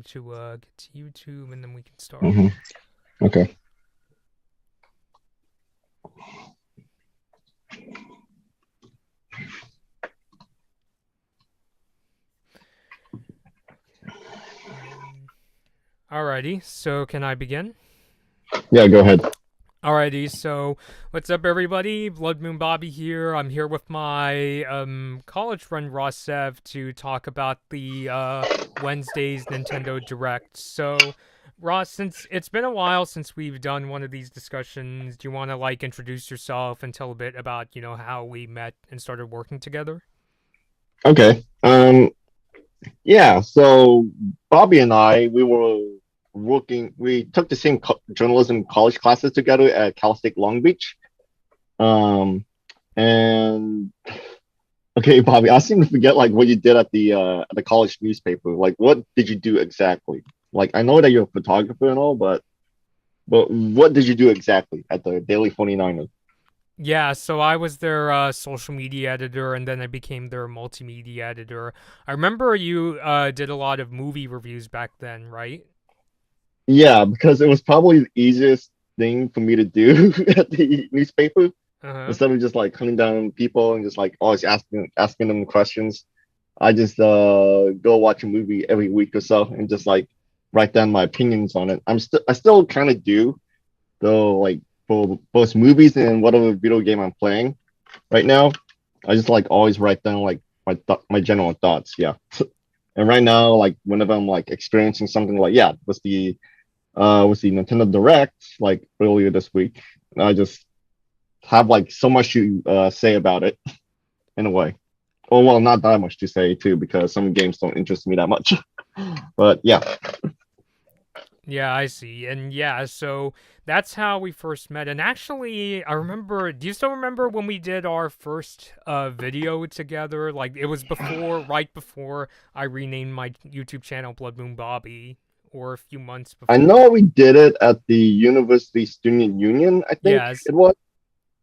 to get to YouTube and then we can start. hmm Okay. Alrighty, so can I begin? Yeah, go ahead. Alrighty, so what's up, everybody? Blood Moon Bobby here. I'm here with my college friend Ross Siev to talk about the Wednesday's Nintendo Direct. So, Ross, since it's been a while since we've done one of these discussions, do you want to introduce yourself and tell a bit about how we met and started working together? Okay. Yeah, so Bobby and I, we were we took the same journalism college classes together at Cal State Long Beach. Um, and okay, Bobby, I seem to forget what you did at the college newspaper. Like, what did you do exactly? Like, I know that you're a photographer and all, but what did you do exactly at the Daily 49er? Yeah, so I was their social media editor, and then I became their multimedia editor. I remember you did a lot of movie reviews back then, right? Yeah, because it was probably the easiest thing for me to do at the newspaper Uh-huh. instead of just like hunting down people and just like always asking them questions. I just go watch a movie every week or so and just like write down my opinions on it. I still kind of do though, like for both movies and whatever video game I'm playing right now. I just like always write down like my general thoughts. Yeah. And right now, like whenever I'm like experiencing something like yeah, was the Nintendo Direct like earlier this week, and I just have like so much to say about it in a way. Oh well, not that much to say too, because some games don't interest me that much. But yeah, Yeah, I see. And yeah, so that's how we first met. And actually, I remember, do you still remember when we did our first video together? Like it was right before I renamed my YouTube channel Blood Moon Bobby, or a few months I before. know we did it at the University Student Union, I think Yes. it was,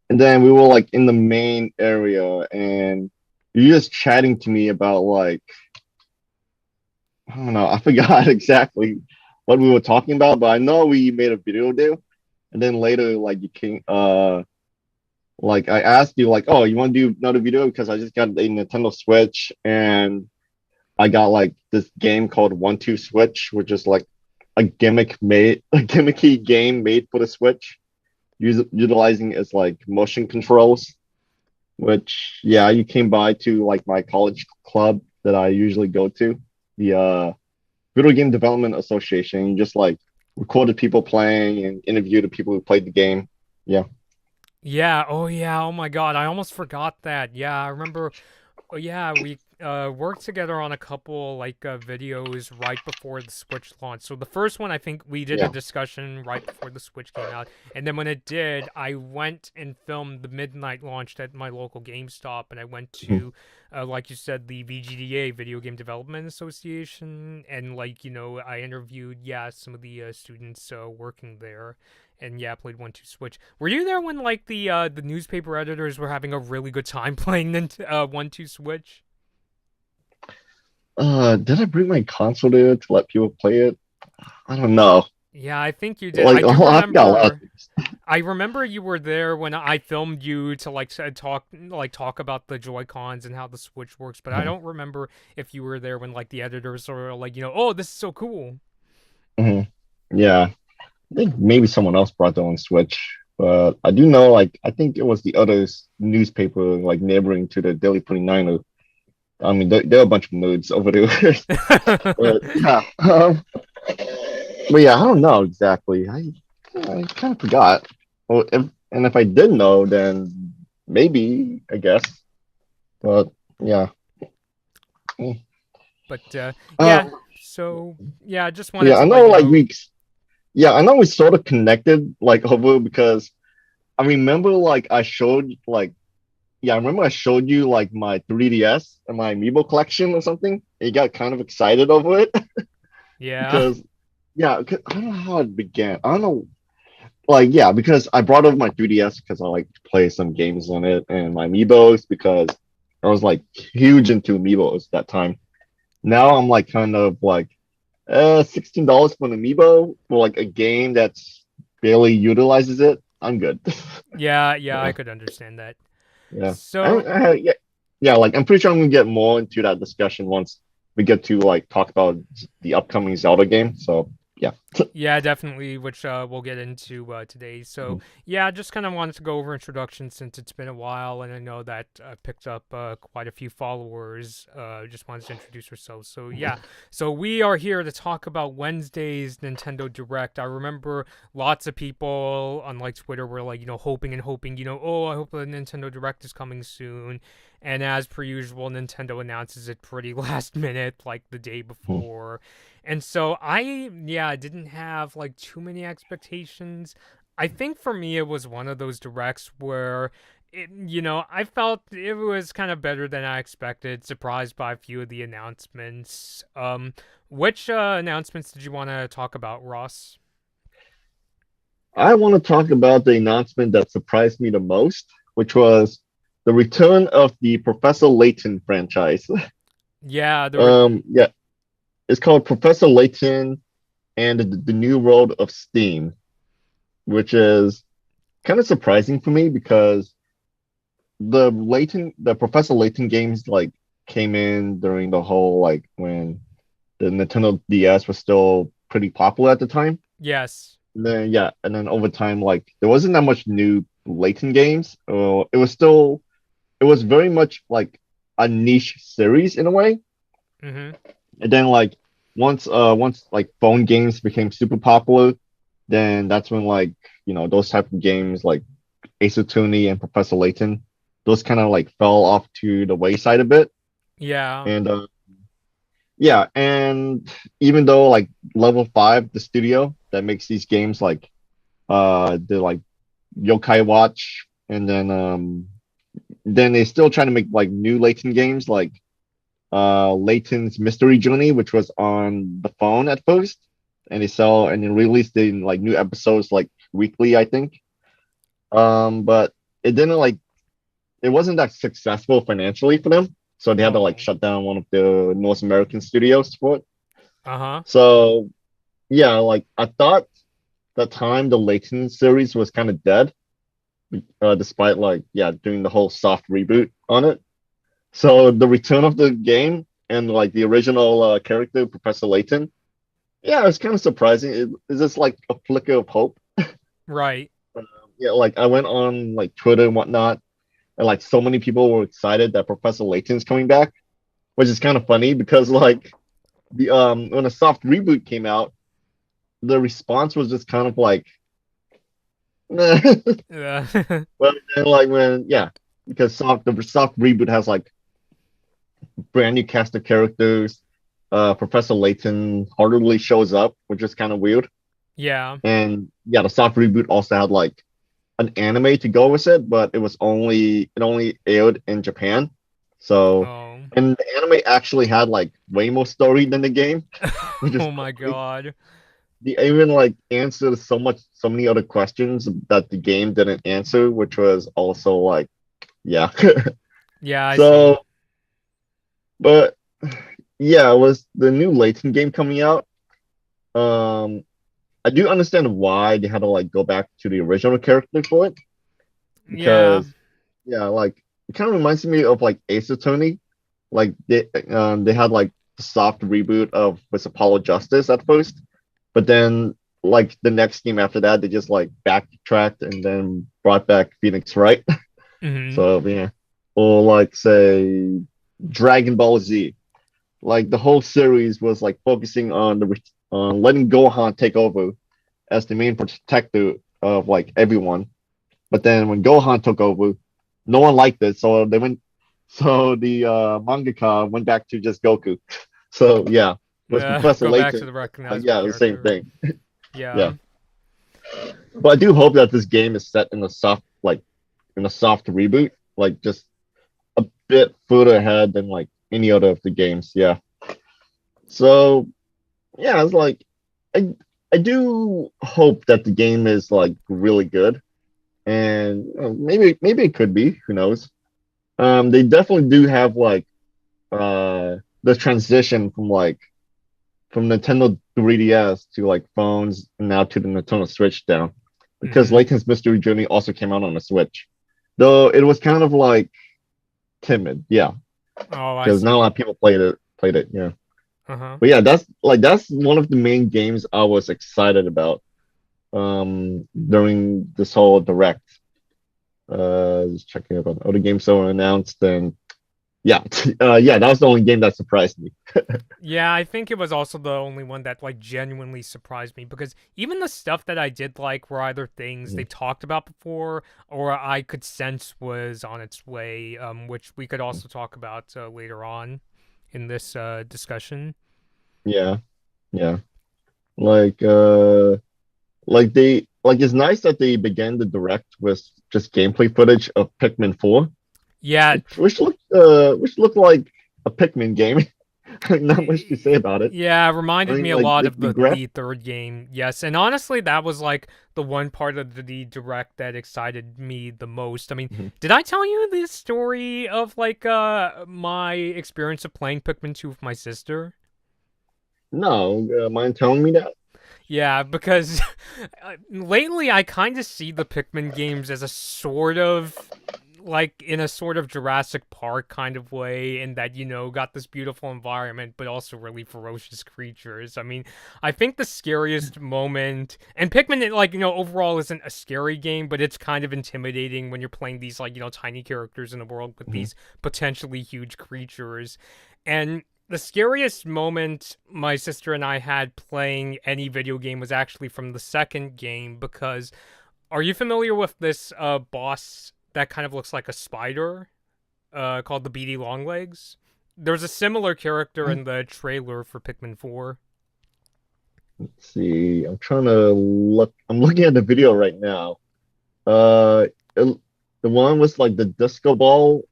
and then we were like in the main area, and you're just chatting to me about like I don't know, I forgot exactly what we were talking about, but I know we made a video there, and then later like you came like I asked you like, oh, you want to do another video because I just got a Nintendo Switch and I got like this game called One Two Switch, which is like a gimmicky game made for the Switch, utilizing its like motion controls. Which yeah, you came by to like my college club that I usually go to, the Video Game Development Association. You just like recorded people playing and interviewed the people who played the game. Yeah. Yeah, oh yeah, oh my God, I almost forgot that. Yeah, I remember. Oh yeah, we worked together on a couple videos right before the Switch launch. So the first one, I think we did a Yeah. discussion right before the Switch came out, and then when it did, I went and filmed the midnight launch at my local GameStop, and I went Mhm. to, like you said, the VGDA Video Game Development Association, and I interviewed some of the students working there, and yeah, played One Two Switch. Were you there when the newspaper editors were having a really good time playing One Two Switch? Did I bring my console there to let people play it? I don't know. Yeah, I think you did. Like, I do I forgot a lot of remember. things. I remember you were there when I filmed you to talk about the Joy Cons and how the Switch works, but I don't remember if you were there when the editors were oh, this is so cool. Mhm. Yeah, I think maybe someone else brought their own Switch, but I do know, like, I think it was the other newspaper, like, neighboring to the Daily 29er. I mean, they're a bunch of nerds over there. But yeah, but yeah, I don't know exactly. I kind of forgot. Well, if I did know, then maybe I guess. But yeah, But uh, yeah, so yeah, I just wanted yeah, to let you know. I know we sort of connected like over because I remember like I remember I showed you like my 3DS and my Amiibo collection or something. And you got kind of excited over it Yeah. because yeah, 'cause I don't know how it began. I don't know, like yeah, because I brought over my 3DS because I like to play some games on it and my Amiibos because I was like huge into Amiibos that time. Now I'm like kind of like $16 for an amiibo for like a game that's barely utilizes it. I'm good. Yeah, yeah, I Yeah, could understand that. yeah. So, Yeah, yeah. Like I'm pretty sure I'm gonna get more into that discussion once we get to like talk about the upcoming Zelda game. So yeah. yeah, definitely, which we'll get into today. So, yeah, just kind of wanted to go over introductions since it's been a while, and I know that picked up quite a few followers. Just wanted to introduce ourselves. So, yeah, so we are here to talk about Wednesday's Nintendo Direct. I remember lots of people on like Twitter were like, hoping and hoping, oh, I hope the Nintendo Direct is coming soon. And as per usual, Nintendo announces it pretty last minute, like the day before. And so yeah, didn't have like too many expectations. I think for me, it was one of those directs where I felt it was kind of better than I expected, surprised by a few of the announcements. Which announcements did you want to talk about, Ross? I want to talk about the announcement that surprised me the most, which was the return of the Professor Layton franchise. Yeah, Yeah, it's called Professor Layton and the New World of Steam, which is kind of surprising for me because the Professor Layton games like came in during the whole like when the Nintendo DS was still pretty popular at the time. yes. And then yeah, and then over time like there wasn't that much new Layton games. It was very much like a niche series in a way. Mm-hmm. And then like once like phone games became super popular, then that's when like those type of games like Ace Attorney and Professor Layton, those kind of like fell off to the wayside a bit. Yeah. And yeah, and even though like Level 5, the studio that makes these games like the like Yokai Watch, and then they still trying to make like new Layton games like Layton's Mystery Journey, which was on the phone at first, and they released in like new episodes like weekly, I think. But it didn't like it wasn't that successful financially for them, so they had to like Oh. shut down one of the North American studios for it. Uh-huh. So yeah, like I thought the time the Layton series was kind of dead, despite like yeah doing the whole soft reboot on it. So the return of the game and like the original character Professor Layton, yeah, it's kind of surprising. It's just like a flicker of hope. Right. Yeah, like I went on like Twitter and whatnot, and like so many people were excited that Professor Layton's coming back, which is kind of funny because like the when a soft reboot came out, the response was just kind of like, nah. Yeah. Well, then like when yeah, because the soft reboot has like brand new cast of characters. Professor Layton hardly shows up, which is kind of weird. Yeah. And yeah, the soft reboot also had like an anime to go with it, but it only aired in Japan. So Oh. and the anime actually had like way more story than the game, which is Oh my funny. god. The even like answered so many other questions that the game didn't answer, which was also like yeah. Yeah, I see. So but yeah, it was the new Layton game coming out. Um I do understand why they had to like go back to the original character for it Yeah. because yeah, like it kind of reminds me of like Ace Attorney. Like they had like the soft reboot of with Apollo Justice at first, but then like the next game after that they just like backtracked and then brought back Phoenix Wright. Mhm. So yeah, or like say Dragon Ball Z. Like the whole series was like focusing on the on letting Gohan take over as the main protector of like everyone. But then when Gohan took over, no one liked it, so they went. So the mangaka went back to just Goku. So yeah, with Yeah, Professor go back to Layton, the recognizable yeah, the same character. thing. Yeah. Yeah, but I do hope that this game is set in a soft like in a soft reboot, like just a bit further ahead than like any other of the games. Yeah. So yeah, it's like I I do hope that the game is like really good, and maybe it could be. Who knows? They definitely do have like the transition from like from Nintendo 3DS to like phones and now to the Nintendo Switch down because Mm-hmm. Layton's Mystery Journey also came out on the Switch, though it was kind of like timid, yeah, Oh, I because not a see. lot of people played it. Played it, yeah. Uh-huh. But yeah, that's one of the main games I was excited about during this whole direct. Just checking up on other games that were announced, and yeah, yeah, that was the only game that surprised me. Yeah, I think it was also the only one that like genuinely surprised me because even the stuff that I did like were either things they talked about before or I could sense was on its way, which we could also talk about later on in this discussion. Yeah, yeah, like it's nice that they began the direct with just gameplay footage of Pikmin 4, Yeah, which looked like a Pikmin game. Not much to say about it. yeah, it I reminded me mean, a like lot the, of the graph. the third game. Yes, and honestly, that was like the one part of the direct that excited me the most. I mean, Mhm. did I tell you the story of like my experience of playing Pikmin 2 with my sister? No, mind telling me that? Yeah, because lately I kind of see the Pikmin games as a sort of like in a sort of Jurassic Park kind of way, in that, got this beautiful environment, but also really ferocious creatures. I mean, I think the scariest moment, and Pikmin, like, overall isn't a scary game, but it's kind of intimidating when you're playing these, like, tiny characters in a world with Mhm. these potentially huge creatures. And the scariest moment my sister and I had playing any video game was actually from the second game because are you familiar with this boss that kind of looks like a spider called the Beady Longlegs? There's a similar character in the trailer for Pikmin 4. Let's see. I'm trying to look. I'm looking at the video right now. Uh, the one with like the disco ball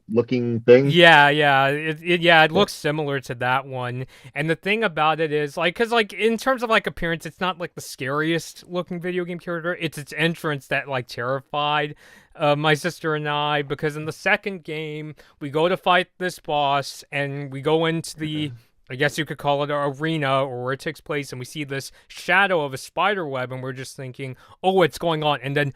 looking thing. Yeah, it Yeah. looks similar to that one. And the thing about it is, like, because, like, in terms of, like, appearance, it's not, like, the scariest looking video game character. It's its entrance that, like, terrified my sister and I, because in the second game, we go to fight this boss, and we go into the, I guess you could call it an arena, or where it takes place, and we see this shadow of a spider web, and we're just thinking, oh, what's going on? And then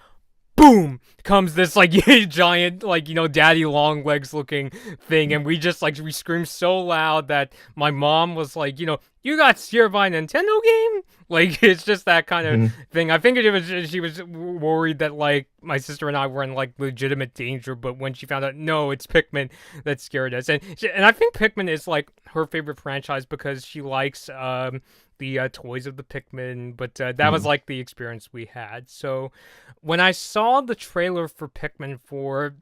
boom comes this like giant, like, daddy long legs looking thing, and we just like we screamed so loud that my mom was like, you got scared by a Nintendo game. Like, it's just that kind of Mhm. thing. I think it was she was worried that like my sister and I were in like legitimate danger, but when she found out, no, it's Pikmin that scared us. And I think Pikmin is like her favorite franchise because she likes the toys of the Pikmin, but that was Mhm. like the experience we had. So when I saw the trailer for Pikmin 4,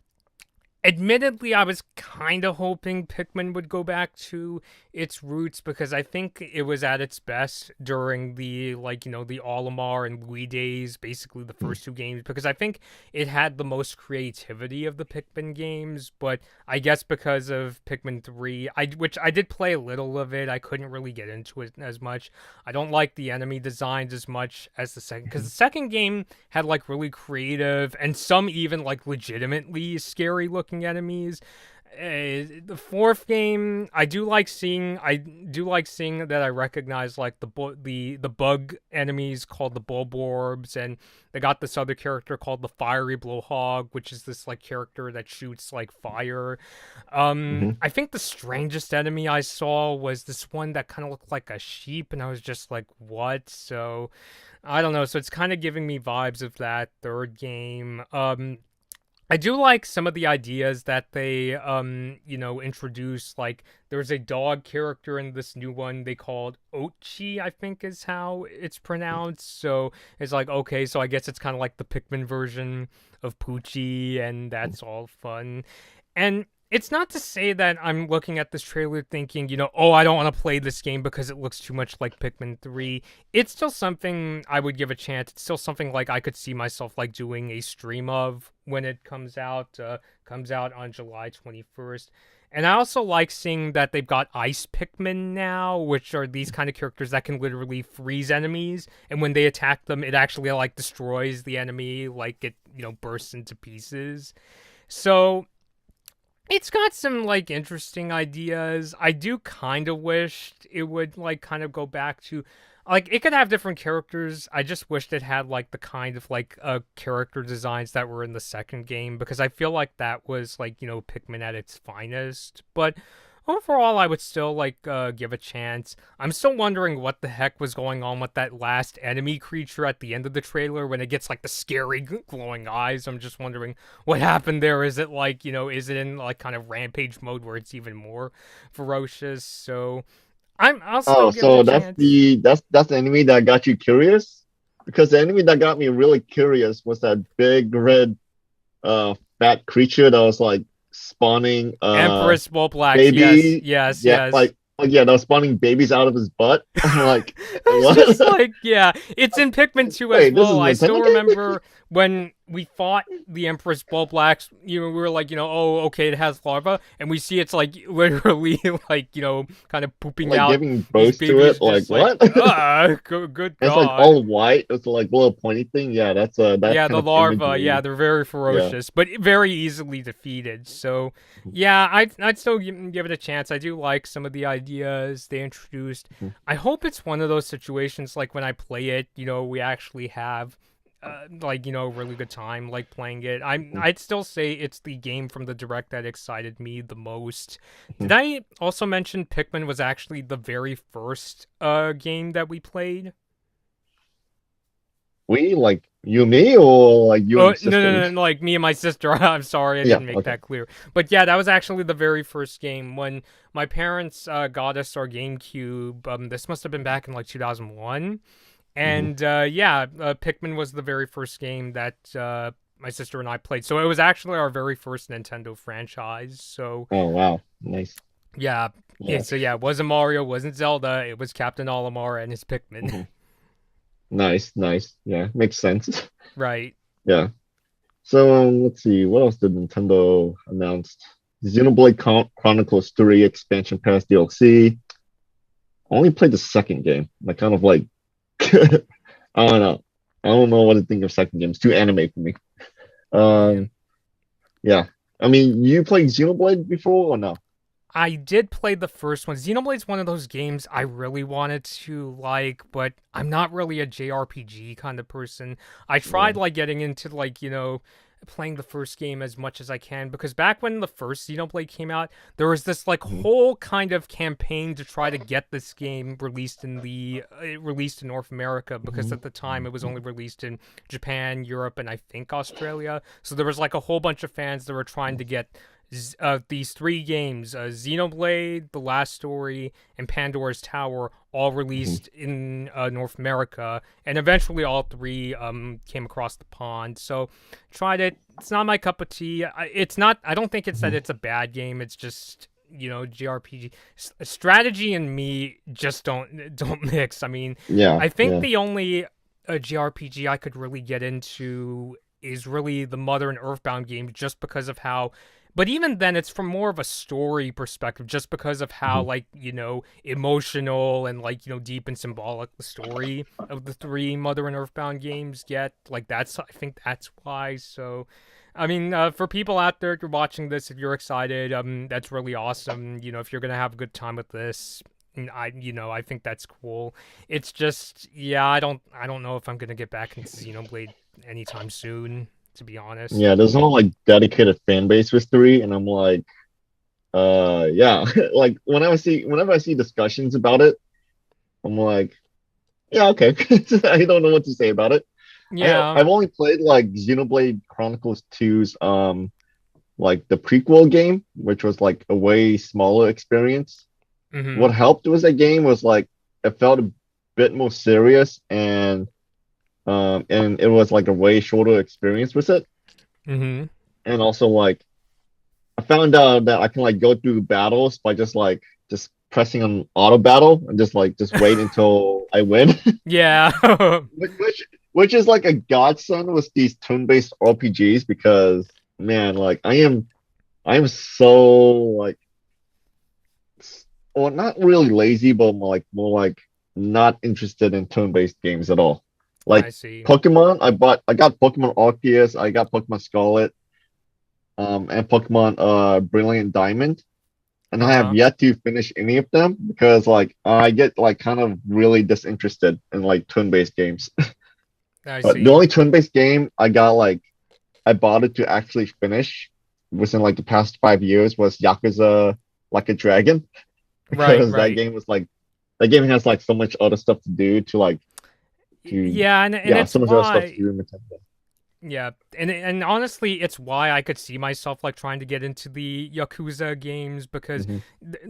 admittedly, I was kind of hoping Pikmin would go back to its roots because I think it was at its best during the, like, the Olimar and Louis days, basically the first two games, because I think it had the most creativity of the Pikmin games. But I guess because of Pikmin 3, which I did play a little of it, I couldn't really get into it as much. I don't like the enemy designs as much as the second, because the second game had like really creative and some even like legitimately scary looking enemies. The fourth game, I do like seeing that I recognize like the bug enemies called the Bulborbs, and they got this other character called the Fiery Blowhog, which is this like character that shoots like fire. Mhm. I think the strangest enemy I saw was this one that kind of looked like a sheep, and I was just like, what? So I don't know. So it's kind of giving me vibes of that third game. I do like some of the ideas that they introduce. Like, there's a dog character in this new one they called Ochi, I think is how it's pronounced. So it's like, okay, so I guess it's kind of like the Pikmin version of Poochie, and that's all fun. And it's not to say that I'm looking at this trailer thinking, oh, I don't want to play this game because it looks too much like Pikmin 3. It's still something I would give a chance. It's still something like I could see myself like doing a stream of when it comes out on July 21st. And I also like seeing that they've got Ice Pikmin now, which are these kind of characters that can literally freeze enemies, and when they attack them, it actually like destroys the enemy, like it, bursts into pieces. So It's got some like interesting ideas. I do kind of wish it would like kind of go back to like it could have different characters. I just wished it had like the kind of like character designs that were in the second game because I feel like that was like, Pikmin at its finest. But overall, I would still like give a chance. I'm still wondering what the heck was going on with that last enemy creature at the end of the trailer when it gets like the scary glowing eyes. I'm just wondering what happened there. Is it like, is it in like kind of rampage mode where it's even more ferocious? So I'll Oh, still give it a so that's chance. the enemy that got you curious? Because the enemy that got me really curious was that big red fat creature that was like spawning Empress Wolflax, yes, baby, yes, yeah, yes. yeah, that was spawning babies out of his butt. I'm like, I was just what? like, yeah, it's in Pikmin 2 as Wait, this is well. a I still Nintendo game? remember when we fought the Empress Bulblax, we were like, oh, okay, it has larva, and we see it's like literally like, kind of pooping Like out giving these birth to babies it? Like just like, what? good It's like God. all white. It's like little pointy thing. Yeah, that's that Yeah, kind the of larva, yeah, imagery. they're very Yeah. ferocious, but very easily defeated. So, yeah, I'd still give it a chance. I do like some of the ideas they introduced. I hope it's one of those situations like when I play it, we actually have like, a really good time like playing it. I'd still say it's the game from the direct that excited me the most. Did I also mention Pikmin was actually the very first game that we played? We like you, me, or like you and Oh, your no, sister? no, no, like me and my sister. I'm sorry, I Yeah. didn't make Okay. that clear. But yeah, that was actually the very first game when my parents got us our GameCube. This must have been back in like 2001. Hmm. And yeah, Pikmin was the very first game that my sister and I played. So it was actually our very first Nintendo franchise. So Oh wow, nice. yeah, Yeah. so yeah, it wasn't Mario, wasn't Zelda, it was Captain Olimar and his Pikmin. Hmm. Nice, nice. Yeah, makes sense. Right. Yeah. So let's see, what else did Nintendo announce? Xenoblade Chronicles 3 expansion pass DLC. I only played the second game. I kind of like I don't know. I don't know what to think of second game. It's too anime for me. Yeah. Um, yeah. I mean, you played Xenoblade before or no? I did play the first one. Xenoblade's one of those games I really wanted to like, but I'm not really a JRPG kind of person. I tried Yeah. like getting into like, playing the first game as much as I can because back when the first Xenoblade came out, there was this like Mhm. whole kind of campaign to try to get this game released in North America because Mhm. at the time it was only released in Japan, Europe, and I think Australia. So there was like a whole bunch of fans that were trying to get these three games, Xenoblade, The Last Story, and Pandora's Tower, all Mhm. released in North America, and eventually all three came across the pond. So tried it. It's not my cup of tea. It's not. I don't think it's that Mhm. it's a bad game. It's just JRPG strategy and me just don't mix. I mean, Yeah, I think yeah. the only JRPG I could really get into is really the Mother and Earthbound games just because of how but even then it's from more of a story perspective just because of how Mhm. like, emotional and like, deep and symbolic the story of the three Mother and Earthbound games get. Like that's I think that's why. So I mean, for people out there, if you're watching this, if you're excited, that's really awesome. If you're gonna have a good time with this, I think that's cool. It's just, yeah, I don't know if I'm gonna get back into Xenoblade anytime soon, to be honest. Yeah, there's no like dedicated fan base with three, and I'm like, yeah. Like whenever I see discussions about it, I'm like, yeah, okay. I don't know what to say about it. Yeah. I've only played like Xenoblade Chronicles 2's like the prequel game, which was like a way smaller experience. Mm-hmm. What helped with that game was like it felt a bit more serious and it was like a way shorter experience with it. Mm-hmm. And also like I found out that I can like go through battles by just pressing on auto battle and just wait until I win. Yeah. which is like a godsend with these turn-based RPGs because man, like I am so like or not really lazy, but more like not interested in turn-based games at all. I Like see. Pokemon, I got Pokemon Arceus, I got Pokemon Scarlet. and Pokemon Brilliant Diamond, and I have Uh-huh. yet to finish any of them because like I get like kind of really disinterested in like turn-based games. I But the see. only turn-based game I got like I bought it to actually finish within like the past 5 years was Yakuza Like a Dragon Right, because that right. game was like that game has like so much other stuff to do to like to Yeah, and yeah it's so much other stuff to why. do in Nintendo. Yeah, and honestly, it's why I could see myself like trying to get into the Yakuza games because Hmm.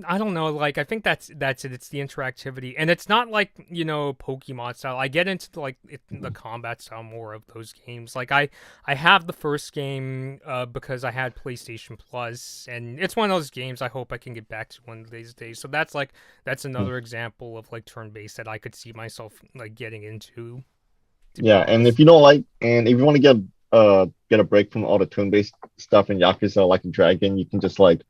I don't know, like I think that's it. It's the interactivity, and it's not like Pokemon style. I get into the combat style more of those games. Like I have the first game because I had PlayStation Plus, and it's one of those games I hope I can get back to one of these days. So that's another example of like turn based that I could see myself like getting into. To be Yeah, and if honest. you don't like, and if you want to get a break from all the turn-based stuff in Yakuza like in Dragon, you can just like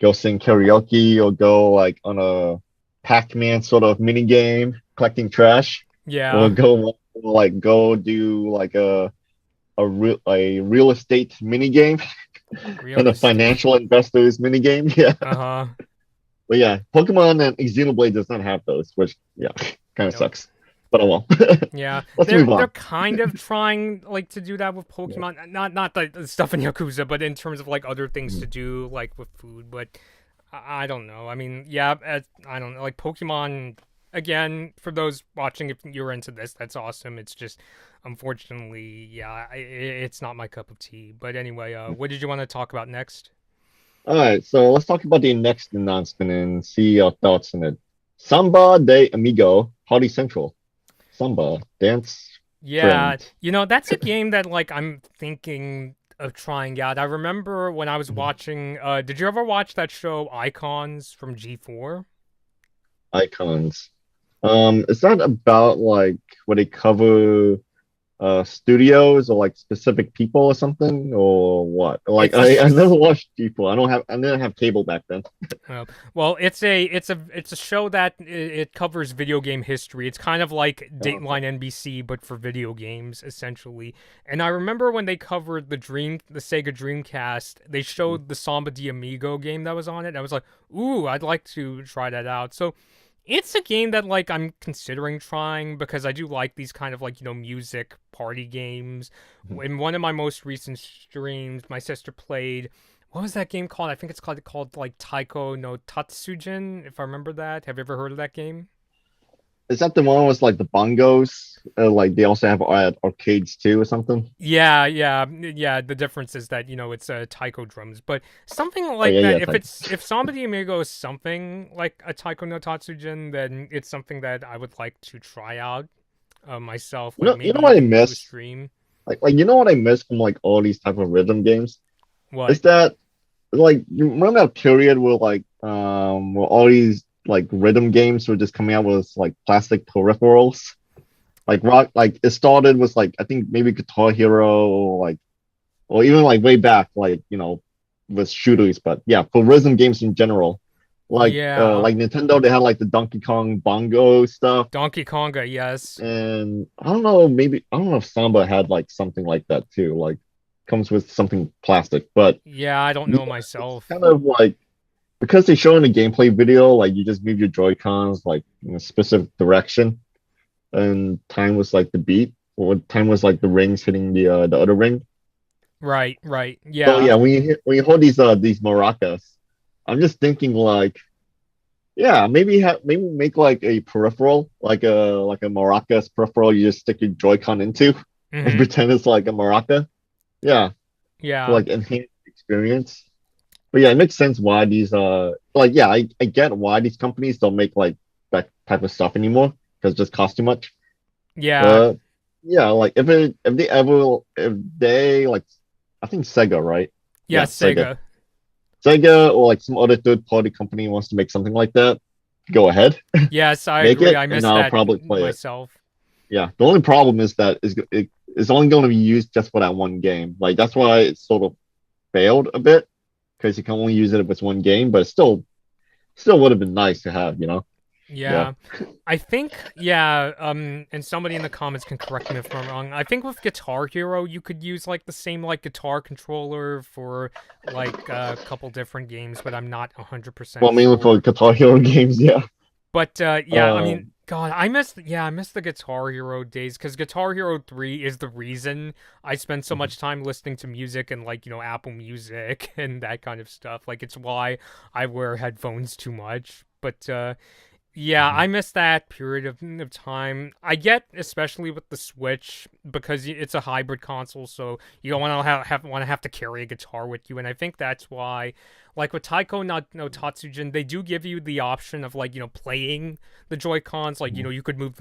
go sing karaoke or go like on a Pac-Man sort of mini game collecting trash, or Yeah. go do like a real estate mini game Real and a estate. financial investors mini game. Yeah, Uh-huh. but yeah, Pokemon and Xenoblade does not have those, which yeah, kind of Nope. sucks. But oh well. Yeah. Let's They're move they're on. kind of trying like to do that with Yeah. Pokemon. Not the stuff in Yakuza, but in terms of like other things Mhm. to do like with food, but I don't know. I mean, yeah, I don't know. Like Pokemon again, for those watching if you're into this, that's awesome. It's just unfortunately, yeah, it's not my cup of tea. But anyway, what did you want to talk about next? All right, so let's talk about the next announcement and see your thoughts on it. Samba de Amigo Party Central. Samba Dance Yeah, Friend. that's a game that like I'm thinking of trying out. I remember when I was Mhm. watching did you ever watch that show Icons from G4? Icons. Is that about like where they cover studios or like specific people or something or what? Like It's a I never sh- watched people. I didn't have cable back then. uh, well, it's a show that it covers video game history. It's kind of like Oh, okay. Dateline NBC but for video games essentially. And I remember when they covered the Sega Dreamcast, they showed the Samba de Amigo game that was on it. I was like, "Ooh, I'd like to try that out." So it's a game that like I'm considering trying because I do like these kind of like music party games. Mhm. In one of my most recent streams, my sister played. What was that game called? I think it's called like Taiko no Tatsujin, if I remember that. Have you ever heard of that game? Is that the one with like the bongos? Like they also have arcades too or something? Yeah, yeah, yeah. The difference is that it's taiko drums, but something Oh like yeah, that. yeah, If type. it's if Samba de Amigo is something like a taiko no tatsujin, then it's something that I would like to try out myself. Like You know maybe what I even do a miss? stream. Like you know what I miss from like all these type of rhythm games What? is that like you remember that period where all these like rhythm games were just coming out with like plastic peripherals like rock like it started with like I think maybe Guitar Hero or even like way back with shooters, but yeah, for rhythm games in general, Yeah, like Nintendo, they had like the Donkey Kong bongo stuff. Donkey Konga. Yes. And I don't know if Samba had like something like that too, like comes with something plastic. But Yeah, I don't yeah, know it's myself. kind of like because they show in the gameplay video, like you just move your Joy Cons like in a specific direction, and time was like the beat, or time was like the rings hitting the other ring. Right, right. So Yeah, yeah, when you hold these maracas, I'm just thinking like yeah, maybe make like a peripheral, like a maracas peripheral. You just stick your Joy-Con into and mm-hmm. pretend it's like a maraca. Yeah, to Yeah. like enhance the experience. But yeah, it makes sense why these like yeah, I get why these companies don't make like that type of stuff anymore because it just costs too much. Yeah. But yeah, like if they like I think Sega, right? Yeah, Yeah, Sega. Sega. Sega or like some other third party company wants to make something like that, go ahead, Yes, I make agree. it, I and missed I'll that probably play it. myself. Yeah, the only problem is that it's only going to be used just for that one game. Like that's why it sort of failed a bit because you can only use it if it's one game, but it still would have been nice to have. Yeah. Yeah. I think, yeah, and somebody in the comments can correct me if I'm wrong. I think with Guitar Hero, you could use like the same like guitar controller for like a couple different games, but I'm not Well, 100% mainly for sure. Guitar Hero games, yeah. But yeah, I mean, Um, God, I miss the Guitar Hero days because Guitar Hero 3 is the reason I spend so mhm, much time listening to music and like, Apple Music and that kind of stuff. Like it's why I wear headphones too much. But yeah, mhm, I miss that period of time. I get, especially with the Switch, because it's a hybrid console, so you don't want to have to carry a guitar with you, and I think that's why, like with Taiko no Tatsujin, they do give you the option of like playing the Joy Cons, like mhm, you could move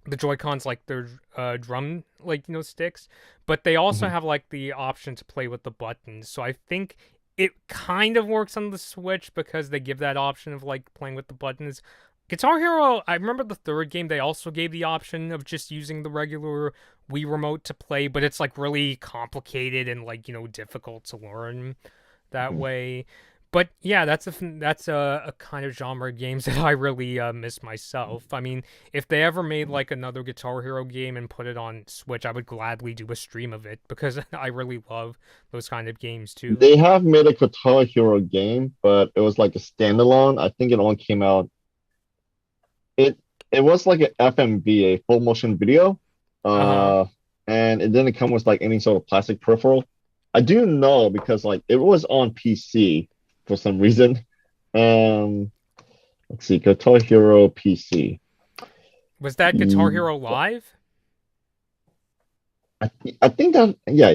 the Joy Cons like their drum like sticks, but they also mhm. have like the option to play with the buttons. So I think it kind of works on the Switch because they give that option of like playing with the buttons. Guitar Hero, I remember the third game they also gave the option of just using the regular Wii remote to play, but it's like really complicated and like difficult to learn that Mhm. way. But yeah, that's a kind of genre of games that I really miss myself. I mean, if they ever made like another Guitar Hero game and put it on Switch, I would gladly do a stream of it because I really love those kind of games too. They have made a Guitar Hero game, but it was like a standalone. I think it only came out. It it was like an FMV, a full motion video, Uh huh. uh, and it didn't come with like any sort of plastic peripheral. I do know because like it was on PC for some reason. Um, let's see, Guitar Hero PC. Was that Guitar Mm, Hero Live? I think that yeah,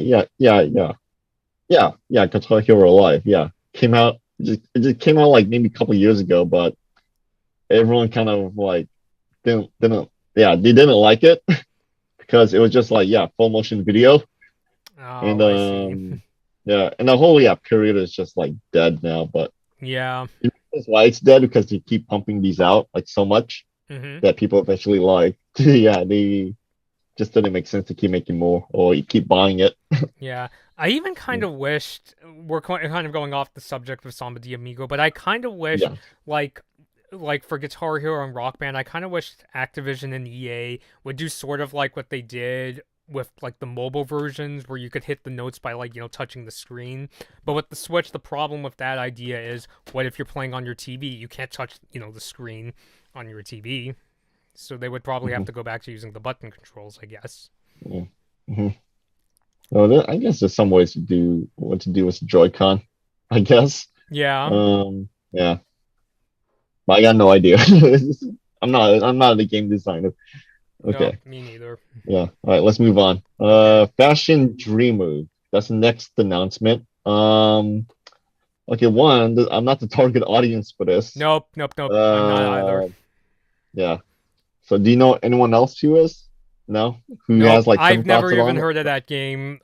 Guitar Hero Live, yeah, came out. It just came out like maybe a couple years ago, but everyone kind of like didn't yeah, they didn't like it because it was just like yeah, full motion video. And Oh, I see. yeah, and the whole yeah period is just like dead now. But Yeah. that's why it's dead because they keep pumping these out like so much Mhm. that people eventually like yeah, they just didn't make sense to keep making more or you keep buying it. Yeah, I even kind of wished we're kind of going off the subject of Samba de Amigo, but I kind of wish Yeah. like for Guitar Hero and Rock Band, I kind of wish Activision and EA would do sort of like what they did with like the mobile versions where you could hit the notes by like touching the screen. But with the Switch, the problem with that idea is what if you're playing on your TV? You can't touch the screen on your TV. So they would probably have Hmm. to go back to using the button controls, I guess. Yeah. Hmm. Well, I guess there's some ways to do what to do with Joy-Con, I guess. Yeah. Yeah, but I got no idea. I'm not a game designer. Nope, Okay. me neither. Yeah. All right, let's move on. Okay. Fashion Dreamer. That's the next announcement. Okay, one, I'm not the target audience for this. Nope, nope, nope. I'm not either. Uh, yeah. So do you know anyone else who is? No? Who has Nope, like some I've thoughts never even on it? heard of that game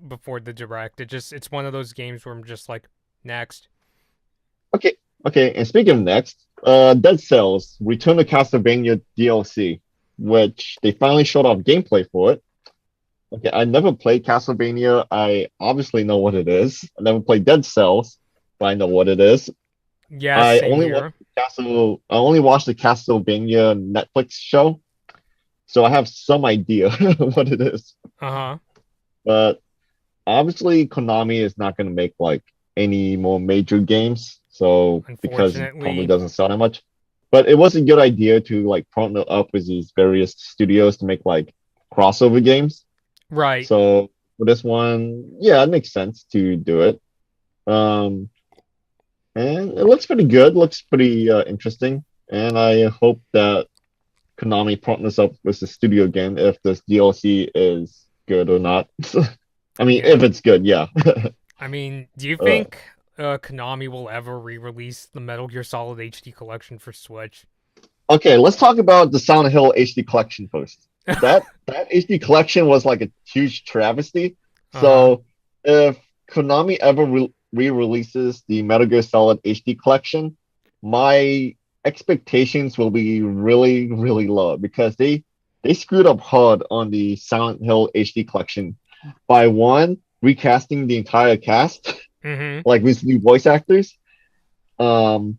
before the direct. It's one of those games where I'm just like next. Okay. Okay. And speaking of next, Dead Cells Return to Castlevania DLC, which they finally showed off gameplay for it. Okay, I never played Castlevania. I obviously know what it is. I never played Dead Cells, but I know what it is. Yeah, I same only watched here. I only watched the Castlevania Netflix show, so I have some idea what it is. Uh-huh. But obviously, Konami is not going to make like any more major games, so because it probably Unfortunately. doesn't sell that much. But it was a good idea to like partner up with these various studios to make like crossover games. Right. So for this one, yeah, it makes sense to do it. Um, and it looks pretty good, looks pretty interesting. And I hope that Konami partners up with the studio game if this DLC is good or not. I mean, if Yeah. it's good, yeah. I mean, do you uh, think Konami will ever re-release the Metal Gear Solid HD collection for Switch? okay, let's talk about the Silent Hill HD collection first. That HD collection was like a huge travesty. Uh-huh. So if Konami ever re-releases the Metal Gear Solid HD collection, my expectations will be really, really low because they screwed up hard on the Silent Hill HD collection by one recasting the entire cast Mm-hmm. like with new voice actors. Um,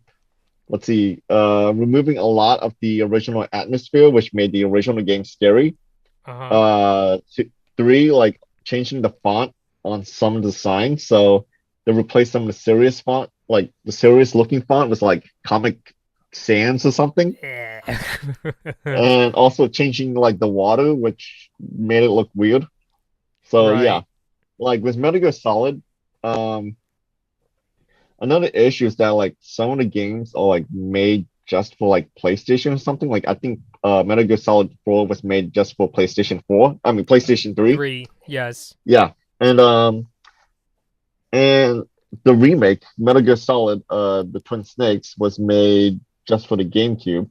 let's see, removing a lot of the original atmosphere, which made the original game scary. Uh-huh. Three, like changing the font on some of the signs, so they replaced some of the serious font, like the serious looking font was like Comic Sans or something, Yeah. and also changing like the water, which made it look weird. So yeah, Right. like with Metal Gear Solid, um, another issue is that like some of the games are like made just for like PlayStation or something. Like I think Metal Gear Solid 4 was made just for PlayStation 4. I mean PlayStation 3. 3. Yes. Yeah. And the remake, Metal Gear Solid, the Twin Snakes, was made just for the GameCube.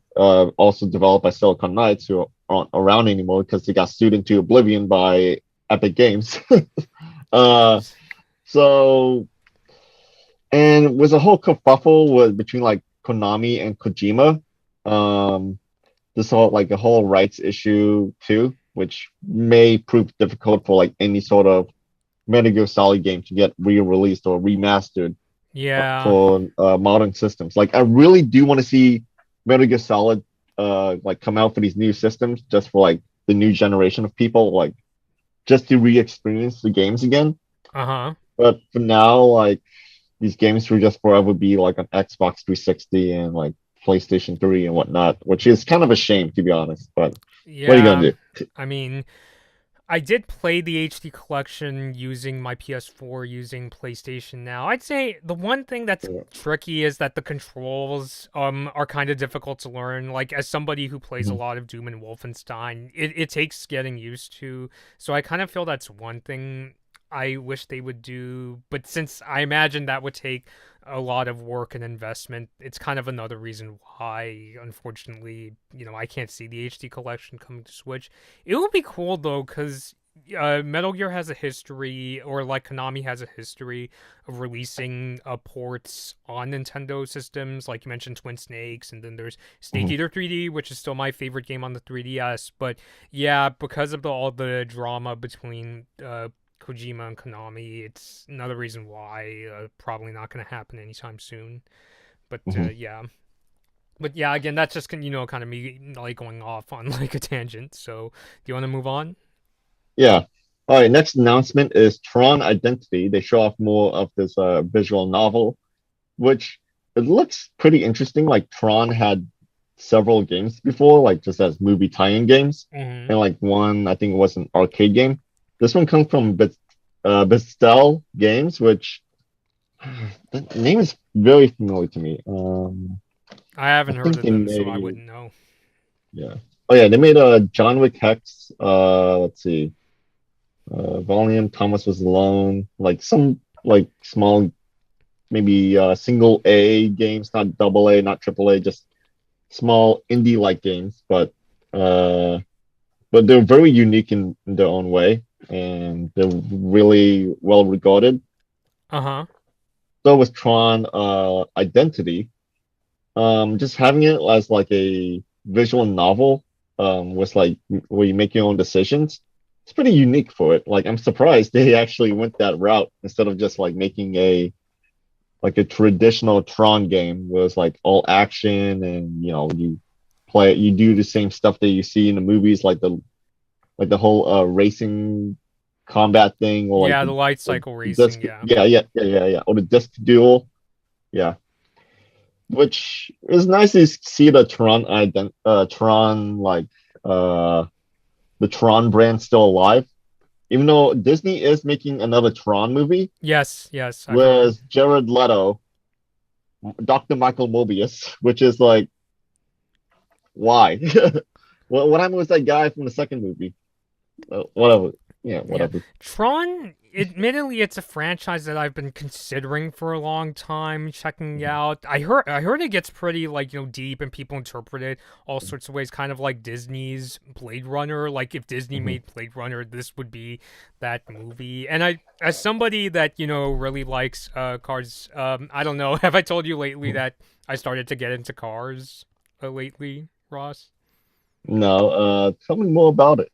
Also developed by Silicon Knights, who aren't around anymore because they got sued into oblivion by Epic Games. uh so And with a whole kerfuffle with between like Konami and Kojima, um, this whole like a whole rights issue too, which may prove difficult for like any sort of Metal Gear Solid game to get re-released or remastered Yeah. for modern systems. Like I really do want to see Metal Gear Solid like come out for these new systems just for like the new generation of people, like just to re-experience the games again. Uh-huh. But for now, like these games will just forever be like on Xbox 360 and like PlayStation 3 and whatnot, which is kind of a shame to be honest. But what are you Yeah. gonna do? I mean, I did play the HD collection using my PS4 using PlayStation Now. I'd say the one thing that's tricky is that the controls are kind of difficult to learn. Like as somebody who plays a Mhm. lot of Doom and Wolfenstein, it takes getting used to. So I kind of feel that's one thing I wish they would do. But since I imagine that would take a lot of work and investment, it's kind of another reason why, unfortunately, I can't see the HD collection coming to Switch. It would be cool though, because Metal Gear has a history, or like Konami has a history of releasing ports on Nintendo systems. Like you mentioned, Twin Snakes, and then there's Snake Mhm. Eater 3D, which is still my favorite game on the 3DS. But yeah, because of all the drama between Kojima and Konami, it's another reason why probably not going to happen anytime soon. But Mhm. yeah. But yeah, again, that's just kind of me like going off on like a tangent. So, do you want to move on? Yeah. All right. Next announcement is Tron Identity. They show off more of this visual novel, which it looks pretty interesting. Like Tron had several games before, like just as movie tie-in games, Mm-hmm. and like one I think it was an arcade game. This one comes from Bestel Games, which the name is very familiar to me. I I haven't heard think of they them, so I made wouldn't know. yeah. Oh yeah, they made a John Wick Hex. Let's see. Volume Thomas was alone. Like some like small maybe single A games, not double A, not triple A, just small indie like games, uh but they're very unique in their own way and they're really well regarded. Uh huh. So with Tron Identity, just having it as like a visual novel, with like where you make your own decisions, it's pretty unique for it. Like I'm surprised they actually went that route instead of just like making a like a traditional Tron game where it's like all action and you do the same stuff that you see in the movies, like the whole racing combat thing or like Yeah, the light cycle the disc, racing. Yeah. yeah, or the disc duel, yeah, which is nice to see the Tron like uh the Tron brand still alive, even though Disney is making another Tron movie Yes. Yes, I've heard. with Jared Leto, Dr. Michael Mobius, which is like why? What happened with that guy from the second movie? Whatever. Yeah, Yeah, whatever. Tron. Admittedly, it's a franchise that I've been considering for a long time, checking out. I heard it gets pretty like deep, and people interpret it all sorts of ways, kind of like Disney's Blade Runner. Like if Disney Mhm. made Blade Runner, this would be that movie. And as somebody that really likes cars, I don't know. Have I told you lately that I started to get into cars lately, Ross? No, tell me more about it.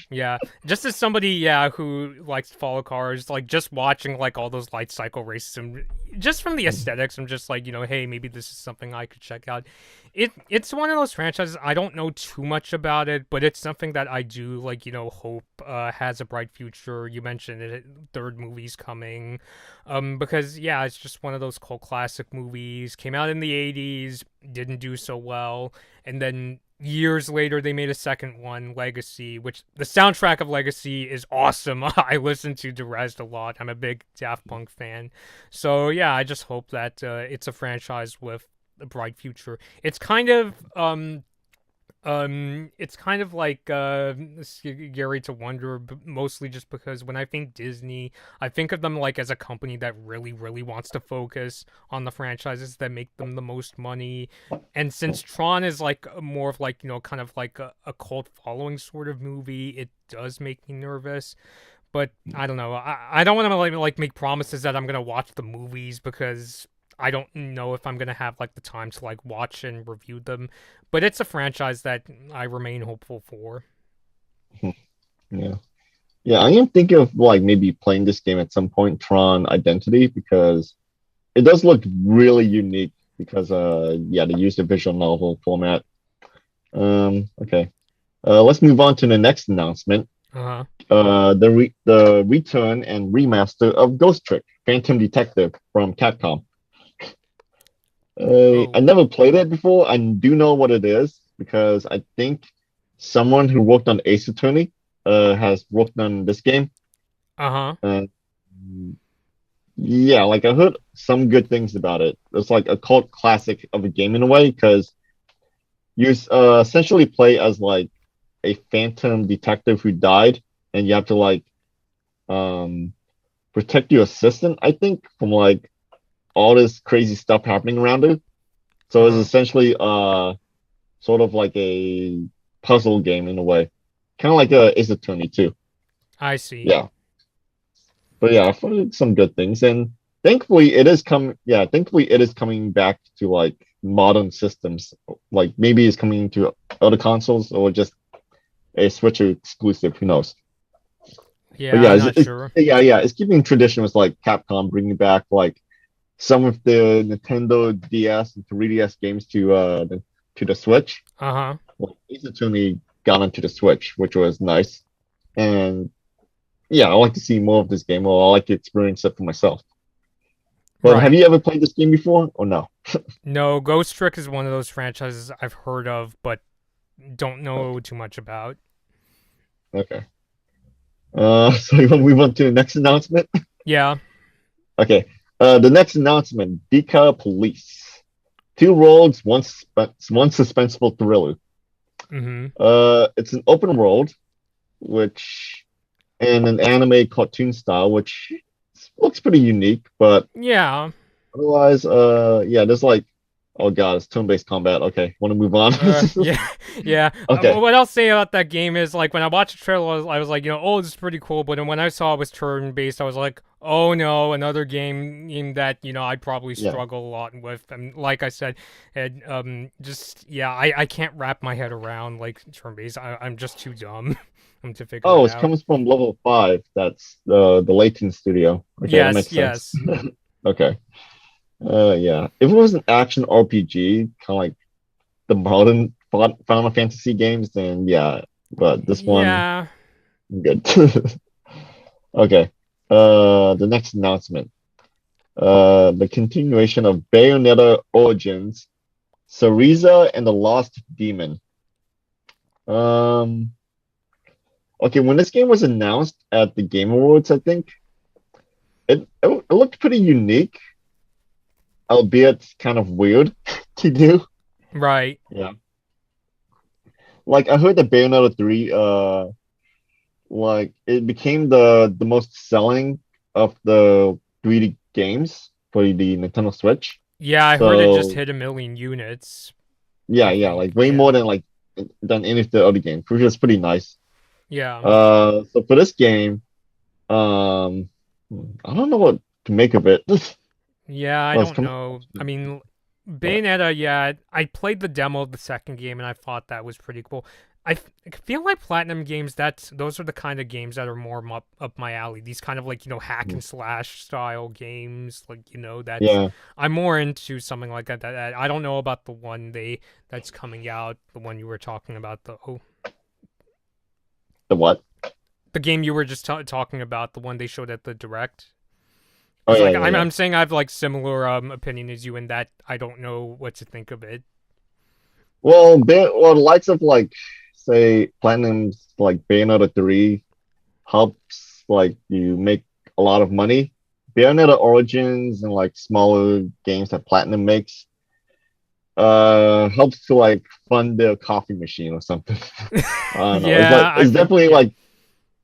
Yeah, just as somebody, yeah, who likes to follow cars, like just watching like all those light cycle races, and just from the aesthetics, I'm just like, hey, maybe this is something I could check out. It's one of those franchises I don't know too much about it, but it's something that I do like, hope has a bright future. You mentioned it, third movie's coming, because yeah, it's just one of those cult classic movies. Came out in the '80s, didn't do so well, and then years later they made a second one, Legacy, which the soundtrack of Legacy is awesome. I listen to Derez a lot. I'm a big Daft Punk fan. So yeah, I just hope that it's a franchise with a bright future. It's kind of like scary to wonder, mostly just because when I think Disney, I think of them like as a company that really, really wants to focus on the franchises that make them the most money. And since Tron is like more of like, kind of like a cult following sort of movie, it does make me nervous. But I don't know. I don't want to like make promises that I'm gonna watch the movies because I don't know if I'm gonna have like the time to like watch and review them. But it's a franchise that I remain hopeful for. Yeah. Yeah, I am thinking of like maybe playing this game at some point, Tron Identity, because it does look really unique because yeah, they used a visual novel format. Okay. Let's move on to the next announcement. Uh huh. The return and remaster of Ghost Trick, Phantom Detective from Capcom. I Oh. never played it before. I do know what it is because I think someone who worked on Ace Attorney has worked on this game. Uh huh. And yeah, like I heard some good things about it. It's like a cult classic of a game in a way because you essentially play as like a phantom detective who died, and you have to like um protect your assistant, I think, from like all this crazy stuff happening around it. Uh So it's huh. essentially sort of like a puzzle game in a way. Kind of like a Ace Attorney too. I see. Yeah. But yeah, I've heard some good things. And thankfully it is coming yeah, thankfully it is coming back to like modern systems. Like maybe it's coming to other consoles or just a Switch exclusive, who knows. But Yeah, yeah, I'm not sure. yeah, it's keeping tradition with like Capcom bringing back like some of the Nintendo DS and 3DS games to the Switch. Uh huh. Well, Ace Attorney got onto the Switch, which was nice. And yeah, I like to see more of this game, or I like to experience it for myself. But have Right. you ever played this game before, or no? No, Ghost Trick is one of those franchises I've heard of, but don't Okay, know too much about. okay. So you want to move on to the next announcement? Yeah. Okay. The next announcement: Deca Police. Two rogues, one suspenseful thriller. Mm-hmm. It's an open world, which and an anime cartoon style, which looks pretty unique. But Yeah. otherwise, yeah, there's like, oh god, it's turn-based combat. Okay, want to move on? Yeah, yeah. Okay, What I'll say about that game is like when I watched the trailer, I was like, oh, this is pretty cool. But then when I saw it was turn based, I was like, oh no, another game that I'd probably yeah. struggle a lot with. And like I said, just yeah, I can't wrap my head around like turn based. I'm just too dumb to figure Oh, it it out. comes from level 5. That's the Layton studio. Okay, that Yes, makes sense. yes, Okay. Yeah. If it was an action RPG, kind of like the modern Final Fantasy games, then yeah. But this one, yeah. good. Okay. The next announcement. The continuation of Bayonetta Origins, Cereza and the Lost Demon. Um. Okay, when this game was announced at the Game Awards, I think it looked pretty unique, albeit kind of weird to do. Right. Yeah. Like I heard that Bayonetta 3 like it became the most selling of the 3D games for the Nintendo Switch. Yeah, I heard it just So hit 1 million units. yeah, I yeah, think. like way more Yeah. than like than any of the other games, which was pretty nice. Yeah. So for this game, um I don't know what to make of it. Yeah, I Oh, it's don't coming. know. I mean, But Bayonetta, yeah, I played the demo of the second game and I thought that was pretty cool. feel like Platinum games. Those are the kind of games that are more up my alley. These kind of like hack Mhm. and slash style games. Like that's Yeah, I'm more into something like that. I don't know about the one that's coming out. The one you were talking about. the what? The game you were just talking about. The one they showed at the direct. Oh Because yeah, like yeah, yeah. I'm saying I have like similar opinion as you in that I don't know what to think of it. Well, the likes of like say Platinum's like Bayonetta 3 helps like you make a lot of money. Bayonetta Origins and like smaller games that Platinum makes helps to like fund their coffee machine or something. I don't know. It's like Yeah, I feel yeah.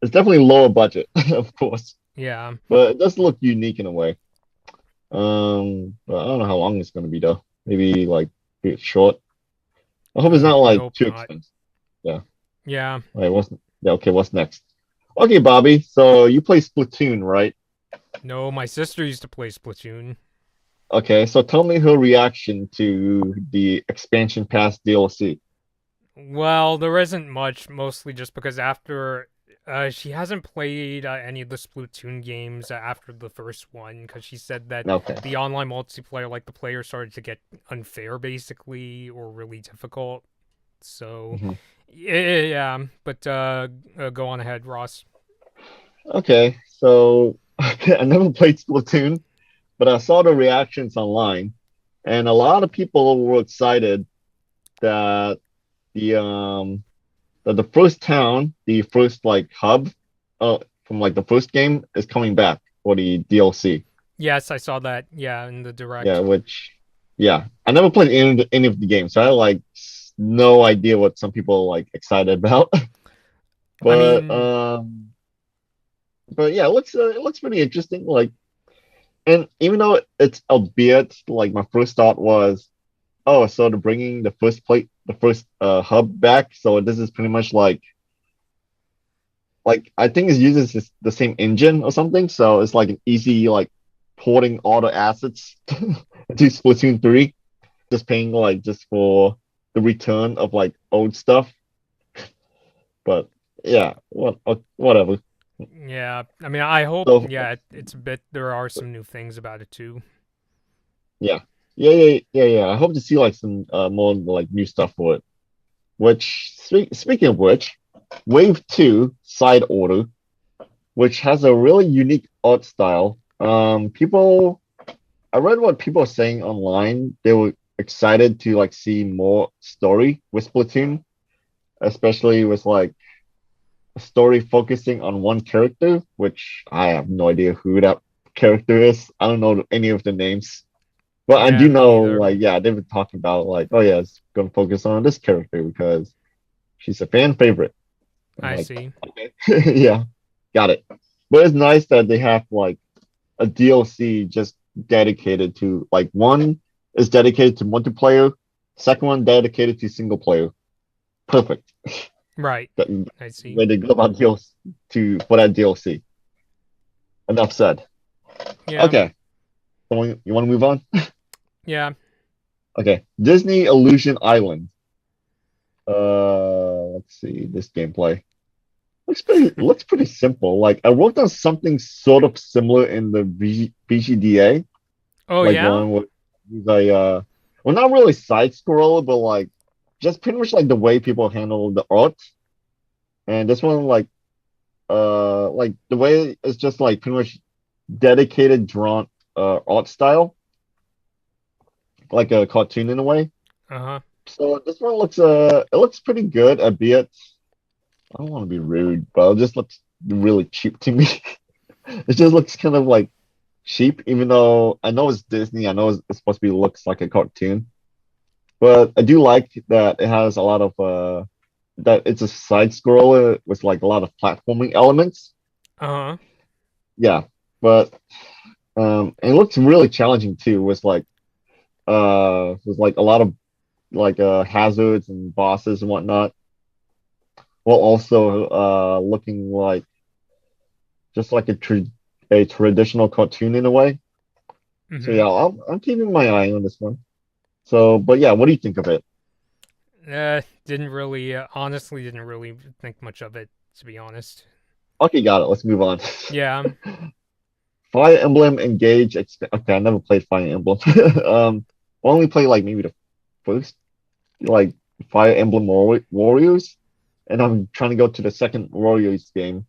it's definitely lower budget, of course, Yeah. but it does look unique in a way. But I don't know how long it's gonna be though. Maybe like be short. I hope it's not I like hope too not. expensive. Yeah. Yeah. All right, yeah, okay, what's next? Okay, Bobby. So you play Splatoon, right? No, my sister used to play Splatoon. Okay, so tell me her reaction to the expansion pass DLC. Well, there isn't much, mostly just because after she hasn't played any of the Splatoon games after the first one because she said that Okay. the online multiplayer, like the players started to get unfair basically or really difficult. So, Mhm. yeah, but go on ahead, Ross. Okay, so I never played Splatoon, but I saw the reactions online, and a lot of people were excited that the um the first town, the first like hub, from like the first game is coming back for the DLC. Yes, I saw that. Yeah, in the Yeah, direct. which yeah, I never played any of the games, so I had like no idea what some people like excited about. I But mean, yeah, it looks pretty interesting. Like, and even though it's a bit like my first thought was, oh, so they're bringing the first hub back. So this is pretty much like I think it uses the same engine or something. So it's like an easy like porting all the assets to Splatoon 3, just paying like just for the return of like old stuff. But yeah, whatever. yeah. I mean, I hope. So Yeah, it's a bit. There are some new things about it too. yeah, yeah. I hope to see like some more like new stuff for it. Which speaking of which, Wave 2 Side Order, which has a really unique art style. I read what people are saying online. They were excited to like see more story with Splatoon, especially with like a story focusing on one character, which I have no idea who that character is. I don't know any of the names. But I Yeah, do me know, neither. like, yeah, they've been talking about, like, oh, yeah, it's going to focus on this character because she's a fan favorite. I'm I like, see. okay, yeah, got it. But it's nice that they have, like, a DLC just dedicated to, like, one is dedicated to multiplayer, second one dedicated to single player. Perfect. Right. That I see. way they go about DLC for that DLC. Enough said. Yeah. Okay, so you want to move on? Yeah. Okay, Disney Illusion Island. Let's see this gameplay. Looks pretty simple. Like I worked on something sort of similar in the VGDA, Oh like yeah. one with like well not really side scroller, but like just pretty much like the way people handle the art. And this one like the way it's just like pretty much dedicated drawn art style, like a cartoon in a way. Uh huh. So this one looks it looks pretty good, albeit I don't want to be rude, but it just looks really cheap to me. It just looks kind of like cheap, even though I know it's Disney. I know it's supposed to be looks like a cartoon, but I do like that it has a lot of that it's a side scroller with like a lot of platforming elements. Uh huh. Yeah, but and it looks really challenging too, with like a lot of like hazards and bosses and whatnot, while also looking like just like a traditional cartoon in a way. So Mm-hmm. yeah, I'm keeping my eye on this one. So, but yeah, what do you think of it? Didn't really, honestly, didn't really think much of it, to be honest. Okay, got it. Let's move on. Yeah. Fire Emblem Engage. Okay, I never played Fire Emblem. I only played like maybe the first like Fire Emblem Warriors, and I'm trying to go to the second Warriors game.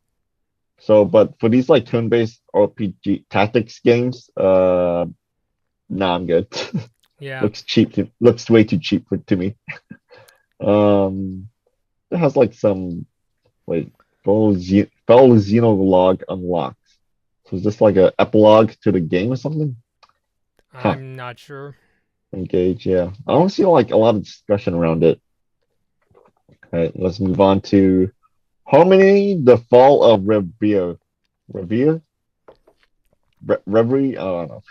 So, but for these like turn-based RPG tactics games, nah, I'm good. Yeah. Looks way too cheap to me. Um, it has like some like fellow Xenologue unlocked. So is this like a epilogue to the game or something? Huh. I'm not sure. Engage, yeah. I don't see like a lot of discussion around it. All right, let's move on to Harmony, the Fall of Revere. Revere? Reverie? I don't know.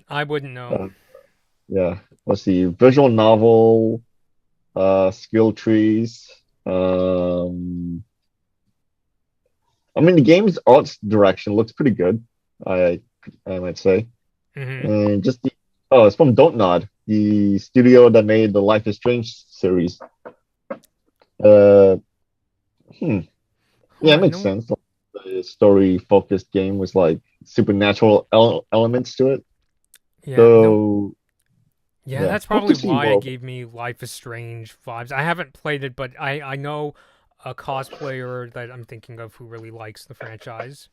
I wouldn't know. Uh, yeah. Let's see. Visual novel, skill trees. Um, I mean, the game's art direction looks pretty good. I I might say. Hmm. And just it's from Don't Nod, the studio that made the Life is Strange series. Uh, hmm. Yeah, it Huh, makes no. sense. The story focused game was like supernatural elements to it. Yeah, no. So Yeah, yeah, that's hope probably to see why it more. gave me Life is Strange vibes. I haven't played it, but I know a cosplayer that I'm thinking of who really likes the franchise.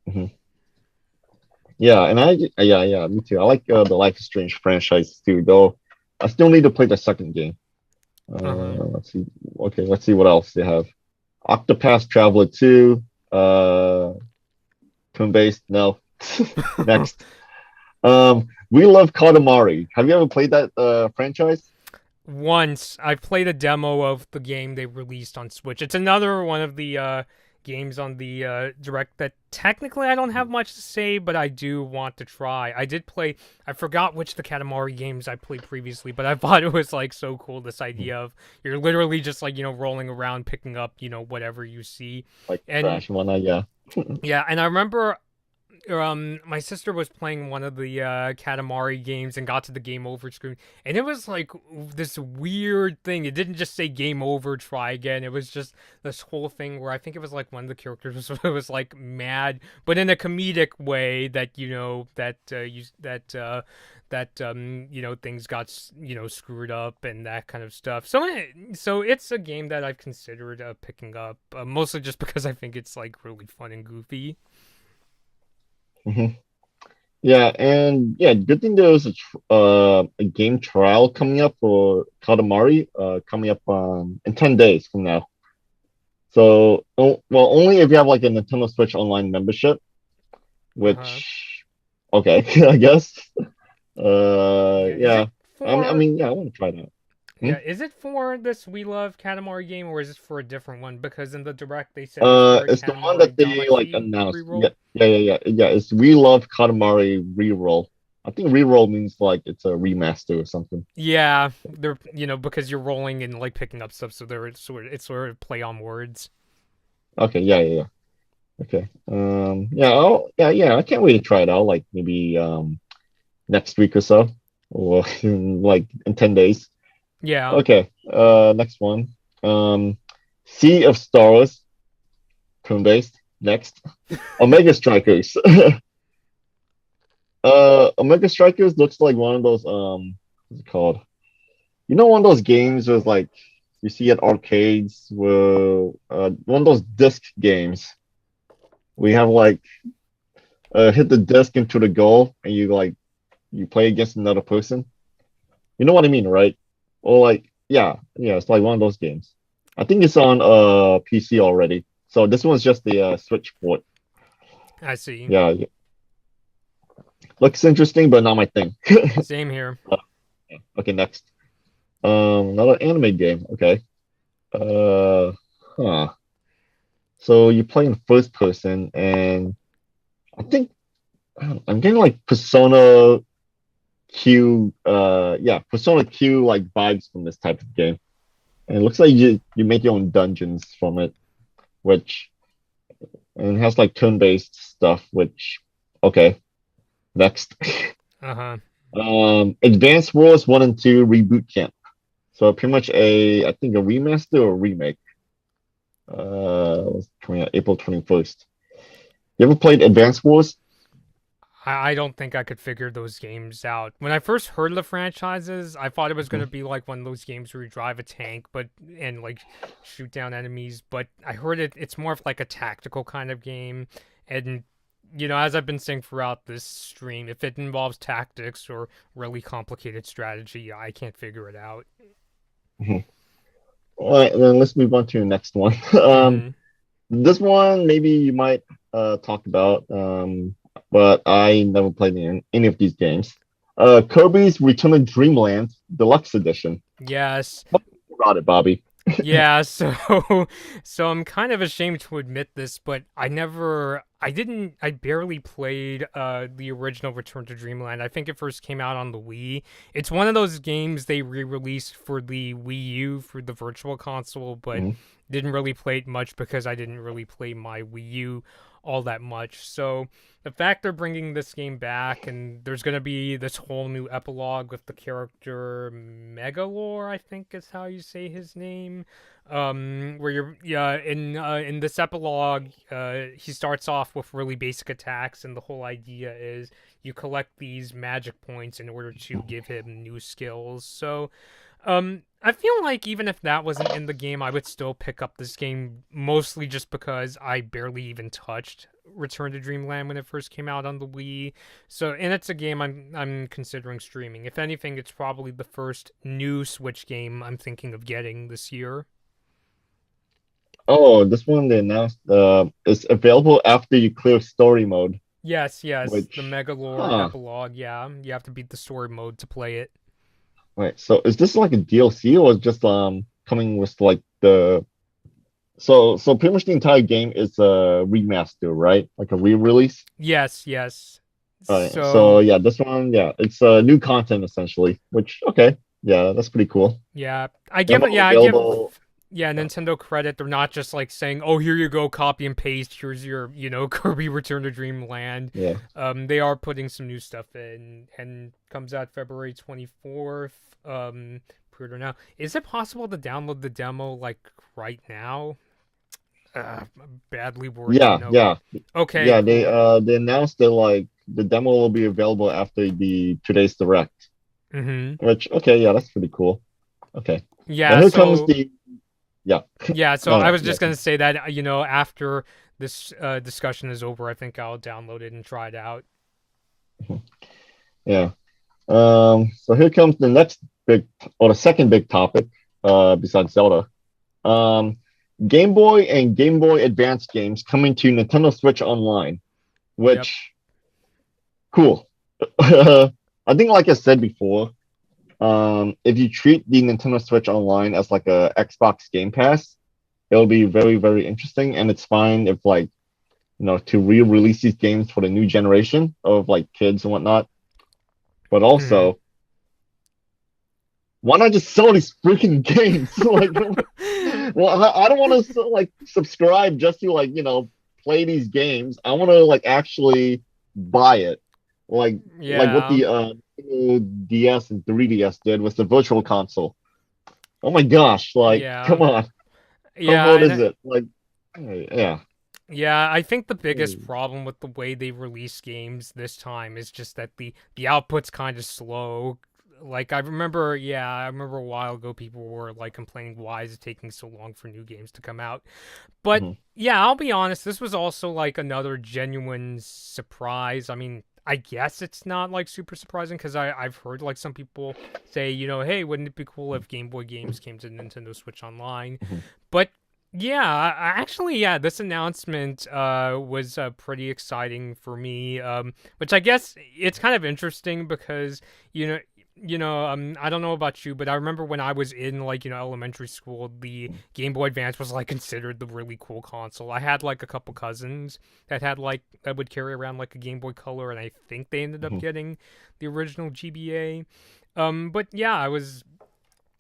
Mhm. Yeah, and yeah, me too. I like the Life is Strange franchise too, though. I still need to play the second game. Uh-huh. Let's see. Okay, let's see what else they have. Octopath Traveler 2, turn-based. No. Next. We love Katamari. Have you ever played that franchise? Once I played a demo of the game they released on Switch. It's another one of the games on the direct that technically I don't have much to say, but I do want to try. I did play. I forgot which the Katamari games I played previously, but I thought it was like so cool. This idea of you're literally just like rolling around, picking up whatever you see, Like and trash one, yeah. yeah, and I remember my sister was playing one of the Katamari games and got to the game over screen, and it was like this weird thing. It didn't just say game over, try again. It was just this whole thing where I think it was like one of the characters was like mad, but in a comedic way that things got screwed up and that kind of stuff. So it's a game that I've considered picking up, mostly just because I think it's like really fun and goofy. hmm Yeah, and yeah, good thing there was a game trial coming up for Katamari, coming up in 10 days from now. So, well, only if you have like a Nintendo Switch Online membership, Uh-huh. which, okay, I guess. Yeah, is Yeah. it for Yeah, I want to try that. Hmm? yeah, is it for this We Love Katamari game or is it for a different one? Because in the direct they said it was for a It's the one that Katamari they like Damacy announced. Yeah, reroll. yeah. It's We Love Katamari Reroll. I think reroll means like it's a remaster or something. Yeah, they're because you're rolling and like picking up stuff, so it's sort of play on words. Okay, yeah. Okay. Yeah. I can't wait to try it out. Like maybe next week or so, or like in 10 days. Yeah. Okay. Next one. Um, Sea of Stars, turn-based. Next, Omega Strikers. Omega Strikers looks like one of those what's it called? You know, one of those games was like you see at arcades where one of those disc games. We have like hit the disc into the goal and you play against another person. You know what I mean, right? Or like yeah, it's like one of those games. I think it's on PC already. So this one's just the Switch port. I see. Yeah, looks interesting, but not my thing. Same here. Okay, next. Another anime game. Okay. Uh, huh. So you play in first person, and I think I'm getting like Persona Q. Yeah, Persona Q like vibes from this type of game. And it looks like you make your own dungeons from it, which and it has like turn-based stuff. Which okay, next. Uh-huh. Advanced Wars 1 and 2 Reboot Camp. So pretty much I think a remaster or remake. It's coming out April 21st. You ever played Advance Wars? I don't think I could figure those games out. When I first heard of the franchises, I thought it was going to Mhm. be like one of those games where you drive a tank but and like shoot down enemies, but I heard it's more of like a tactical kind of game. And as I've been saying throughout this stream, if it involves tactics or really complicated strategy, I can't figure it out. Mhm. All right, then let's move on to the next one. Mhm. This one maybe you might talk about, but I never played any of these games. Kirby's Return to Dreamland Deluxe Edition. Yes. What about it, Bobby? Yeah, so so I'm kind of ashamed to admit this, but I barely played the original Return to Dreamland. I think it first came out on the Wii. It's one of those games they re-released for the Wii U for the Virtual Console, but Mhm. didn't really play it much because I didn't really play my Wii U all that much. So the fact they're bringing this game back and there's going to be this whole new epilogue with the character Megalore, I think is how you say his name, where you're in this epilogue, he starts off with really basic attacks, and the whole idea is you collect these magic points in order to give him new skills. So I feel like even if that wasn't in the game, I would still pick up this game mostly just because I barely even touched Return to Dreamland when it first came out on the Wii. So, and it's a game I'm considering streaming. If anything, it's probably the first new Switch game I'm thinking of getting this year. Oh, this one they announced is available after you clear story mode, Yes, yes, the which, Megalore huh. epilogue. Yeah, you have to beat the story mode to play it. Right. So is this like a DLC or just coming with like the so pretty much the entire game is a remaster, right? Like a re-release? Yes, yes. Right. So So yeah, this one, yeah, it's new content essentially, which okay, yeah, that's pretty cool. yeah, I give it. Demo Yeah, I give. available. Yeah, Yeah, Nintendo credit. They're not just like saying, "Oh, here you go, copy and paste. Here's your, Kirby Return to Dreamland." yeah. They are putting some new stuff in, and comes out February 24th. Pre-order now. Is it possible to download the demo like right now? Uh, badly worded Yeah, note. yeah. Okay, Yeah, cool. they announced that like the demo will be available after the today's direct. Mm-hmm. Which okay, yeah, that's pretty cool. Okay. Now Yeah. here comes So the yeah. yeah. So No, I no, was yeah. just gonna say that after this discussion is over, I think I'll download it and try it out. Yeah. So here comes the next big or the second big topic, besides Zelda. Um, Game Boy and Game Boy Advance games coming to Nintendo Switch Online, Yep. which cool. I think, like I said before, if you treat the Nintendo Switch Online as like a Xbox Game Pass, it'll be very, very interesting. And it's fine if like, to re-release these games for the new generation of like kids and whatnot. But Mm-hmm. also, why not just sell these freaking games? Like, well, I don't want to like subscribe just to like play these games. I want to like actually buy it, like what Yeah. the DS and 3DS did with the Virtual Console. Oh my gosh! Like, Yeah. come on, how Yeah. hard And is it? Like, yeah. yeah, I think the biggest problem with the way they release games this time is just that the output's kind of slow. Like I remember a while ago people were like complaining why is it taking so long for new games to come out. But Mhm, yeah, I'll be honest, this was also like another genuine surprise. I mean, I guess it's not like super surprising because I've heard like some people say, hey, wouldn't it be cool if Game Boy games came to Nintendo Switch Online? mhm, But yeah, actually, yeah, this announcement was pretty exciting for me. Which I guess it's kind of interesting because you know, I don't know about you, but I remember when I was in like elementary school, the Game Boy Advance was like considered the really cool console. I had like a couple cousins that would carry around like a Game Boy Color, and I think they ended up mhm. getting the original GBA. But yeah, I was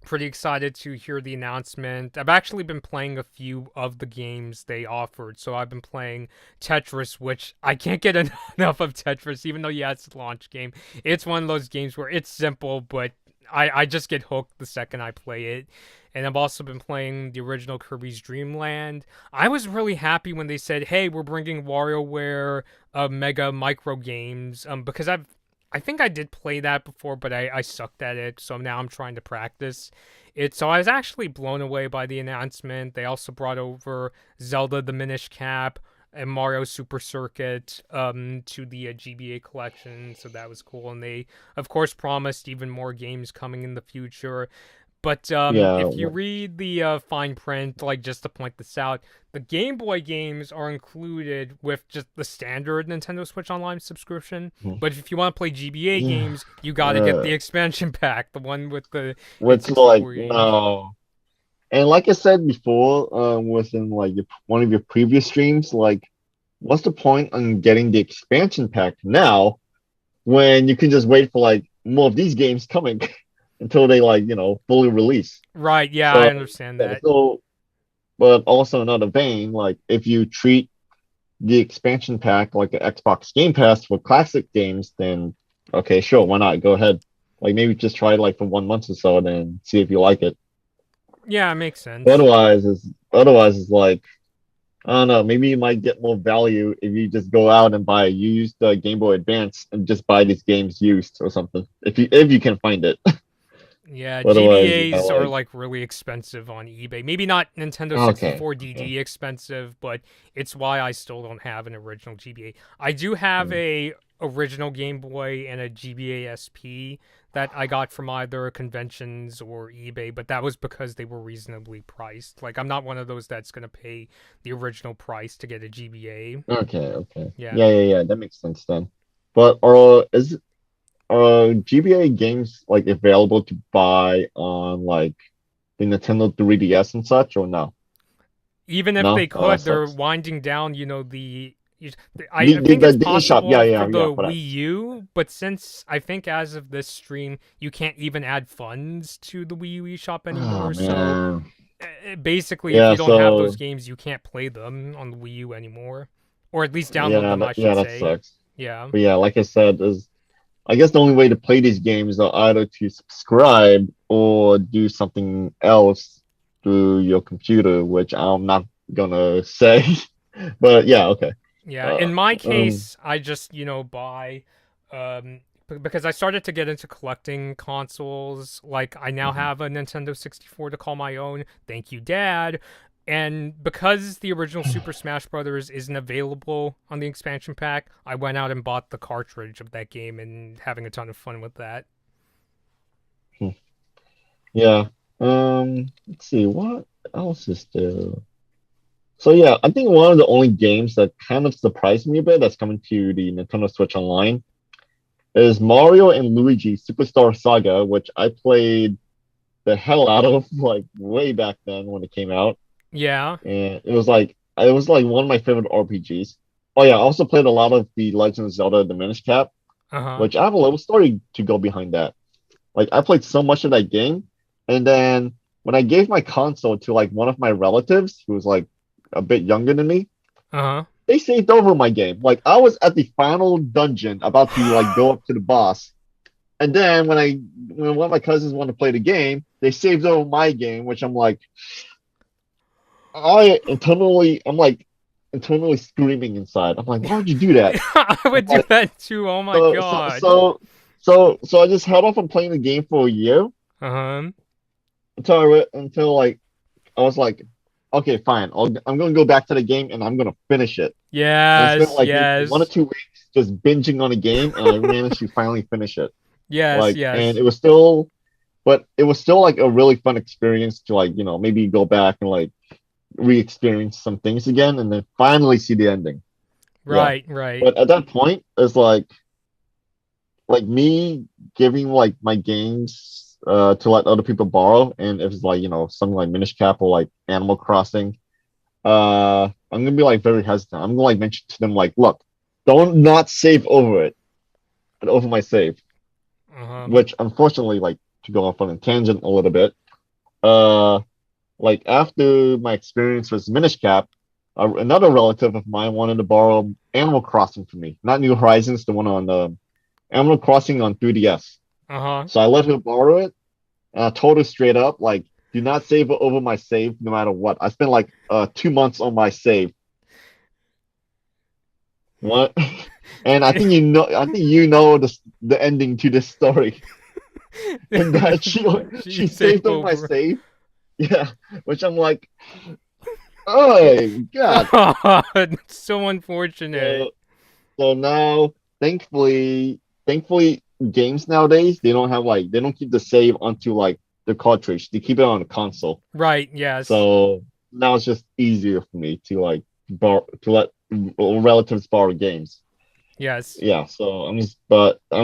pretty excited to hear the announcement. I've actually been playing a few of the games they offered. So I've been playing Tetris, which I can't get enough of Tetris, even though, yeah, it's a launch game. It's one of those games where it's simple, but I just get hooked the second I play it. And I've also been playing the original Kirby's Dream Land. I was really happy when they said, "Hey, we're bringing WarioWare Mega Micro Games." Because I think I did play that before, but I sucked at it. So now I'm trying to practice it. So I was actually blown away by the announcement. They also brought over Zelda: The Minish Cap and Mario Super Circuit to the GBA collection. So that was cool. And they, of course, promised even more games coming in the future. But Yeah. if you read the fine print, like just to point this out, the Game Boy games are included with just the standard Nintendo Switch Online subscription. But if you want to play GBA Yeah. games, you got to get the expansion pack, the one with the Which like N64 games. no. And like I said before, within like one of your previous streams, like, what's the point on getting the expansion pack now when you can just wait for like more of these games coming until they like fully release? Right? Yeah, I So, understand yeah, that. so but also another vein, like if you treat the expansion pack like an Xbox Game Pass for classic games, then okay, sure, why not? Go ahead. Like maybe just try it like for 1 month or so, and then see if you like it. Yeah, it makes sense. Otherwise is like I don't know. Maybe you might get more value if you just go out and buy a used Game Boy Advance and just buy these games used or something. If you can find it. Yeah, Otherwise, yeah, GBAs are like like really expensive on eBay. Maybe not Nintendo okay, 64 okay. DD expensive, but it's why I still don't have an original GBA. I do have Hmm. a original Game Boy and a GBA SP that I got from either conventions or eBay, but that was because they were reasonably priced. Like I'm not one of those that's going to pay the original price to get a GBA. Okay, okay. Yeah. Yeah. That makes sense then. But is GBA games like available to buy on like the Nintendo 3DS and such, or no? Even if No? they Oh, that could, they're sucks. winding down, the. The I the, think the it's the eShop, possible for yeah. the But Wii U, but since I think as of this stream, you can't even add funds to the Wii U eShop oh anymore. So man. basically, if Yeah, you don't have those so games, you can't play them on the Wii U anymore, or at least download yeah, them, I should that say. sucks. Yeah. But yeah, like I said, is I guess the only way to play these games are either to subscribe or do something else through your computer, which I'm not gonna say. But yeah, okay. Yeah, Uh, in my um, case, I just, buy because I started to get into collecting consoles. Like I now mhm. have a Nintendo 64 to call my own. Thank you, Dad. And because the original Super Smash Brothers isn't available on the expansion pack, I went out and bought the cartridge of that game and having a ton of fun with that. Yeah. Let's see, what else is there? So yeah, I think one of the only games that kind of surprised me a bit that's coming to the Nintendo Switch Online is Mario and Luigi Superstar Saga, which I played the hell out of like way back then when it came out. Yeah. And it was like one of my favorite RPGs. Oh yeah, I also played a lot of the Legend of Zelda: The Minish Cap, Uh-huh. which I have a little story to go behind that. Like I played so much of that game, and then when I gave my console to like one of my relatives who was like a bit younger than me, Uh-huh. they saved over my game. Like I was at the final dungeon about to like go up to the boss. And then when one of my cousins wanted to play the game, they saved over my game, which I'm like internally screaming inside. I'm like, why would you do that? I I'm would do like, that too. Oh my so so god. so so I just held off on playing the game for a year Uh-huh. until like I was like, okay, fine. I'm gonna go back to the game and I'm gonna finish it. And I spent Yes, like maybe 1 or yes. 2 weeks just binging on a game, and I managed to finally finish it. Yes, Like, and yes. it was still like a really fun experience to like maybe go back and like re-experience some things again, and then finally see the ending. Yeah, Right, right. but at that point, it's like me giving like my games to let other people borrow, and if it's like something like Minish Cap or like Animal Crossing, I'm gonna be like very hesitant. I'm gonna like mention to them like, look, don't not save over it, but over my save. Uh-huh. Which unfortunately, like to go off on a tangent a little bit, uh, like after my experience with Minish Cap, another relative of mine wanted to borrow Animal Crossing from me, not New Horizons, the one on Animal Crossing on 3DS. Uh-huh. So I let her borrow it, told her straight up, like, do not save over my save no matter what. I spent like 2 months on my save. What? And I think you know the ending to this story. And that She she saved saved on my over. save. Yeah, which I'm like, oh God. Oh, it's so unfortunate. So so now, thankfully, games nowadays they don't keep the save onto like the cartridge. They keep it on the console. Right, yes. So now it's just easier for me to like to let relatives borrow games. Yes. Yeah, so I'm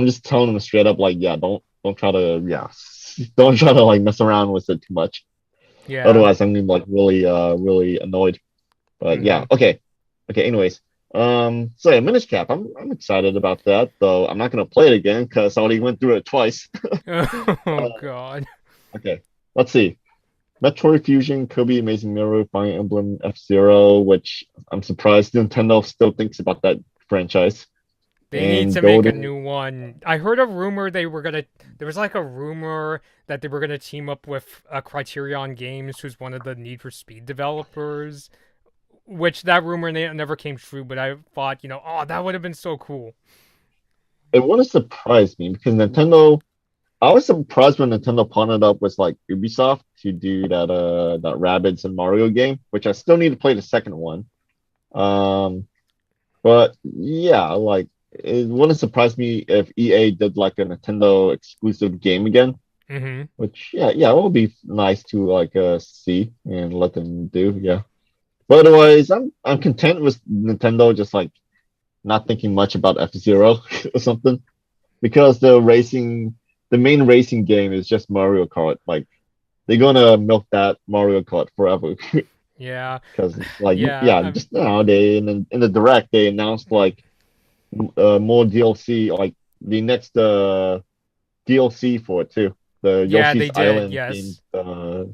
just telling them straight up, like, yeah, don't try to, don't try to like mess around with it too much. Yeah. Otherwise, I'm gonna be like really annoyed. But yeah, Hmm. okay. Anyways, so yeah, Minish Cap, I'm excited about that, though I'm not gonna play it again because I already went through it twice. Oh Uh, God. okay, let's see. Metroid Fusion, Kirby Amazing Mirror, Fire Emblem, F-Zero, which I'm surprised Nintendo still thinks about that franchise, They need and to make a Golden. new one. I heard a rumor they were gonna. There was like a rumor that they were gonna team up with Criterion Games, who's one of the Need for Speed developers. Which that rumor never came true, but I thought, oh, that would have been so cool. It wouldn't surprise me because Nintendo. I was surprised when Nintendo partnered up with like Ubisoft to do that Rabbids and Mario game, which I still need to play the second one. Um, but yeah, like it wouldn't surprise me if EA did like a Nintendo exclusive game again. Hmm. Which yeah, it would be nice to like see and let them do. Yeah. But otherwise, I'm content with Nintendo just like not thinking much about F-Zero or something because the main racing game is just Mario Kart. Like they're gonna milk that Mario Kart forever Yeah, because like yeah, yeah, just now they in the direct they announced like more DLC, like the next DLC for it too, the yeah. Yoshi's They did. Island theme. Yes.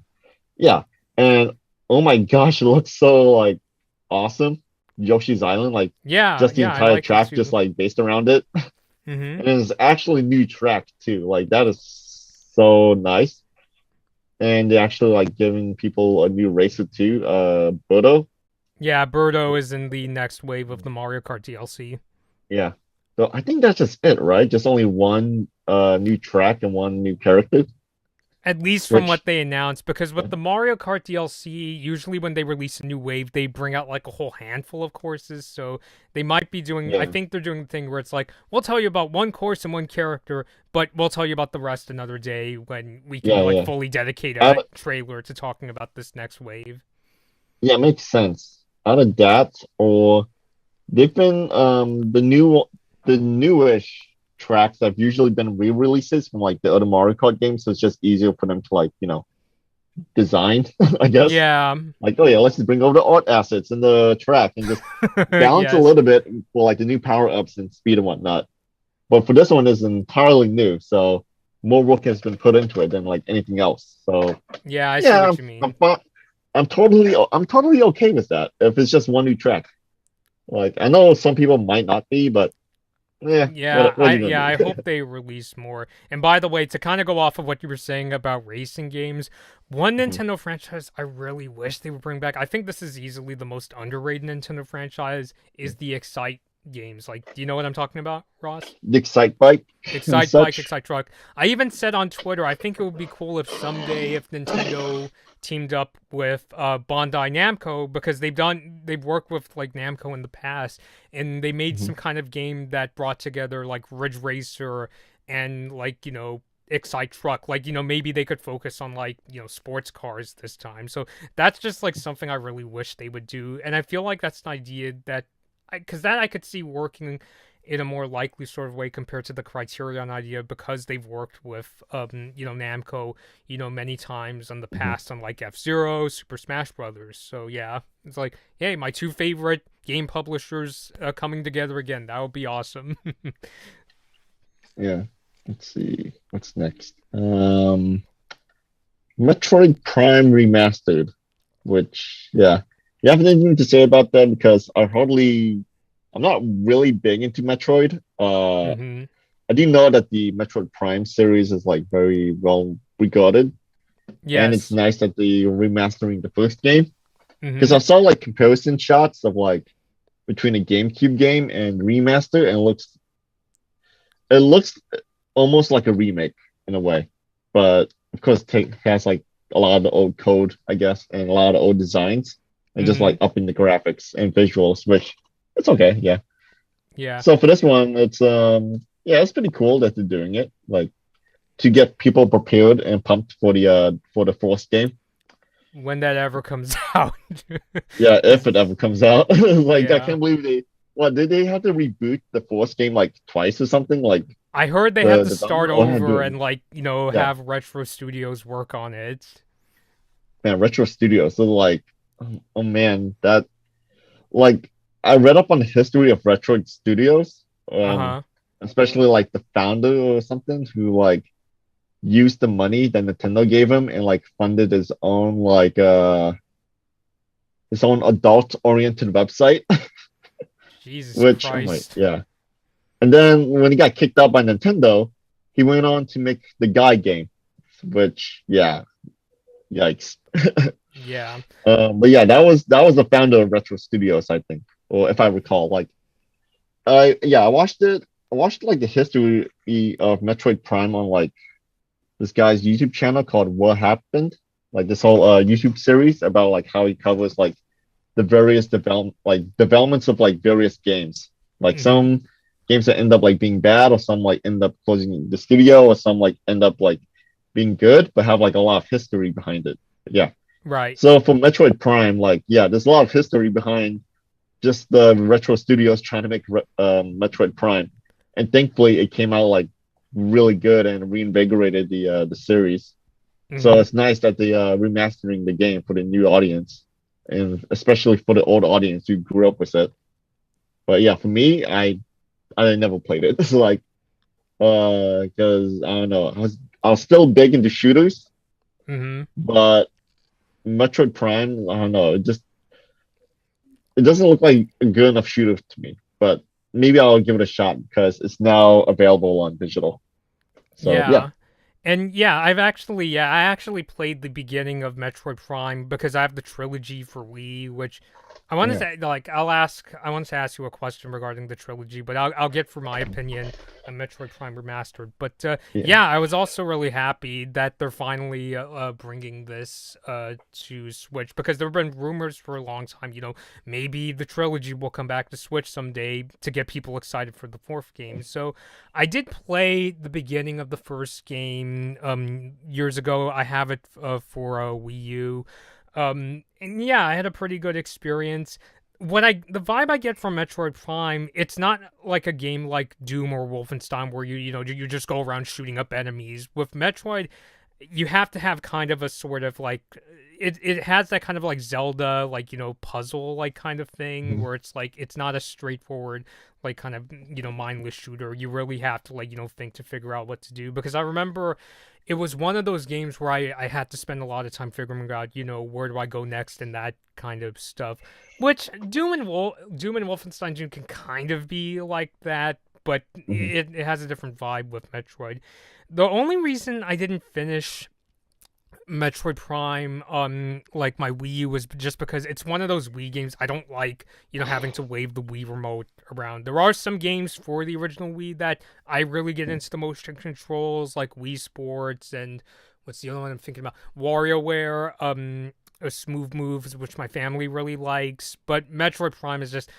Yeah, and oh my gosh, it looks so like awesome. Yoshi's Island, like Yeah, just the yeah. I entire liked it track, just too. like based around it, Hmm. and it's actually new track too. Like that is so nice. And they're actually like giving people a new racer too, Bodo. Yeah, Birdo is in the next wave of the Mario Kart DLC. Yeah. So I think that's just it, right? Just only one new track and one new character, At least from which what they announced, because yeah, with the Mario Kart DLC, usually when they release a new wave, they bring out like a whole handful of courses. So they might be doing, I yeah, think they're doing the thing where it's like, we'll tell you about one course and one character, but we'll tell you about the rest another day when we can like yeah. fully dedicate a Out trailer to talking about this next wave. yeah, makes sense. Out of that, or they've been the newish tracks have usually been re-releases from like the other Mario Kart games, so it's just easier for them to like, design, I guess. Yeah. Like, oh yeah, let's just bring over the art assets in the track and just balance a Yes. little bit for like the new power-ups and speed and whatnot. But for this one is entirely new, so more work has been put into it than like anything else. So Yeah, I see yeah, what you I'm mean. fine. I'm totally okay with that if it's just one new track. Like I know some people might not be, but yeah, what are you gonna I do? hope they release more. And by the way, to kind of go off of what you were saying about racing games, one Mhm. Nintendo franchise I really wish they would bring back. I think this is easily the most underrated Nintendo franchise is the Excite games. Like, do you know what I'm talking about, Ross? The Excite Bike and Excite Bike, such. Excite Truck. I even said on Twitter, I think it would be cool if someday if Nintendo teamed up with Bandai Namco because they've worked with like Namco in the past and they made Mhm. some kind of game that brought together like Ridge Racer and like Excite Truck. Like maybe they could focus on like sports cars this time. So that's just like something I really wish they would do, and I feel like that's an idea that because that I could see working in a more likely sort of way compared to the Criterion idea because they've worked with Namco many times in the Mhm. past on like F-Zero, Super Smash Brothers. So yeah, it's like hey, my two favorite game publishers coming together again. That would be awesome. Yeah. Let's see what's next. Metroid Prime Remastered, which yeah, you have anything to say about that? Because I'm not really big into Metroid. Hmm. I do know that the Metroid Prime series is like very well. regarded, and it's Yes. nice that they remastering the first game because Mm-hmm. I saw like comparison shots of like between a GameCube game and remaster, and it looks almost like a remake in a way, but of course take has like a lot of the old code, I guess, and a lot of the old designs, and just Mm-hmm. like upping the graphics and visuals, which it's okay, yeah. Yeah. So for this one, it's yeah, it's pretty cool that they're doing it, like to get people prepared and pumped for the fourth game. When that ever comes out. Yeah, if 'Cause- it ever comes out. Like I yeah. can't believe they what did they have to reboot the fourth game like twice or something? Like I heard they had the to start development, what are they over and doing? like, Yeah, have Retro Studios work on it. man, Retro Studios. So like, oh man, that like I read up on the history of Retro Studios, Uh-huh. especially like the founder or something who like used the money that Nintendo gave him and like funded his own adult oriented website, Jesus which oh my Christ. yeah. And then when he got kicked out by Nintendo, he went on to make the Guy game, which yeah, yikes. Yeah. But yeah, that was the founder of Retro Studios, I think, or if I recall. Like, I yeah, I watched it. I watched like the history of Metroid Prime on like this guy's YouTube channel called What Happened, like this whole YouTube series about like how he covers like the various developments of like various games. Like Mm-hmm. some games that end up like being bad, or some like end up closing the studio, or some like end up like being good, but have like a lot of history behind it. Yeah. Right. So for Metroid Prime, like yeah, there's a lot of history behind just the Retro Studios trying to make Metroid Prime, and thankfully it came out like really good and reinvigorated the series. So Mm-hmm. it's nice that they remastering the game for the new audience, and especially for the old audience who grew up with it. But yeah, for me, I never played it. It's like because I don't know, I was still big into shooters, Mm-hmm. but Metroid Prime, I don't know, it doesn't look like a good enough shooter to me. But maybe I'll give it a shot because it's now available on digital. So yeah, Yeah. And yeah, I actually played the beginning of Metroid Prime because I have the trilogy for Wii, which I want to yeah, say like I want to ask you a question regarding the trilogy, but I'll get for my opinion on Metroid Prime Remastered. But yeah. yeah, I was also really happy that they're finally bringing this to Switch because there have been rumors for a long time. Maybe the trilogy will come back to Switch someday to get people excited for the fourth game. So I did play the beginning of the first game years ago. I have it for a Wii U. And yeah, I had a pretty good experience. The vibe I get from Metroid Prime, it's not like a game like Doom or Wolfenstein where you just go around shooting up enemies. With Metroid, you have to have kind of a sort of like it has that kind of like Zelda like puzzle like kind of thing Mhm. where it's like it's not a straightforward like kind of mindless shooter. You really have to like think to figure out what to do because I remember it was one of those games where I had to spend a lot of time figuring out where do I go next and that kind of stuff, which Doom and Wolfenstein 2 can kind of be like that, but Mhm. it has a different vibe with Metroid. The only reason I didn't finish Metroid Prime like my Wii U was just because it's one of those Wii games I don't like, having to wave the Wii remote around. There are some games for the original Wii that I really get into the motion controls, like Wii Sports and what's the other one I'm thinking about? WarioWare, Smooth Moves, which my family really likes. But Metroid Prime is just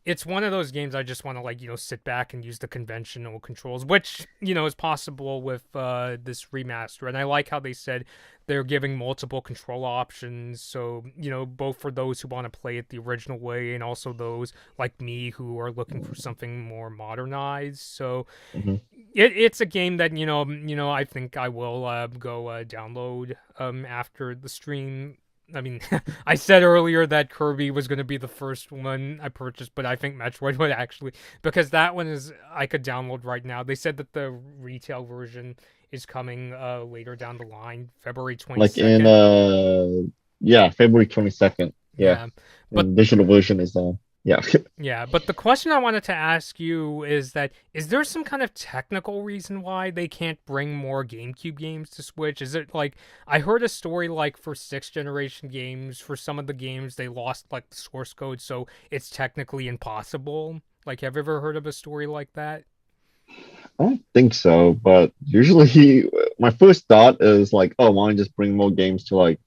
it's one of those games I just want to like sit back and use the conventional controls, which is possible with this remaster. And I like how they said they're giving multiple control options, so both for those who want to play it the original way and also those like me who are looking for something more modernized. So Mhm. it's a game that I think I will go download after the stream. I mean, I said earlier that Kirby was going to be the first one I purchased, but I think Metroid would actually, because that one is I could download right now. They said that the retail version is coming later down the line, February Like in 22nd. yeah, February 22nd. Yeah, Yeah, but and digital version is Yeah. Yeah, but the question I wanted to ask you is that is there some kind of technical reason why they can't bring more GameCube games to Switch? Is it like I heard a story like for sixth generation games, for some of the games they lost like the source code, so it's technically impossible. Like, have you ever heard of a story like that? I don't think so, but usually my first thought is like, oh, why don't you just bring more games to like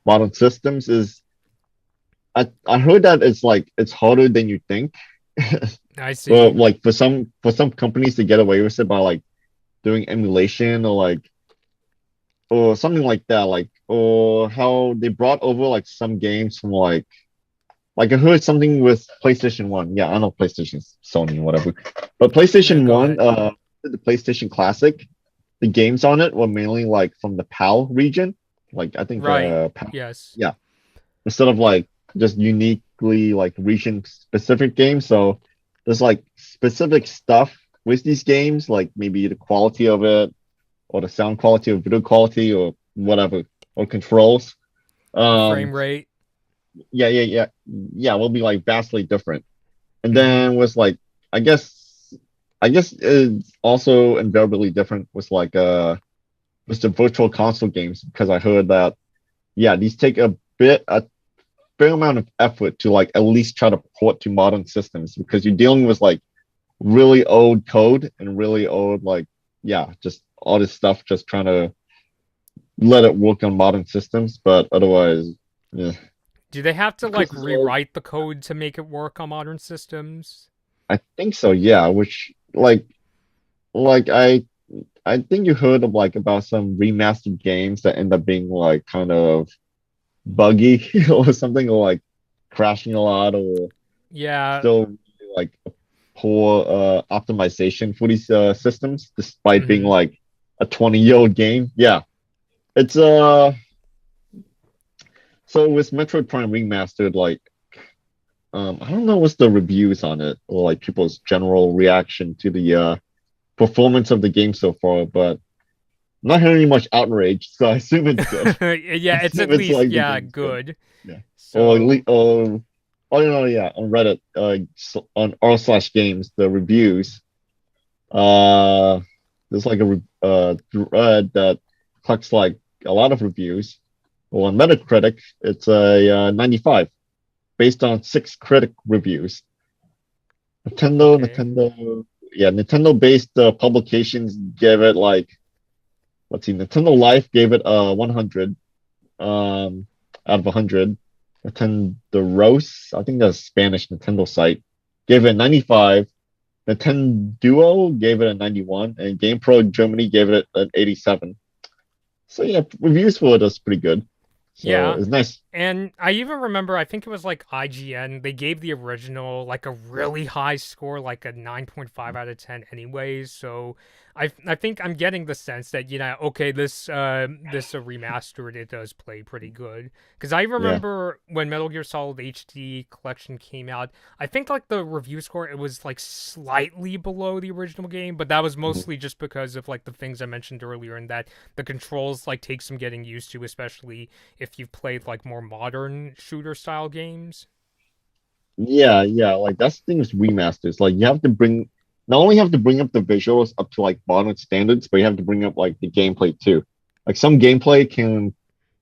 modern systems? Is I heard that it's like it's harder than you think. I But see. like for some companies to get away with it by like doing emulation or like or something like that, like or how they brought over like some games from like I heard something with PlayStation 1. Yeah, I know PlayStation, Sony, whatever. But Yeah, PlayStation go 1, ahead. the PlayStation Classic, the games on it were mainly like from the PAL region. Like I think Right. PAL, Yes. yeah. Instead of like just uniquely like region specific games. So there's like specific stuff with these games, like maybe the quality of it or the sound quality or video quality or whatever or controls. The frame Um, rate. yeah, will be like vastly different. And Mm-hmm. then was like, I guess, I guess it's also invariably different with the virtual console games because I heard that yeah, these take a fair amount of effort to like at least try to port to modern systems because you're dealing with like really old code and really old like yeah, just all this stuff just trying to let it work on modern systems, but otherwise, yeah. Do they have to Because like it's old, rewrite the code to make it work on modern systems? I think so, yeah. Which like I think you heard of like about some remastered games that end up being like kind of buggy or something or like crashing a lot or Yeah. still really, like a poor optimization for these systems despite being Mm-hmm. like a 20-year-old game. Yeah. It's so with Metroid Prime Remastered, like I don't know what's the reviews on it or like people's general reaction to the performance of the game so far, but I'm not hearing much outrage, so I assume it's good. I Yeah, it's at assume it's least like the yeah, game's good. good. Yeah. Or at So, least oh no, yeah, on Reddit, on r slash games, the reviews, uh there's like a thread that collects like a lot of reviews. Well, on Metacritic, it's a 95 based on six critic reviews. okay. Nintendo based publications gave it like let's see, Nintendo Life gave it a 100 out of 100. Nintendo Rose, I think that's a Spanish Nintendo site, gave it 95. Nintendo Duo gave it a 91, and GamePro Germany gave it an 87. So yeah, reviews for it is pretty good. So Yeah. it's nice. And I even remember, I think it was like IGN, they gave the original like a really high score, like a 9.5 out of 10 anyways. So I think I'm getting the sense that, okay, this remastered, it does play pretty good. Because I Yeah. remember when Metal Gear Solid HD Collection came out, I think like the review score, it was like slightly below the original game, but that was Mhm. mostly just because of like the things I mentioned earlier, and that the controls like take some getting used to, especially if you've played like more modern shooter style games. Yeah. Like that's the thing with remasters. Like you have to bring not only have to bring up the visuals up to like modern standards, but you have to bring up like the gameplay too. Like some gameplay can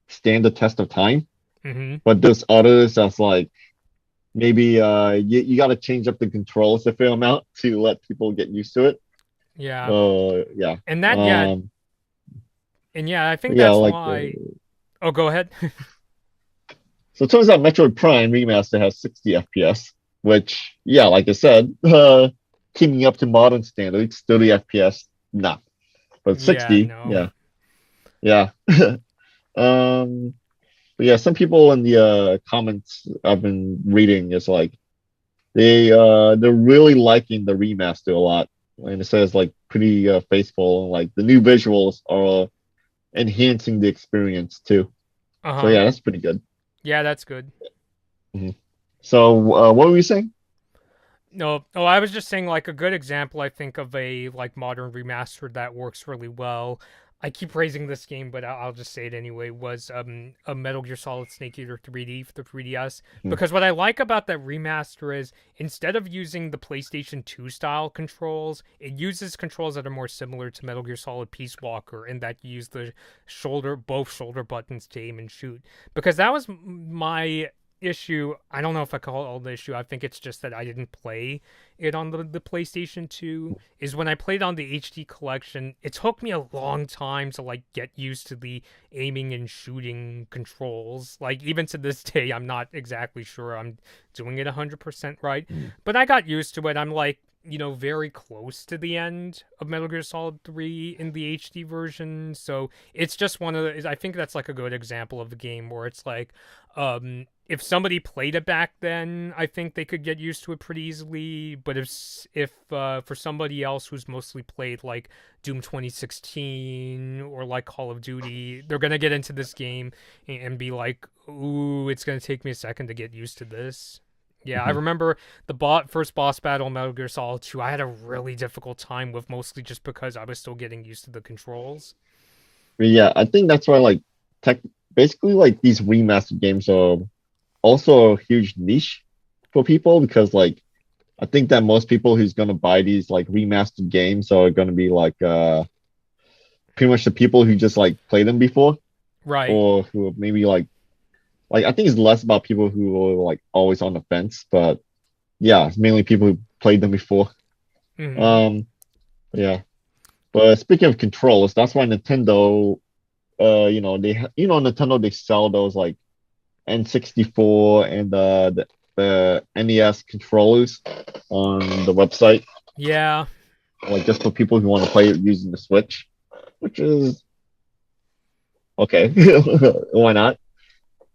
stand the test of time, Mm-hmm. but there's others that's like maybe you got to change up the controls a fair amount to let people get used to it. Yeah, Yeah. and that yeah, I think Yeah, that's like why. Oh, go ahead. so it turns out Metroid Prime Remaster has 60 FPS, which yeah, like I said, keeping up to modern standards, 30 FPS, nah. But Yeah, 60, no. yeah. Um, but yeah, some people in the comments I've been reading is like they're really liking the remaster a lot. And it says like pretty faithful and like the new visuals are enhancing the experience too. Uh So huh. yeah, that's pretty good. Yeah, that's good. Mhm. So what were you saying? No, oh, I was just saying like a good example. I think of a like modern remaster that works really well. I keep praising this game, but I'll just say it anyway, was a Metal Gear Solid Snake Eater 3D for the 3DS. Mhm. Because what I like about that remaster is instead of using the PlayStation 2 style controls, it uses controls that are more similar to Metal Gear Solid Peace Walker in that you use the both shoulder buttons to aim and shoot. Because that was my issue. I don't know if I call it the issue. I think it's just that I didn't play it on the PlayStation 2 is when I played on the HD collection, it took me a long time to like get used to the aiming and shooting controls. Like even to this day, I'm not exactly sure I'm doing it 100% right, Mhm. but I got used to it. I'm like, very close to the end of Metal Gear Solid 3 in the HD version. So it's just one of the, I think that's like a good example of a game where it's like, if somebody played it back then, I think they could get used to it pretty easily. But if for somebody else who's mostly played like Doom 2016 or like Call of Duty, they're gonna get into this game and be like, "Ooh, it's gonna take me a second to get used to this." Yeah, I Mhm. remember the first boss battle in Metal Gear Solid 2. I had a really difficult time with, mostly just because I was still getting used to the controls. But yeah, I think that's why like tech basically like these remastered games are also a huge niche for people because like I think that most people who's gonna buy these like remastered games are gonna be like pretty much the people who just like played them before Right. or who maybe like I think it's less about people who are like always on the fence, but yeah, it's mainly people who played them before. Hmm. Um, yeah. But speaking of controllers, that's why Nintendo, Nintendo they sell those like N64 and the NES controllers on the website, Yeah. like just for people who want to play it using the Switch, which is okay. Why not?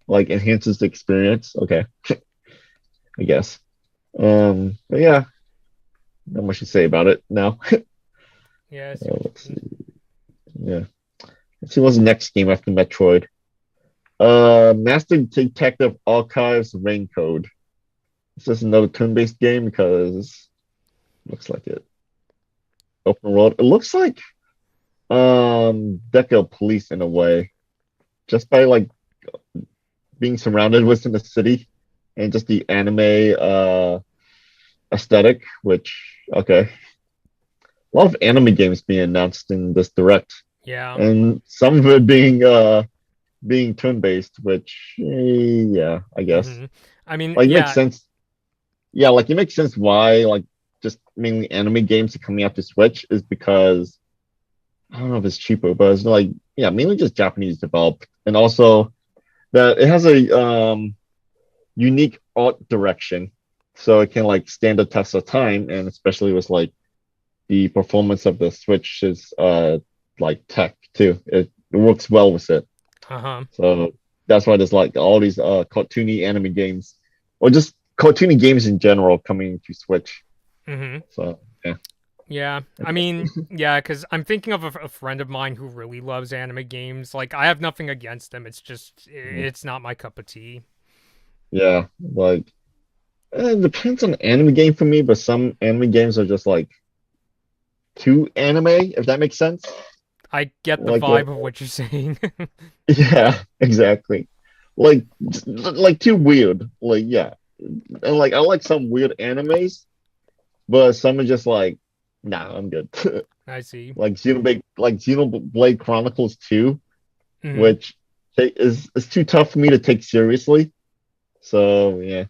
Like enhances the experience. Okay, I guess. But yeah, not much to say about it now. Yeah. I see what Let's you see. mean. Yeah, let's see what's the next game after Metroid. Master Detective Archives Rain Code. Is this another turn-based game? Because looks like it. Open world. It looks like Deca Police in a way, just by like being surrounded within the city and just the anime aesthetic. Which okay, a lot of anime games being announced in this direct, Yeah. and some of it being turn-based, which yeah, I guess Hmm. I mean, like makes yeah. sense. Yeah, like it makes sense why like just mainly anime games are coming out to Switch is because I don't know if it's cheaper, but it's like yeah, mainly just Japanese developed, and also that it has a unique art direction, so it can like stand the test of time, and especially with like the performance of the Switch's like tech too. It works well with it, Uh huh. so that's why there's like all these cartoony anime games, or just cartoony games in general coming to Switch. Hmm. So yeah, Yeah. I I guess. mean, yeah, because I'm thinking of a friend of mine who really loves anime games. Like, I have nothing against them. It's just, Mhm. it's not my cup of tea. Yeah, like it depends on the anime game for me, but some anime games are just like too anime, if that makes sense. I get the Like, vibe of what you're saying. yeah, exactly. Like too weird. Like, yeah, and like I like some weird animes, but some are just like, nah, I'm good. I see. Like Xenoblade Chronicles 2, Hmm. which is too tough for me to take seriously. So yeah,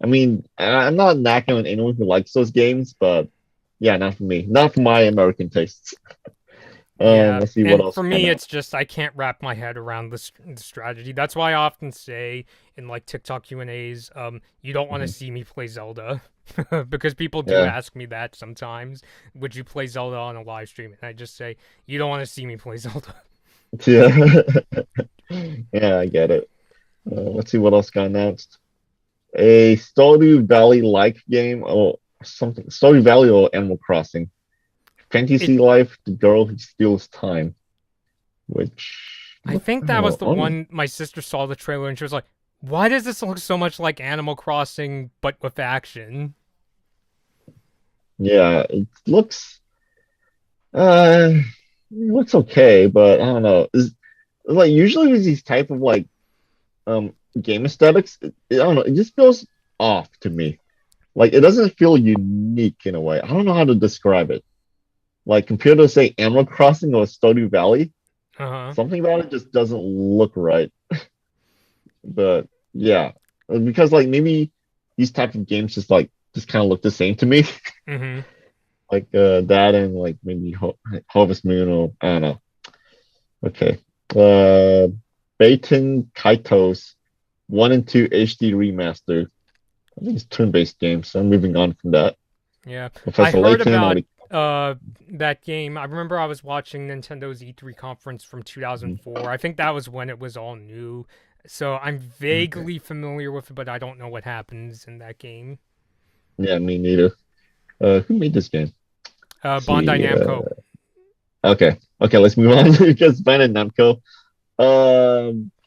I mean, I'm not knocking on anyone who likes those games, but yeah, not for me. Not for my American tastes. Yeah, Let's see what and else for came me, out. it's just I can't wrap my head around the strategy. That's why I often say in like TikTok Q&As, you don't want to Mhm. see me play Zelda, because people do Yeah, ask me that sometimes. Would you play Zelda on a live stream? And I just say, you don't want to see me play Zelda. yeah, yeah. I get it. Let's see what else got announced. A Stardew Valley like game or something. Stardew Valley or Animal Crossing. It, Fantasy Life: The Girl Who Steals Time, which I look think that was oh, the one my sister saw the trailer and she was like, "Why does this look so much like Animal Crossing but with action?" yeah, it looks uh it looks okay, but I don't know. Is like usually with these type of like game aesthetics, I don't know, it just feels off to me. Like it doesn't feel unique in a way. I don't know how to describe it. Like compared to say Emerald Crossing or Stardew Valley, Uh-huh. something about it just doesn't look right. But yeah, because like maybe these type of games just kind of look the same to me. Mm-hmm. Like that and like maybe Harvest Moon or I don't know. Okay. Uh Baten Kaitos 1 and 2 HD remaster. I think it's turn-based games, so I'm moving on from that. Yeah. I Professor heard Layton about already. uh that game. I remember I was watching Nintendo's E3 conference from Mhm. 2004. I think that was when it was all new. So I'm Okay. vaguely familiar with it, but I don't know what happens in that game. Yeah, me neither. Who made this game? Let's Bandai see. Namco. Okay. Okay, let's move on because Bandai Namco.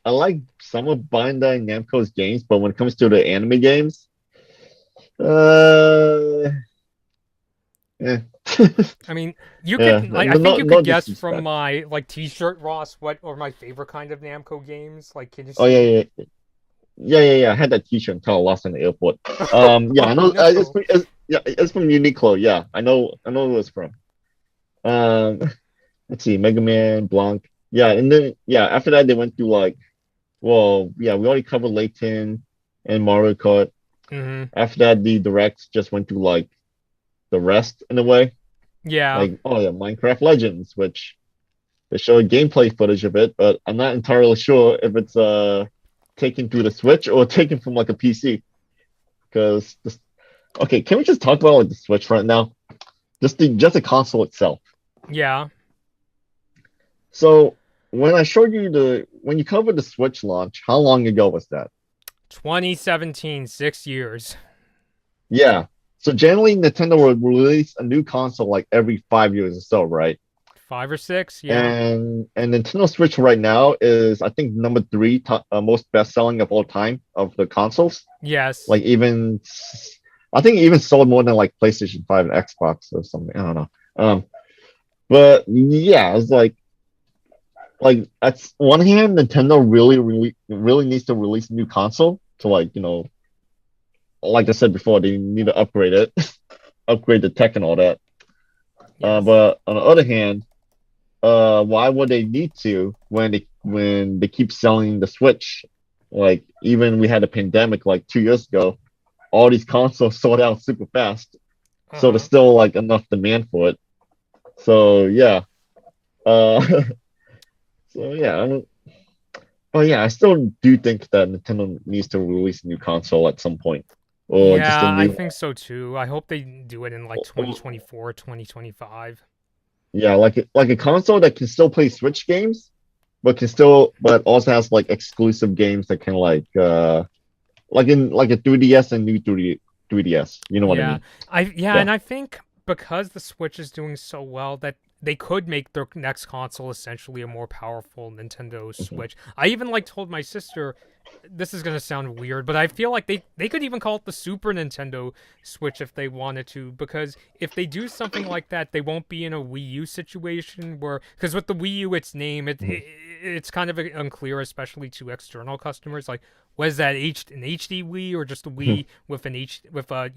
I like some of Bandai Namco's games, but when it comes to the anime games, uh, yeah, I mean, you yeah, could I think no, you no could guess from disrespect. my like t-shirt, Ross, what are my favorite kind of Namco games. Like, can you Oh see? yeah. I had that T-shirt until I lost in the airport. Yeah, I Oh know. no. It's from Uniqlo. Yeah, I know who it's from. Um, let's see, Mega Man, Blanc. Yeah, and then yeah, after that they went through like, well, yeah, we already covered Layton and Mario Kart. Mm-hmm. After that, the directs just went through like the rest in a way. Yeah. Like, oh yeah, Minecraft Legends, which they showed gameplay footage of it, but I'm not entirely sure if it's taken through the Switch or taken from like a PC. Because this, okay, can we just talk about like the Switch right now? Just the console itself. Yeah. So when I showed you the when you covered the Switch launch, how long ago was that? 2017, 6 years. Yeah. So generally Nintendo would release a new console like every 5 years or so, right? 5 or 6, yeah. And Nintendo Switch right now is I think number three most best selling of all time of the consoles. Yes. Like even I think it even sold more than like PlayStation 5 and Xbox or something. I don't know. But yeah, it's like at one hand, Nintendo really needs to release a new console to like, like I said before, they need to upgrade it, upgrade the tech and all that. Yes. But on the other hand, why would they need to when they keep selling the Switch? Like even we had a pandemic like 2 years ago, all these consoles sold out super fast. So there's Uh-huh. still like enough demand for it. So yeah. Uh so yeah, but yeah, I still do think that Nintendo needs to release a new console at some point. Or just a Yeah, I new think so too. I hope they do it in like or- 2024, 2025. yeah, like a console that can still play Switch games, but also has like exclusive games that can like in like a 3DS and new 3DS. You know what I Yeah. mean? Yeah, Yeah. and I think because the Switch is doing so well that they could make their next console essentially a more powerful Nintendo Mhm. Switch. I even like told my sister this is gonna sound weird, but I feel like they could even call it the Super Nintendo Switch if they wanted to, because if they do something like that, they won't be in a Wii U situation where, because with the Wii U, its name, Mhm. it's kind of unclear, especially to external customers. Like, was that an HD Wii or just a Mhm. Wii with with a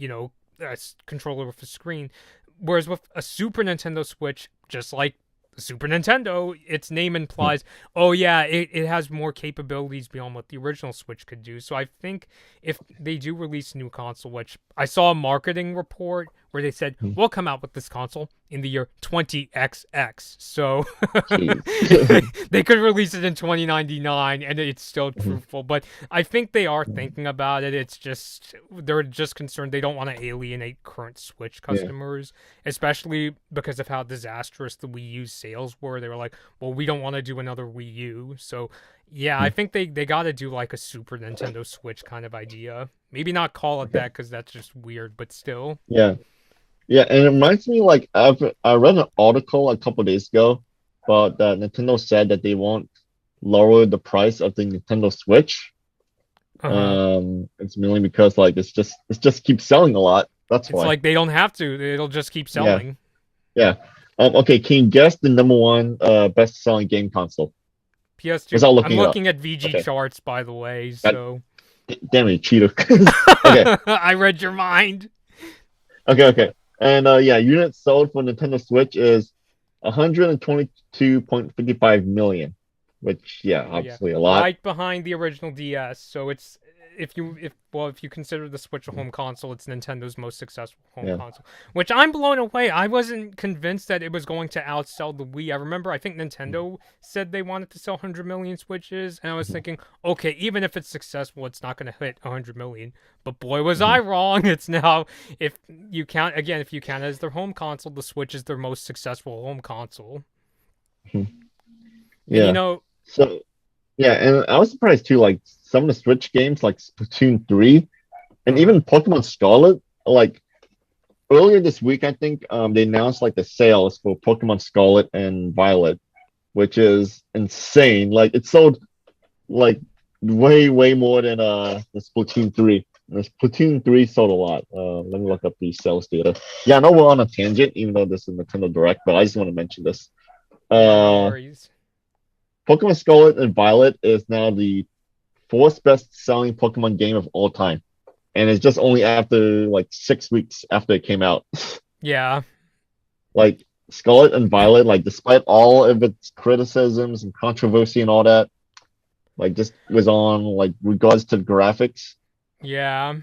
a controller with a screen? Whereas with a Super Nintendo Switch, just like Super Nintendo, its name implies, oh yeah, it has more capabilities beyond what the original Switch could do. So I think if they do release a new console, which I saw a marketing report where they said Mhm. we'll come out with this console in the year 20XX. So Jeez. they could release it in 2099 and it's still Mhm. truthful. But I think they are thinking about it. It's just they're just concerned they don't want to alienate current Switch Yeah. customers, especially because of how disastrous the Wii U sales were. They were like, well, we don't want to do another Wii U. So, yeah, I Mhm. think they got to do like a Super Nintendo Switch kind of idea. Maybe not call it Okay. that because that's just weird, but still. Yeah. Yeah, and it reminds me like I read an article a couple days ago about that Nintendo said that they won't lower the price of the Nintendo Switch. Uh huh. It's mainly because like it's just keeps selling a lot. That's It's why. like they don't have to, it'll just keep Yeah, selling. yeah. Okay, can you guess the number one best-selling game console PS2. without I'm looking it up? looking at VG Okay. charts, by the way, God so. damn it, cheater. Okay, I read your mind. okay. And yeah, units sold for Nintendo Switch is 122.55 million, which yeah, Oh yeah, obviously a lot. right behind the original DS. So it's if you consider the Switch a home console, it's Nintendo's most successful home Yeah. console. Which I'm blown away. I wasn't convinced that it was going to outsell the Wii. I remember I think Nintendo said they wanted to sell 100 million Switches, and I was thinking, okay, even if it's successful, it's not going to hit 100 million. But boy, was I wrong. It's now if you count it as their home console, the Switch is their most successful home console. And Yeah. So yeah, and I was surprised too, like some of the Switch games like Splatoon 3 and uh-huh. even Pokemon Scarlet, like earlier this week, I think they announced like the sales for Pokemon Scarlet and Violet, which is insane. Like it sold like way more than the Splatoon 3. The Splatoon 3 sold a lot. Let me look up the sales data. Yeah, I know we're on a tangent, even though this is Nintendo Direct, but I just want to mention this. Yeah, no Uh, worries. Pokemon Scarlet and Violet is now the fourth best selling Pokemon game of all time. And it's just only after like 6 weeks after it came out. Yeah. Like Scarlet and Violet, like despite all of its criticisms and controversy and all that, like just was on like regards to the graphics, Yeah.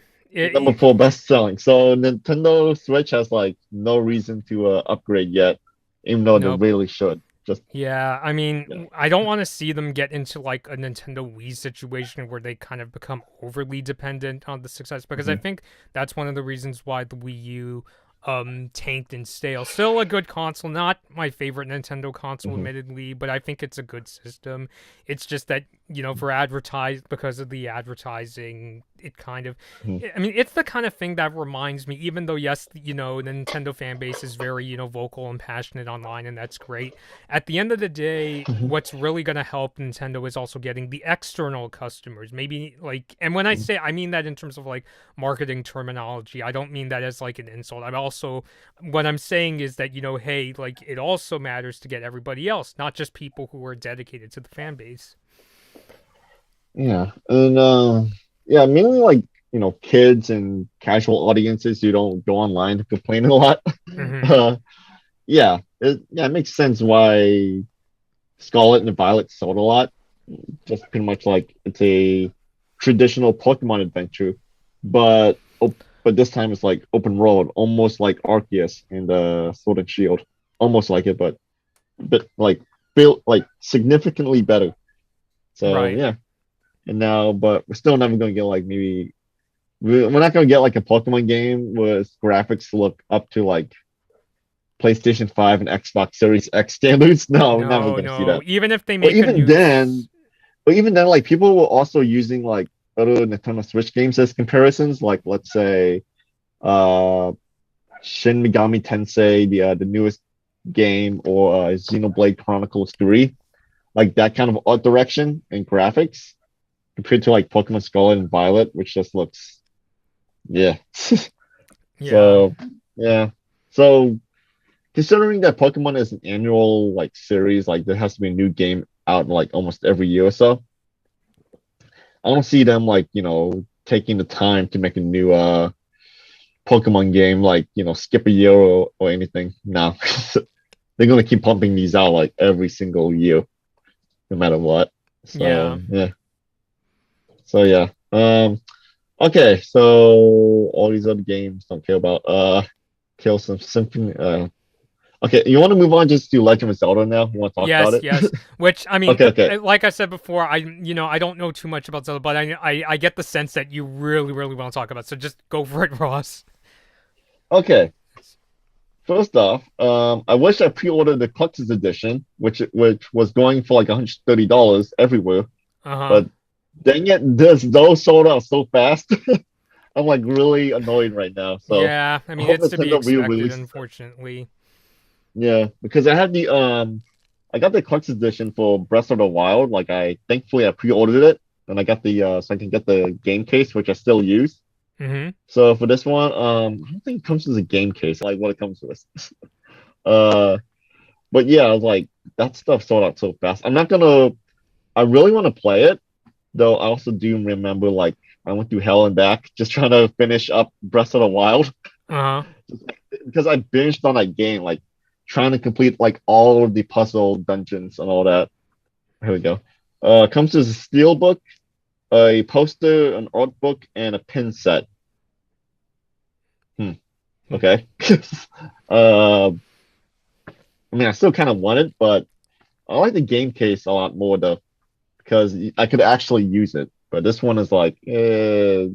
the number four best selling. So Nintendo Switch has like no reason to upgrade yet, even though they Nope. really should. Just Yeah, I yeah. mean, I don't want to see them get into like a Nintendo Wii situation where they kind of become overly dependent on the success because I Mhm, think that's one of the reasons why the Wii U tanked and stale. Still a good console, not my favorite Nintendo console mhm, admittedly, but I think it's a good system. It's just that, for advertise because of the advertising, it kind of mhm, I mean, it's the kind of thing that reminds me, even though yes, the Nintendo fan base is very, vocal and passionate online and that's great, at the end of the day, mhm, what's really going to help Nintendo is also getting the external customers. Maybe like, and when I mhm. say, I mean that in terms of like marketing terminology. I don't mean that as like an insult. I'm also, what I'm saying is that, hey, like it also matters to get everybody else, not just people who are dedicated to the fan base. Yeah, and yeah, mainly like kids and casual audiences who don't go online to complain a lot. Hmm. uh, yeah, it makes sense why Scarlet and Violet sold a lot. Just pretty much like it's a traditional Pokemon adventure, but but this time it's like open world, almost like Arceus and Sword and Shield, almost like it, but like built like significantly better. So Right. yeah, and now, but we're still never gonna get like maybe we're not gonna get like a Pokemon game with graphics look up to like PlayStation 5 and Xbox Series X standards. No, we're never No, gonna see no. that. Even if they Or make a even new. then, like people were also using like other Nintendo Switch games as comparisons. Like let's say uh Shin Megami Tensei, the newest game, or Xenoblade Chronicles 3, like that kind of art direction and graphics compared to like Pokemon Scarlet and Violet, which just looks yeah. Yeah. So yeah. So considering that Pokemon is an annual like series, like there has to be a new game out like almost every year or so. I don't see them like, taking the time to make a new Pokemon game, like, skip a year or anything. No. They're gonna keep pumping these out like every single year, no matter what. Yeah. So yeah. So yeah. Okay, so all these other games don't care about Kill some Symphony. Okay, you want to move on just to Legend of Zelda now? You want to talk about Yes, it? yes. Which I mean, Okay. like I said before, I don't know too much about Zelda, but I get the sense that you really, really want to talk about. It. So just go for it, Ross. Okay. First off, I wish I pre-ordered the collector's edition, which was going for like $130 everywhere. Uh huh. But dang it, those sold out so fast. I'm like really annoyed right now. So Yeah, I I mean hope it's to be Nintendo expected, re-releases them. unfortunately. Yeah, because I got the collector's edition for Breath of the Wild. Like I thankfully I pre-ordered it, and I got the so I can get the game case, which I still use. Mm-hmm. So for this one, I don't think it comes as a game case. I like what it comes with. Uh, But yeah, I was like, that stuff sold out so fast. I'm not gonna. I really want to play it, though. I also do remember like I went through hell and back just trying to finish up Breath of the Wild Uh-huh. because I binged on that game, like trying to complete like all of the puzzle dungeons and all that. Here we go. Comes as a steel book, a poster, an art book, and a pin set. Hmm. Hmm. Okay. uh, I mean, I still kind of want it, but I like the game case a lot more though because I could actually use it. But this one is like, okay.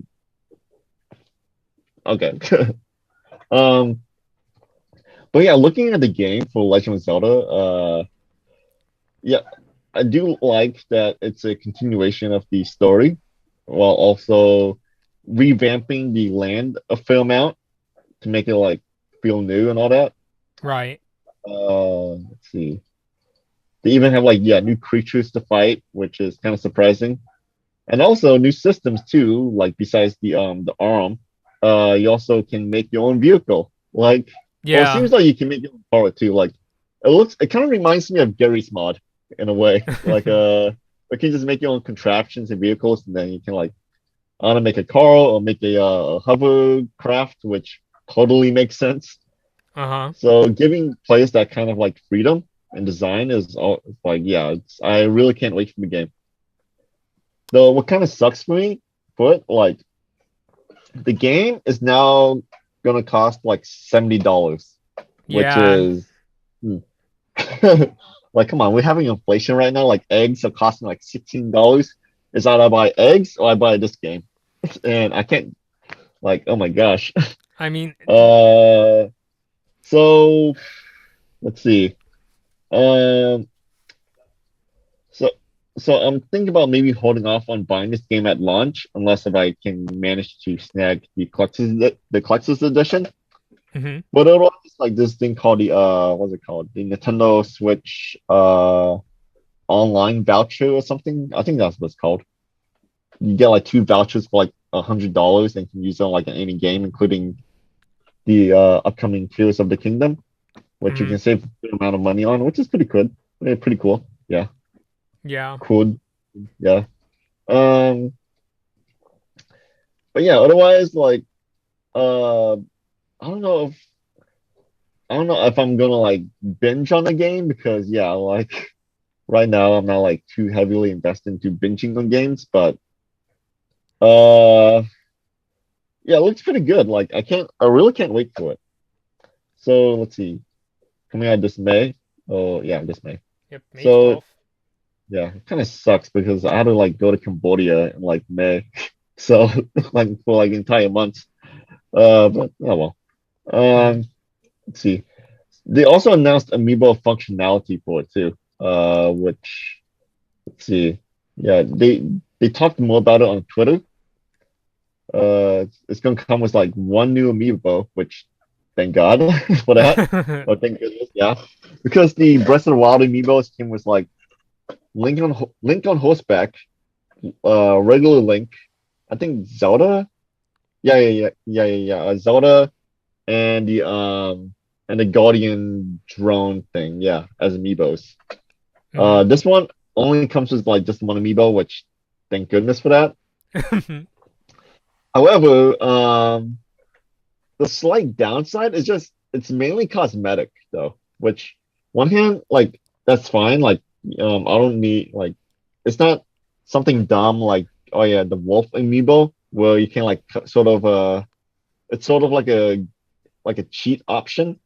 um, but yeah, looking at the game for Legend of Zelda, yeah, I do like that it's a continuation of the story while also revamping the land a fair amount to make it like feel new and all that. Right. Let's see. They even have like yeah, new creatures to fight, which is kind of surprising. And also new systems too, like besides the arm, you also can make your own vehicle. Like, well, it Yeah. seems like you can make your own car too. Like, it kind of reminds me of Gary's mod in a way. Like, you can just make your own contraptions and vehicles, and then you can like, I want to make a car or make a hovercraft, which totally makes sense. Uh-huh. So giving players that kind of like freedom and design is all like, yeah, I really can't wait for the game. Though what kind of sucks for me, but like the game is now gonna cost like $70, which Yeah. is hmm. Like come on, we're having inflation right now. Like eggs are costing like $16. Is either I buy eggs or I buy this game, and I can't like oh my gosh. I mean, Uh, so let's see. Um, so so I'm thinking about maybe holding off on buying this game at launch unless if I can manage to snag the collector's edition. mhm. But otherwise, it's like this thing called the what's it called? The Nintendo Switch online voucher or something. I think that's what it's called. You get like two vouchers for like $100 and can use them like in any game, including the upcoming Tears of the Kingdom, which you Mhm. can save a good amount of money on, which is pretty good. Pretty cool. Yeah, Yeah. cool. Yeah. Um, but yeah, otherwise, like, I don't know if I'm gonna like binge on the game because yeah, like right now I'm not like too heavily invested into binging on games, but uh, yeah, it looks pretty good. Like I really can't wait for it. So let's see, coming out this May. Oh yeah, this May. Yep, May So 12th. yeah, it kind of sucks because I had to like go to Cambodia in like May, so like for like entire months. But oh well. Mhm. Let's see. They also announced Amiibo functionality for it too. Which let's see. Yeah, they talked more about it on Twitter. It's gonna come with like one new Amiibo, which thank God for that. Oh, thank goodness, yeah. Because the Breath of the Wild Amiibos came with like Link on horseback, regular Link. I think Zelda. Yeah. Zelda and the Guardian drone thing, yeah, as amiibos. Mhm. This one only comes with like just one amiibo, which thank goodness for that. However, the slight downside is just it's mainly cosmetic though, which one hand like that's fine. Like I don't need like it's not something dumb like oh yeah the wolf amiibo where you can like sort of it's sort of like a cheat option.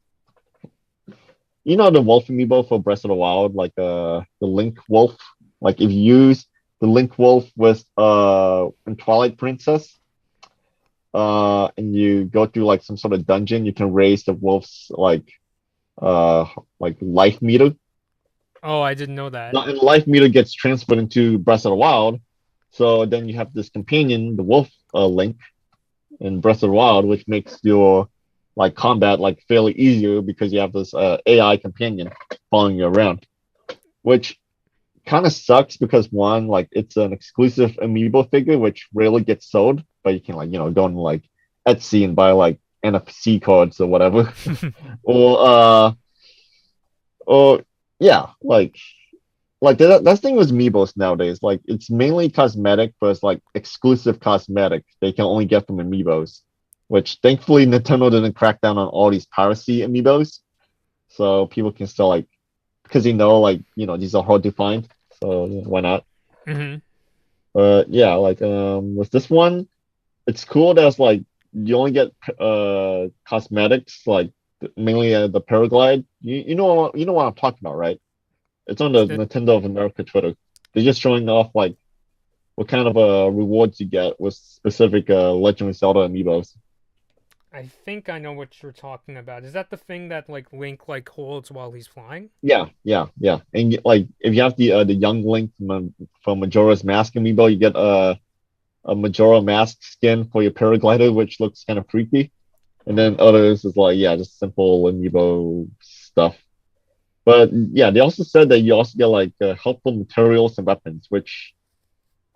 You know the wolf amiibo for Breath of the Wild, like the Link Wolf. Like if you use the Link Wolf with in Twilight Princess, and you go through like some sort of dungeon, you can raise the wolf's uh life meter. Oh, I didn't know that. Now, and the life meter gets transferred into Breath of the Wild. So then you have this companion, the wolf Link in Breath of the Wild, which makes your like combat like fairly easier because you have this AI companion following you around, which kind of sucks because one, like it's an exclusive amiibo figure which rarely gets sold, but you can like go on like Etsy and buy like NFC cards or whatever, or Oh, yeah, like that thing with amiibos nowadays. Like it's mainly cosmetic, but it's like exclusive cosmetic they can only get from amiibos. Which thankfully Nintendo didn't crack down on all these piracy amiibos, so people can still like because they know like these are hard to find, so why not? Hmm. But yeah, like with this one, it's cool that it's like you only get cosmetics like mainly the paraglide. You know what I'm talking about, right? It's on the Nintendo of America Twitter. They're just showing off like what kind of rewards you get with specific Legend of Zelda amiibos. I think I know what you're talking about. Is that the thing that like Link like holds while he's flying? Yeah, yeah, yeah. And like if you have the young Link from Majora's Mask amiibo, you get a Majora Mask skin for your paraglider, which looks kind of freaky. And then others is like yeah, just simple amiibo stuff. But yeah, they also said that you also get like helpful materials and weapons, which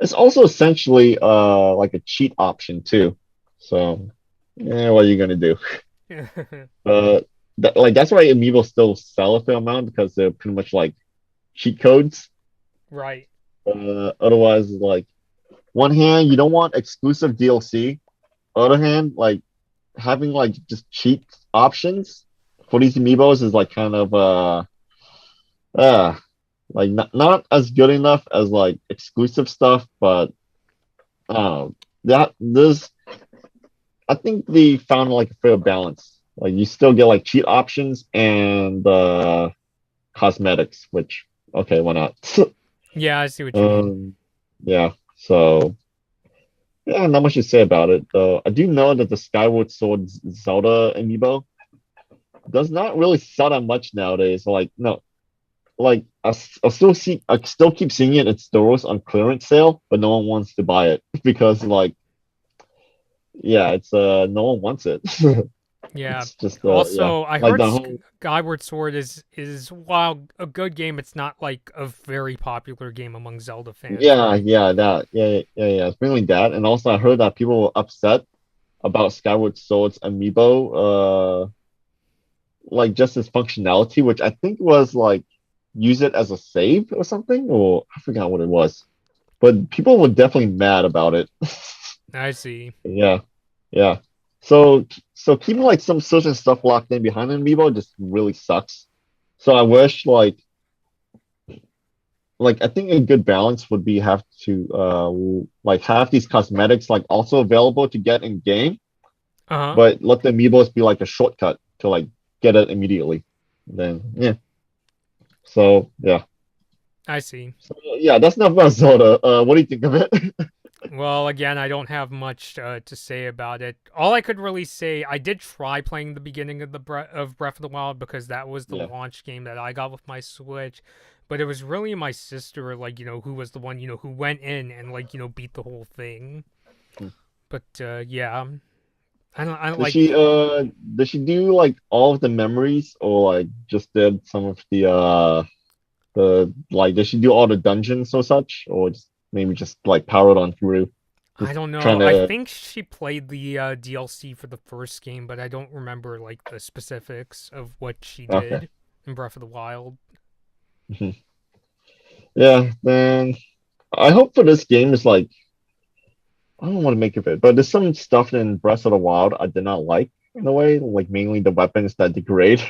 is also essentially like a cheat option too. So what are you gonna do? Uh, that's why amiibo still sell a fair amount because they're pretty much like cheat codes. Right. Otherwise, like one hand, you don't want exclusive DLC. Other hand, like having like just cheat options for these amiibos is like kind of uh like not as good enough as like exclusive stuff, but that this I think they found like a fair balance. Like you still get like cheat options and cosmetics, which okay, why not? Yeah, I see what you mean. um, yeah. So yeah, not much to say about it though. I do know that the Skyward Sword Zelda amiibo does not really sell that much nowadays. Like no, like I still keep seeing it in stores on clearance sale, but no one wants to buy it because like yeah, it's no one wants it. Yeah. It's just yeah, Also, I like heard the whole Skyward Sword is while a good game, it's not like a very popular game among Zelda fans, yeah, right? yeah, that yeah. It's mainly that, and also I heard that people were upset about Skyward Sword's amiibo, like just its functionality, which I think was like use it as a save or something, or I forgot what it was. But people were definitely mad about it. I see. Yeah, yeah. So keeping like some certain stuff locked in behind an amiibo just really sucks. So I wish like I think a good balance would be have to like have these cosmetics like also available to get in game, Uh-huh. but let the amiibos be like a shortcut to like get it immediately. Then yeah. So yeah. I see. So yeah, that's not about Zelda. What do you think of it? Well, again, I don't have much to say about it. All I could really say, I did try playing the beginning of of Breath of the Wild because that was the Yeah. launch game that I got with my Switch. But it was really my sister, like who was the one who went in and like beat the whole thing. But yeah, I don't Does like. she does she do like all of the memories or like just did some of the like does she do all the dungeons or such or just maybe just like powered on through I just don't know. trying I to think she played the DLC for the first game, but I don't remember like the specifics of what she okay. did in Breath of the Wild. Mhm. Yeah, then I hope for this game is like I don't want to make of it, but there's some stuff in Breath of the Wild I did not like in a way, like mainly the weapons that degrade.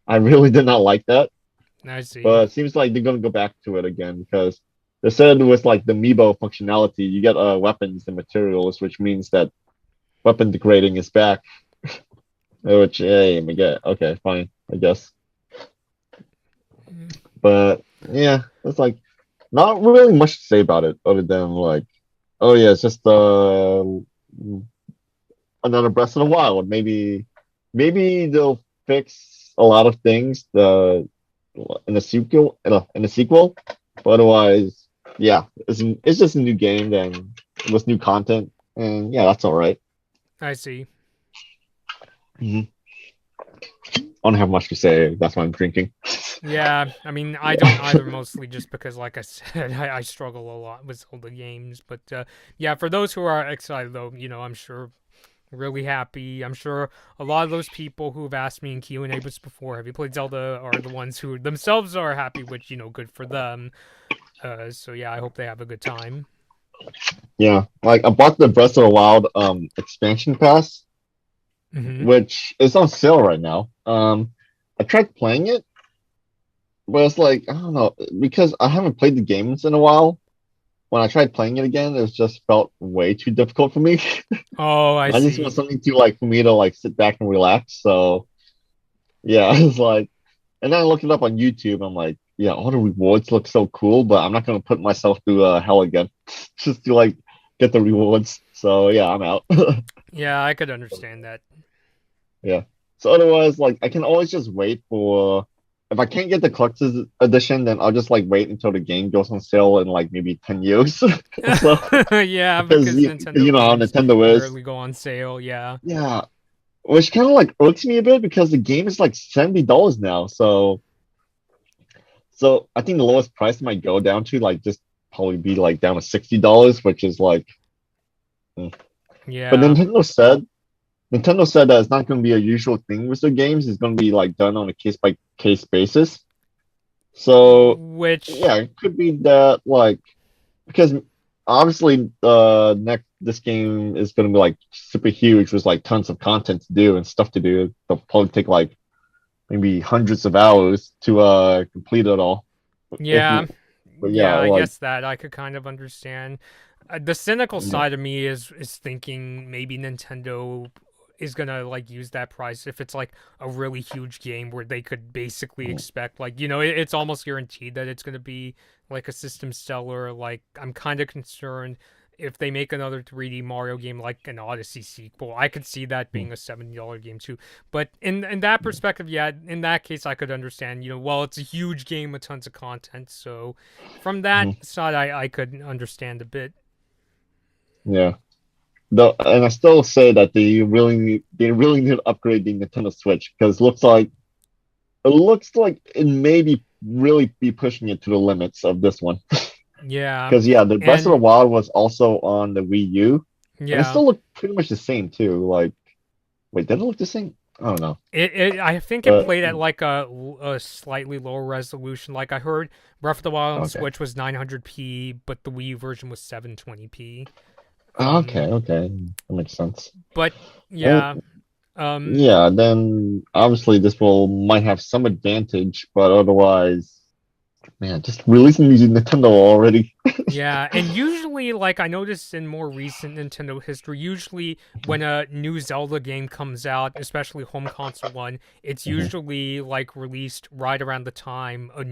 I really did not like that. I see. But it seems like they're gonna go back to it again because they said with like the Amiibo functionality, you get weapons and materials, which means that weapon degrading is back. Which hey, I get okay, fine, I guess. But yeah, it's like not really much to say about it other than like, oh yeah, it's just another Breath of the Wild. Maybe they'll fix a lot of things in the sequel in the sequel. But otherwise, yeah, it's just a new game then with new content, and yeah, that's all right. I see. Mhm. I don't have much to say. That's why I'm drinking. Yeah, I mean, I don't Yeah. either, mostly just because, like I said, I struggle a lot with Zelda games. But yeah, for those who are excited, though, I'm sure Really happy. I'm sure a lot of those people who have asked me in Q&A before, have you played Zelda, are the ones who themselves are happy, which, good for them. So yeah, I hope they have a good time. Yeah, like I bought the Breath of the Wild expansion pass, Hmm. which is on sale right now. I tried playing it, but it's like I don't know because I haven't played the games in a while. When I tried playing it again, it just felt way too difficult for me. Oh, I I just want see. something to like for me to like sit back and relax. So yeah, it's like, and then I looked it up on YouTube. I'm like, yeah, all the rewards look so cool, but I'm not gonna put myself through hell again just to like get the rewards. So yeah, I'm out. Yeah, I could understand that. Yeah. So otherwise, like I can always just wait for if I can't get the collector's edition, then I'll just like wait until the game goes on sale in like maybe 10 years. So Yeah, because because you Nintendo know how games Nintendo is. rarely go on sale. Yeah. Yeah. Which kind of like irks me a bit because the game is like $70 now. So I think the lowest price might go down to like just probably be like down to $60, which is like mm. But Yeah. Nintendo said that it's not going to be a usual thing with the games. It's going to be like done on a case by case basis. So Which, yeah, it could be that like because obviously next this game is going to be like super huge with like tons of content to do and stuff to do. It'll probably take like maybe hundreds of hours to complete it all. If yeah, you but yeah, yeah, I like guess that I could kind of understand. The cynical yeah. side of me is thinking maybe Nintendo is gonna like use that price if it's like a really huge game where they could basically expect like it's almost guaranteed that it's gonna be like a system seller. Like I'm kind of concerned if they make another 3D Mario game like an Odyssey sequel. I could see that being a $70 game too. But in that perspective, yeah, in that case I could understand. Well, it's a huge game with tons of content, so from that Mhm. side I could understand a bit. Yeah. Though, and I still say that they really need to upgrade the Nintendo Switch because it looks like it may be really be pushing it to the limits of this one. Yeah. Because yeah, the Breath of the And Wild was also on the Wii U, and it yeah. still looked pretty much the same too. Like, wait, did it look the same? I don't know. I think it But played at like a slightly lower resolution. Like I heard Breath of the Wild on okay, Switch was 900p, but the Wii U version was 720p. okay, Um, okay, that makes sense. but And yeah, um, yeah, then obviously this will might have some advantage, but otherwise, man, just releasing these Nintendo already. yeah, and usually, like I noticed in more recent Nintendo history, usually when a new Zelda game comes out, especially home console one, it's Mhm, usually like released right around the time a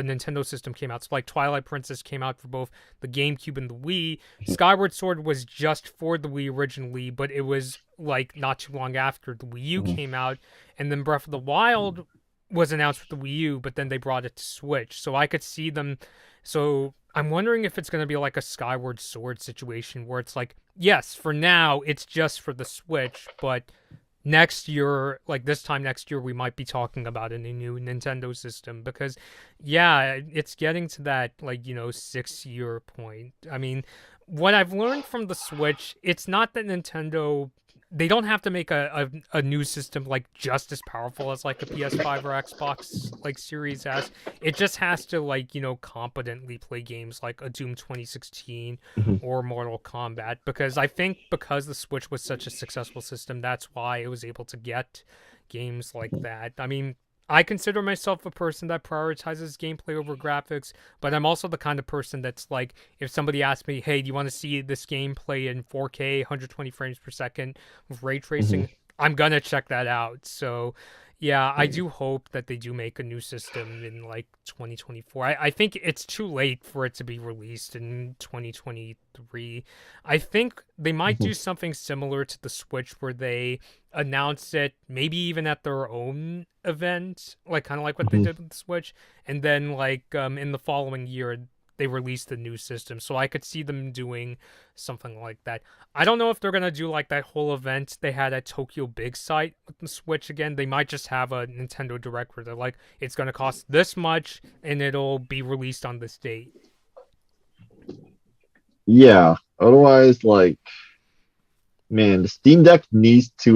Nintendo system came out. So like Twilight Princess came out for both the GameCube and the Wii. mhm, Skyward Sword was just for the Wii originally, but it was like not too long after the Wii U mhm, came out, and then Breath of the Wild was announced for the Wii U, but then they brought it to Switch. So I could see them so I'm wondering if it's going to be like a Skyward Sword situation where it's like, yes, for now it's just for the Switch, but next year, like this time next year, we might be talking about a new Nintendo system because, yeah, it's getting to that like 6 year point. I mean, what I've learned from the Switch, it's not that Nintendo. They don't have to make a new system like just as powerful as like a PS5 or Xbox like Series S. It just has to like competently play games like a Doom 2016 mhm, or Mortal Kombat because I think because the Switch was such a successful system, that's why it was able to get games like that. I mean, I consider myself a person that prioritizes gameplay over graphics, but I'm also the kind of person that's like, if somebody asks me, hey, do you want to see this game play in 4K, 120 frames per second with ray mhm. tracing? I'm gonna check that out. So, yeah, I do hope that they do make a new system in like 2024. I think it's too late for it to be released in 2023. I think they might do Mhm, something similar to the Switch where they announce it maybe even at their own event, like kind of like what they mhm. did with the Switch, and then like in the following year they release the new system. So I could see them doing something like that. I don't know if they're gonna do like that whole event they had at Tokyo Big Sight with the Switch again. They might just have a Nintendo Direct where they're like, it's gonna cost this much and it'll be released on this date. Yeah. Otherwise, like man, the Steam Deck needs to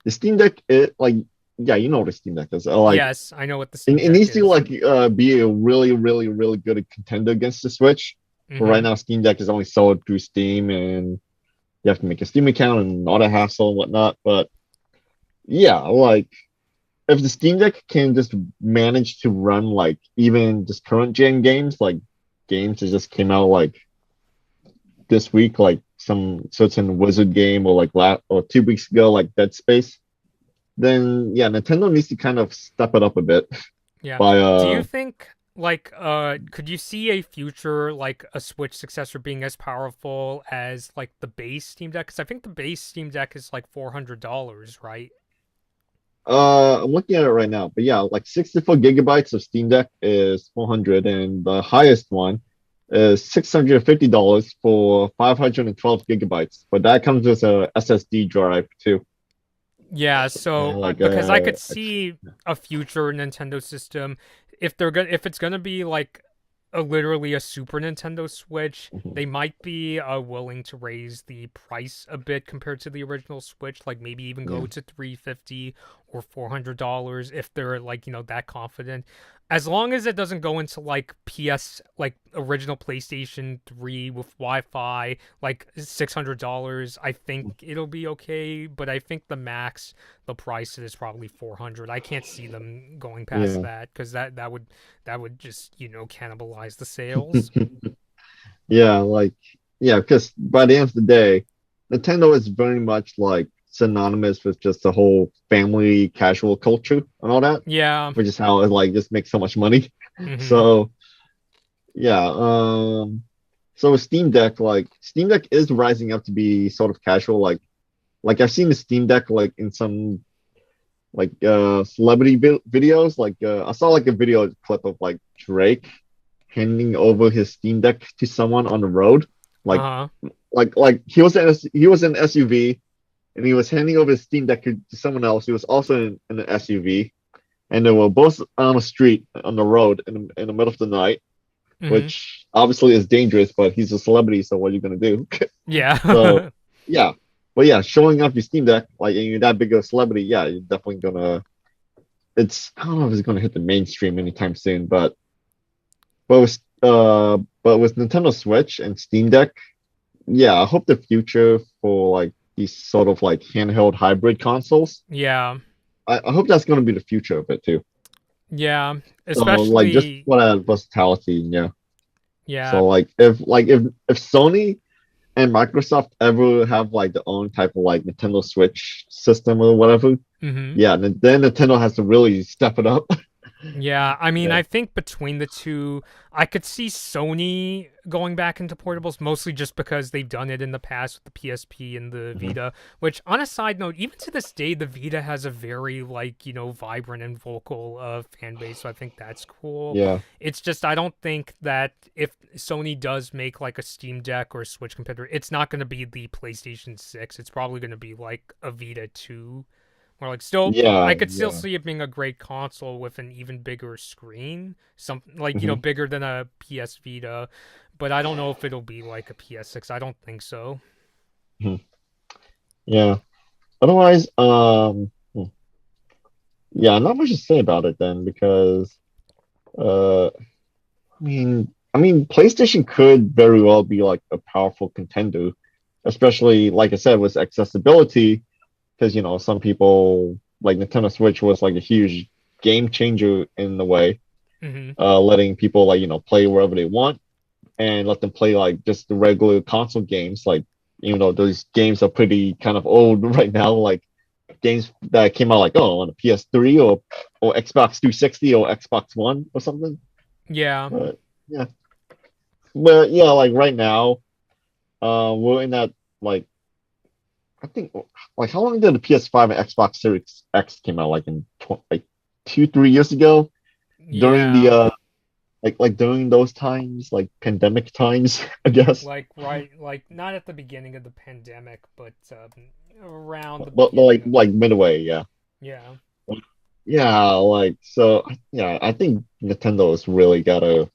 the Steam Deck it like yeah, you know what the Steam Deck is. Like Yes, I know what the it, Steam it Deck needs to is. like be a really, really, really good contender against the Switch. But right Mm-hmm. now, Steam Deck is only sold through Steam, and you have to make a Steam account and all the hassle and whatnot. But yeah, like if the Steam Deck can just manage to run like even just current gen games, like games that just came out like this week, like some certain Wizard game or like last or 2 weeks ago, like Dead Space, then yeah, Nintendo needs to kind of step it up a bit Yeah. by Do you think like could you see a future like a Switch successor being as powerful as like the base Steam Deck? Because I think the base Steam Deck is like $400, right? I'm looking at it right now, but yeah, like 64 gigabytes of Steam Deck is 400, and the highest one is $650 for 512 gigabytes. But that comes with a SSD drive too, Yeah, and so like because I could see a future Nintendo system if it's gonna be like literally a Super Nintendo Switch, they might be willing to raise the price a bit compared to the original Switch, like maybe even yeah, go to 350 or $400 if they're like, that confident. As long as it doesn't go into like like original PlayStation 3 with Wi-Fi, like $600, I think it'll be okay, but I think the price is probably 400. I can't see them going past yeah, that cuz that would just, cannibalize the sales. yeah, like yeah, because by the end of the day, Nintendo is very much like synonymous with just the whole family casual culture and all that, Yeah. which is how it like just makes so much money. Mhm. So yeah, so with Steam Deck, like Steam Deck is rising up to be sort of casual. Like I've seen the Steam Deck like in some like celebrity videos. Like I saw like a video clip of like Drake handing over his Steam Deck to someone on the road. Like Uh-huh. like he was in an SUV and he was handing over his Steam Deck to someone else who was also in an SUV, and they were both on the street on the road in the middle of the night, Mhm. which obviously is dangerous, but he's a celebrity, so what are you gonna do? So Yeah. yeah, but yeah, showing off your Steam Deck, like and you're that big of a celebrity, yeah, you're definitely gonna. It's I don't know if it's gonna hit the mainstream anytime soon, but with Nintendo Switch and Steam Deck, yeah, I hope the future for like these sort of like handheld hybrid consoles, Yeah. I hope that's gonna be the future of it too. Yeah. So like just Especially what versatility, yeah. yeah. So like if Sony and Microsoft ever have like their own type of like Nintendo Switch system or whatever, Mhm. yeah, then Nintendo has to really step it up. Yeah, I mean, Yeah. I think between the two, I could see Sony going back into portables, mostly just because they've done it in the past with the PSP and the Mhm. Vita. Which, on a side note, even to this day, the Vita has a very, like, vibrant and vocal fan base, so I think that's cool. Yeah. It's just, I don't think that if Sony does make, like, a Steam Deck or a Switch competitor, it's not going to be the PlayStation 6. It's probably going to be, like, a Vita 2. Or like still, I Yeah. could still Yeah. see it being a great console with an even bigger screen, some like Hmm. bigger than a PS Vita, but I don't know if it'll be like a PS6. I don't think so. Yeah. Otherwise, yeah, not much to say about it then because I mean, PlayStation could very well be like a powerful contender, especially like I said with accessibility, because some people like Nintendo Switch was like a huge game changer in the way, Hmm. letting people like play wherever they want and let them play like just the regular console games. Like those games are pretty kind of old right now, like games that came out like on a PS3 or Xbox 360 or Xbox One or something. Yeah, But yeah, but yeah, like right now, we're in that like I think like how long did the PS5 and Xbox Series X came out? Like in like 2 3 years ago during the yeah, like during those times, like pandemic times, I guess. like right, like not at the beginning of the pandemic, but around the But beginning of like midway, yeah. yeah, Yeah, like so yeah, I think Nintendo's really gotta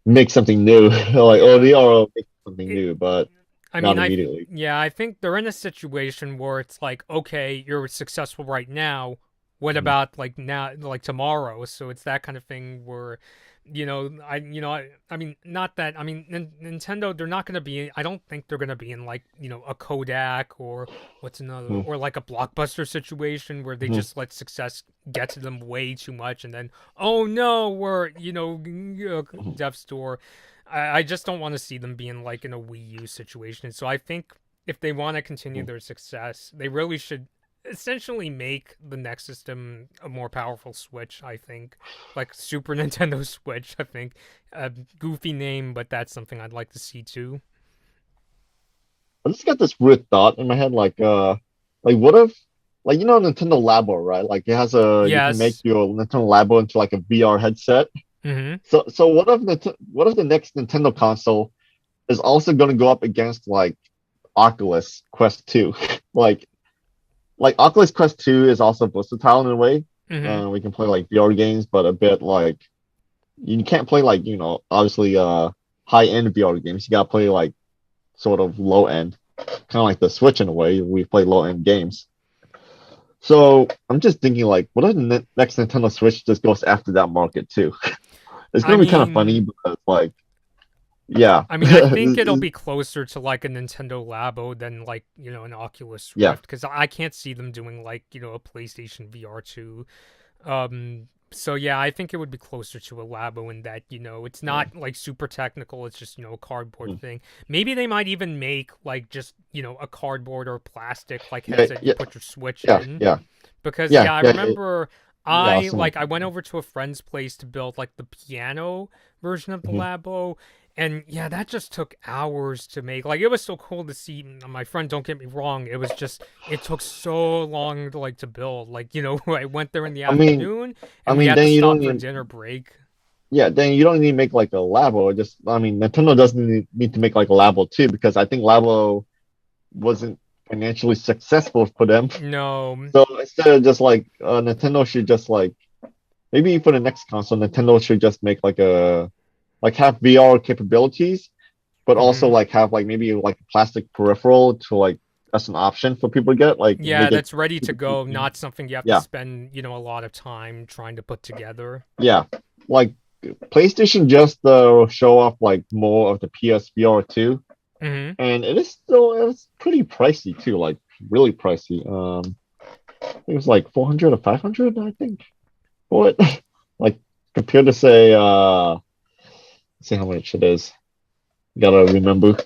make something new. Like, oh, yeah. they are making something It new, but I not mean, immediately. I think they're in a situation where it's like, okay, you're successful right now. What Mhm. about like now, like tomorrow? So it's that kind of thing where, I mean, not that, I mean, Nintendo, they're not going to be, I don't think they're going to be in like, a Kodak or what's another, Mhm. or like a Blockbuster situation where they Mhm. just let success get to them way too much and then, oh no, we're, Mhm. Dev Store. I just don't want to see them being like in a Wii U situation. So I think if they want to continue Mhm. their success, they really should essentially make the next system a more powerful Switch. I think, like Super Nintendo Switch. I think a goofy name, but that's something I'd like to see too. I just got this weird thought in my head, like what if, like Nintendo Labo, right? Like it has you can make Yes. your Nintendo Labo into like a VR headset. Mm-hmm. So what if the next Nintendo console is also going to go up against like Oculus Quest 2? like Oculus Quest 2 is also versatile in a way. Mm-hmm. We can play like VR games, but a bit like you can't play like obviously high end VR games. You gotta play like sort of low end, kind of like the Switch in a way. We play low end games. So I'm just thinking like, what if the next Nintendo Switch just goes after that market too? It's I gonna be kind of funny mean, because like, yeah, I think it'll be closer to like a Nintendo Labo than like an Oculus yeah, Rift because I can't see them doing like a PlayStation VR 2. So yeah, I think it would be closer to a Labo in that, it's yeah, not like super technical, it's just, a cardboard mm, thing. Maybe they might even make like just, a cardboard or plastic like yeah, headset you yeah, put your Switch yeah, in. yeah, Because yeah, yeah, I yeah, remember yeah, something like I that. went over to a friend's place to build like the piano version of the Mhm. Labo, and yeah, that just took hours to make. Like it was so cool to see. My friend, don't get me wrong, it was just it took so long to like to build. Like I went there in the I mean, afternoon, I and we mean, had to then you stop don't for need, dinner break. yeah, then you don't need to make like a Labo. Just, I mean, Nintendo doesn't need to make like a Labo too because I think Labo wasn't financially successful for them. No, So instead of just like Nintendo should just like maybe for the next console, Nintendo should just make like a like have VR capabilities, but also hmm like have like maybe like a plastic peripheral to like as an option for people to get like yeah, make it that's ready to super go. cheap. Not something you have to Yeah, spend a lot of time trying to put together. yeah. Like PlayStation just show off like more of the PSVR 2, hmm and it's pretty pricey too, like really pricey. It was like 400 or 500, I think. What? Like compared to say let's see how much it is. Gotta remember.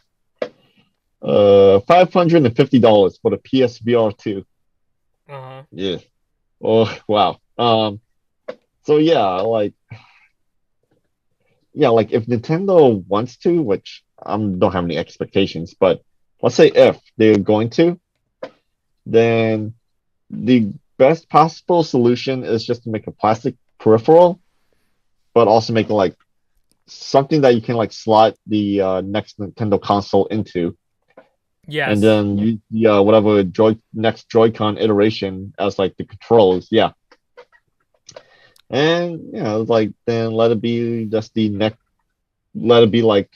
$550 for the PSVR 2. Uh-huh. Yeah. Oh wow. So like if Nintendo wants to, which I don't have any expectations, but let's say if they're going to, then the best possible solution is just to make a plastic peripheral, but also make like something that you can like slot the next Nintendo console into, and Yes. then use the whatever next Joy-Con iteration as like the controls. Yeah, and like then let it be just the next, let it be like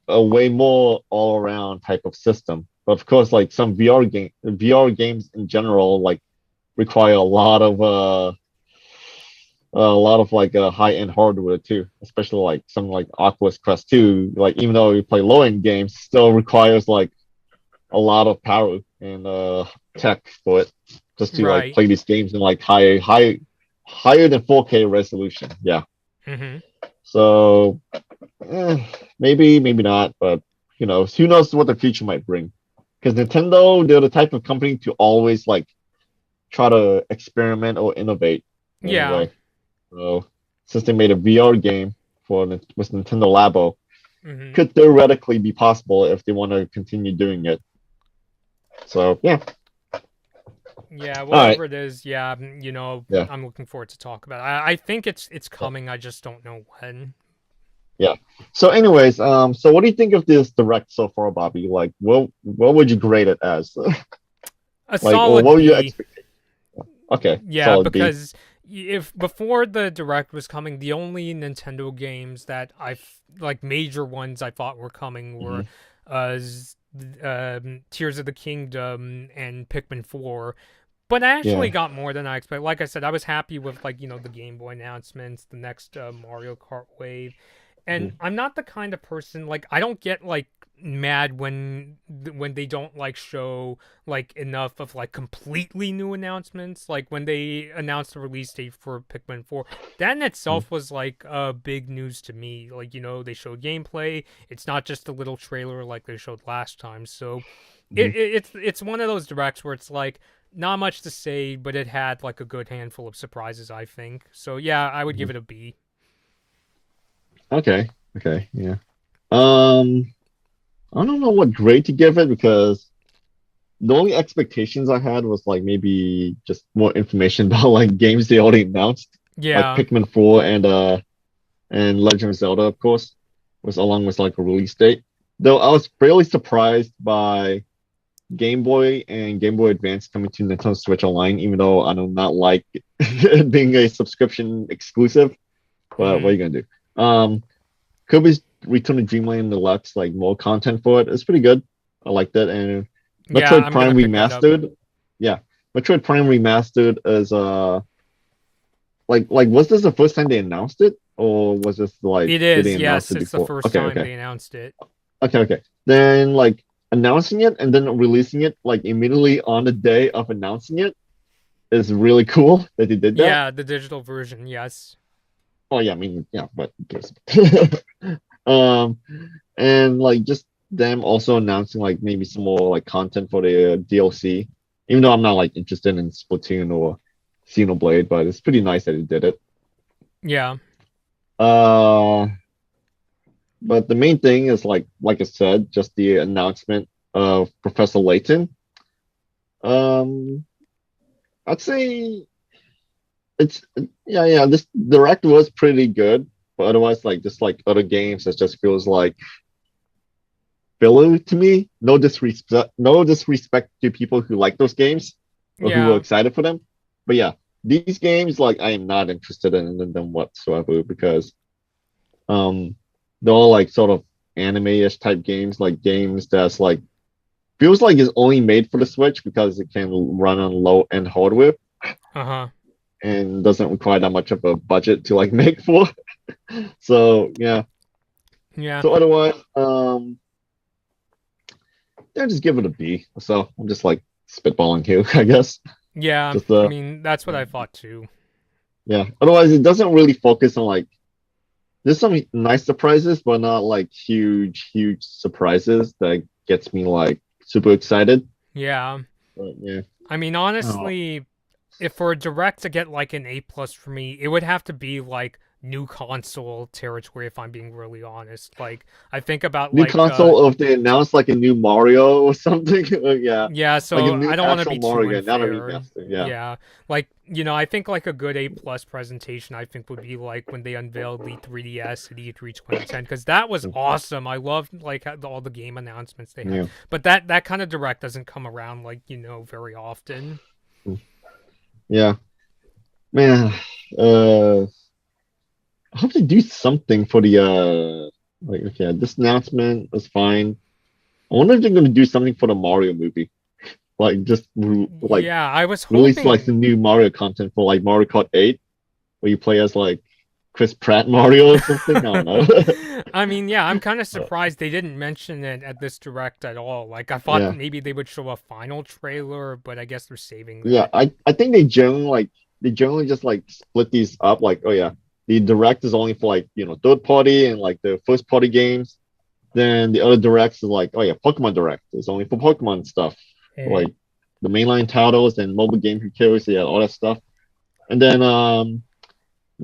a way more all around type of system. But of course, like some VR games in general, like require a lot of like high end hardware too, especially like something like Oculus Quest 2. Like even though you play low end games, still requires like a lot of power and tech for it just to like Right. play these games in like higher than 4K resolution. Yeah. hmm So maybe not, but who knows what the future might bring. Because Nintendo, they're the type of company to always like try to experiment or innovate in a Yeah. way. So since they made a VR game with Nintendo Labo, hmm could theoretically be possible if they want to continue doing it. So yeah, Yeah, all right, whatever it is, yeah, yeah, I'm looking forward to talk about it. I think it's yeah, coming. I just don't know when. yeah. So anyways, so what do you think of this direct so far, Bobby? Like, what would you grade it as? A Like, or solid what were your B. expectations? Okay, Yeah, solid B. because if before the direct was coming, the only Nintendo games that like major ones I thought were coming were Hmm. uh Tears of the Kingdom and Pikmin 4. But I actually Yeah. got more than I expected. Like I said, I was happy with like the Game Boy announcements, the next Mario Kart wave, and Mhm. I'm not the kind of person like I don't get like mad when they don't like show like enough of like completely new announcements. Like when they announced the release date for Pikmin 4, that in Mhm. itself was like big news to me. Like they showed gameplay. It's not just a little trailer like they showed last time. So Mhm. it's one of those directs where it's like not much to say, but it had like a good handful of surprises, I think. So yeah, I would give Mhm. it a B. Okay. Okay. Yeah. Um, I don't know what grade to give it because the only expectations I had was like maybe just more information about like games they already announced, like Yeah, Pikmin 4 and Legend of Zelda, of course, was along with like a release date. Though I was fairly surprised by Game Boy and Game Boy Advance coming to Nintendo Switch Online, even though I do not like it being a subscription exclusive. But what are mm. you gonna do? Kirby's Return to Dreamland Deluxe, like more content for it. It's pretty good. I like that. And Yeah, Metroid I'm gonna Prime pick that up. Remastered, yeah, Metroid Prime Remastered is like was this the first time they announced it, or was this like It did they is, announce yes, it it's the before? first Okay, time okay, they announced it. okay. Then like announcing it and then releasing it like immediately on the day of announcing it is really cool that they did that. Yeah, the digital version, yes. Oh yeah, I mean yeah, but um and like just them also announcing like maybe some more like content for the DLC. Even though I'm not like interested in Splatoon or Xenoblade, but it's pretty nice that they did it. Yeah, Uh, but the main thing is like I said, just the announcement of Professor Layton. Um, I'd say it's yeah. This direct was pretty good, but otherwise, like just like other games, it just feels like filler to me. No disrespect to people who like those games or who were yeah, excited for them. But yeah, these games, like I am not interested in them whatsoever because um they're all like sort of anime-ish type games, like games that's like feels like it's only made for the Switch because it can run on low-end hardware uh-huh. and doesn't require that much of a budget to like make for. So yeah. Yeah, So otherwise, yeah, just give it a B. So I'm just like spitballing here, I guess. yeah, Just I mean, that's what I thought too. yeah. Otherwise, it doesn't really focus on like there's some nice surprises, but not like huge surprises that gets me like super excited. Yeah, But yeah. I mean, Oh, honestly, if for a direct to get like an A plus for me, it would have to be like new console territory if I'm being really honest. Like I think about new like console, or if they announce like a new Mario or something. Yeah, yeah, like a so new I don't want to actual be too Mario game, not a unfair. remaster. Yeah. Yeah. Like, I think like a good A plus presentation I think would be like when they unveiled the 3DS at E3 2010 because that was awesome. I loved like all the game announcements they had. Yeah. But that kind of direct doesn't come around like, very often. Yeah. Man, uh I hope they do something for the like okay, this announcement was fine. I wonder if they're gonna do something for the Mario movie. Like just like Yeah, I was release like hoping. some new Mario content for like Mario Kart 8, where you play as like Chris Pratt Mario or something. I don't know. I mean, yeah, I'm kind of But, surprised they didn't mention it at this direct at all. Like, I thought yeah. maybe they would show a final trailer, but I guess they're saving Yeah, that. I think they generally just like split these up like oh yeah, the direct is only for like third party and like the first party games. Then the other directs is like oh yeah, Pokemon Direct is only for Pokemon stuff. Mm. Like the mainline titles and mobile game who cares, yeah, all that stuff. And then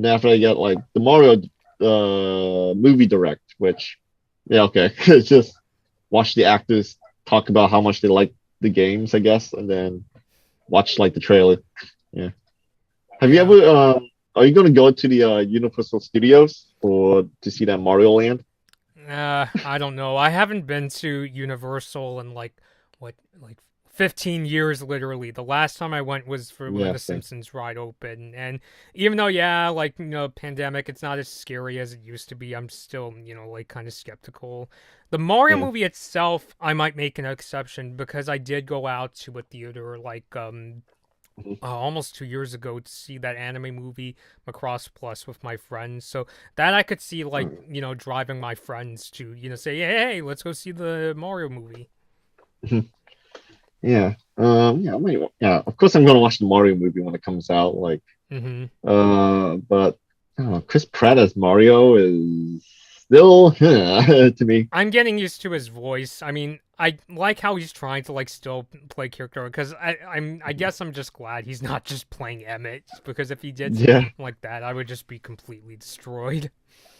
after I get like the Mario movie direct, which yeah, okay. It's just watch the actors talk about how much they like the games, I guess, and then watch like the trailer. Yeah. Have you Yeah. ever are you gonna go to the Universal Studios or to see that Mario Land? I don't know. I haven't been to Universal in like 15 years literally. The last time I went was for when Yeah, the same. Simpsons ride opened. And even though, yeah, like, pandemic, it's not as scary as it used to be, I'm still, like kind of skeptical. The Mario Yeah. movie itself, I might make an exception because I did go out to a theater like Mhm. almost 2 years ago to see that anime movie Macross Plus with my friends. So that I could see like, Alright. driving my friends to, say, hey, let's go see the Mario movie. Mhm. Yeah. Yeah, yeah, of course I'm gonna watch the Mario movie when it comes out. Like, Hmm. but I don't know, Chris Pratt as Mario is still to me. I'm getting used to his voice. I mean, I like how he's trying to like still play character because I guess I'm just glad he's not just playing Emmett because if he did something Yeah. like that, I would just be completely destroyed.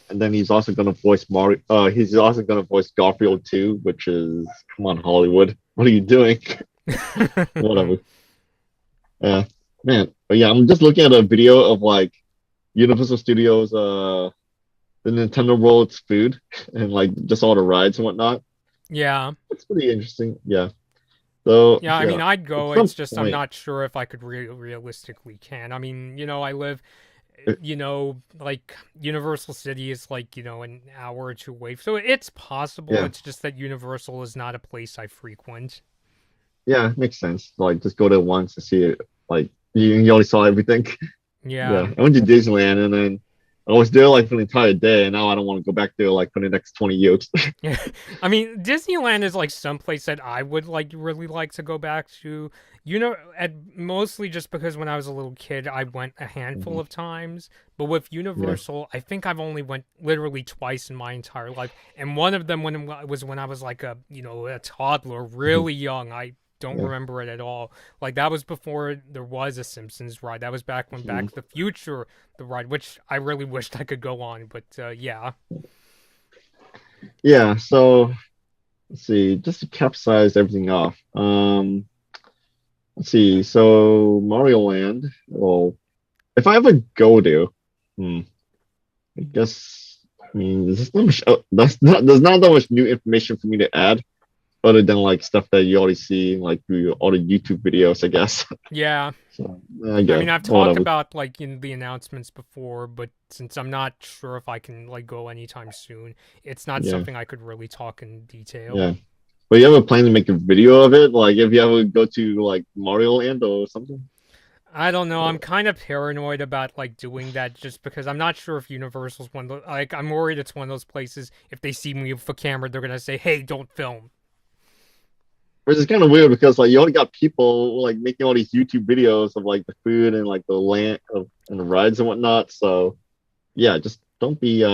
And then he's also gonna voice Mario. He's also gonna voice Garfield too, which is come on Hollywood, what are you doing? Whatever. Yeah, man. But yeah, I'm just looking at a video of like Universal Studios, the Nintendo World's food and like just all the rides and whatnot. Yeah. It's pretty interesting. Yeah. So Yeah, I mean, yeah, I'd at go. some It's just I'm point, not sure if I could realistically can. I mean, I live, it, like Universal City is like, an hour or two away. So it's possible. yeah, It's just that Universal is not a place I frequent. yeah, it makes sense. Like just go there once to see it. Like you already saw everything. Yeah. Yeah, I went to Disneyland and then I was there like for the entire day, and now I don't want to go back there like for the next 20 years. Yeah, I mean, Disneyland is like someplace that I would like really like to go back to. Mostly just because when I was a little kid, I went a handful Mhm. of times. But with Yeah. Universal, I think I've only went literally twice in my entire life, and one of them was when I was like a toddler, Mhm. really young. I don't Yeah. remember it at all. Like that was before there was a Simpsons ride. That was back when Back Mhm. to the Future the ride, which I really wished I could go on. But yeah, Yeah. So let's see, just to capsize everything off. Let's see. So Mario Land. Well, if I ever go there, hmm, I guess. I mean, there's not much. There's not that much new information for me to add, other than like stuff that you already see, like through all the YouTube videos, I guess. yeah. So I I guess mean, I've talked whatever. about like in the announcements before, but since I'm not sure if I can like go anytime soon, it's not Yeah, something I could really talk in detail. yeah. But you ever plan to make a video of it? Like if you ever go to like Mario Land or something? I don't know. I'm Or- kind of paranoid about like doing that just because I'm not sure if Universal's one of like I'm worried it's one of those places if they see me with a camera they're gonna say, "Hey, don't film." Which is kind of weird because like you only got people like making all these YouTube videos of like the food and like the land of and the rides and whatnot. So yeah, just don't be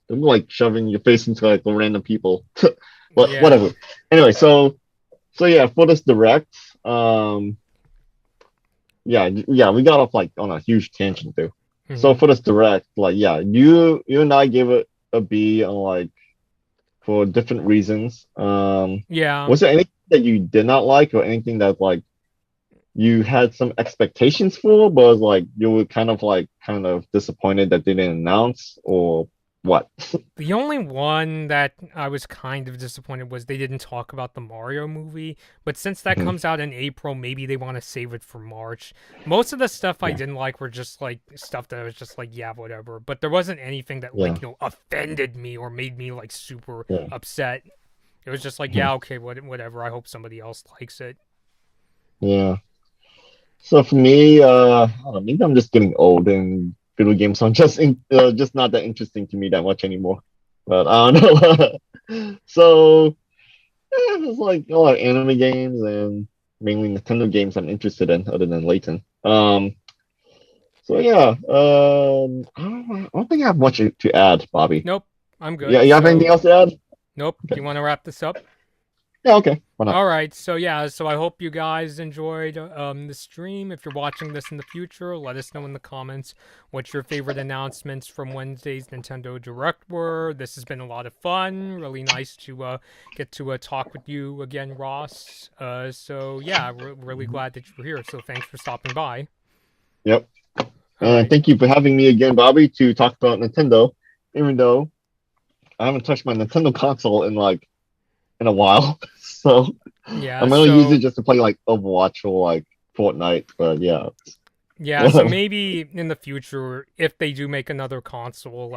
like shoving your face into like the random people. But Yeah. whatever. Anyway, so yeah, for this direct, um yeah, we got off like on a huge tangent there. So Hmm. for this direct, like yeah, you and I gave it a B on like for different reasons. Yeah. Was there anything that you did not like or anything that like you had some expectations for, but was like you were kind of disappointed that they didn't announce or what? The only one that I was kind of disappointed was they didn't talk about the Mario movie, but since that Mhm. comes out in April, maybe they want to save it for March. Most of the stuff I Yeah, didn't like were just like stuff that I was just like, yeah, whatever. But there wasn't anything that yeah, like, offended me or made me like super yeah. upset. It was just like, Mhm. yeah, okay, whatever. I hope somebody else likes it. Yeah. So for me, I don't know, maybe I'm just getting old and video games are just not that interesting to me that much anymore. But I don't know. So it's like a lot of anime games and mainly Nintendo games I'm interested in, other than Layton. So yeah, I don't think I have much to add, Bobby. Nope, I'm Yeah, good. you have anything So, else to add? nope. Do Okay. you want to wrap this up? Yeah, okay. Why not? All right, so yeah, so I hope you guys enjoyed the stream. If you're watching this in the future, let us know in the comments what your favorite announcements from Wednesday's Nintendo Direct were. This has been a lot of fun. Really nice to get to talk with you again, Ross. So yeah, really glad that you were here. So thanks for stopping by. Yep. All And right. thank you for having me again, Bobby, to talk about Nintendo. Even though I haven't touched my Nintendo console in like in a while. So Yeah, I'm gonna use it so just to play like Overwatch or like Fortnite, but yeah. yeah, so maybe in the future, if they do make another console,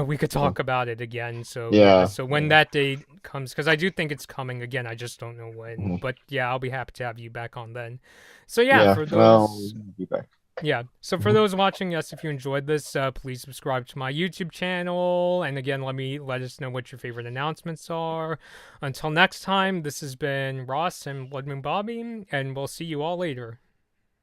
we could talk about it again. So yeah, Yeah. so when that day comes, because I do think it's coming again, I just don't know when. Mhm. But yeah, I'll be happy to have you back on then. So yeah, Yeah. for Well, those be back. Yeah. So for Mhm. those watching, yes, if you enjoyed this, please subscribe to my YouTube channel. And again, let us know what your favorite announcements are. Until next time, this has been Ross and Blood Moon Bobby, and we'll see you all later.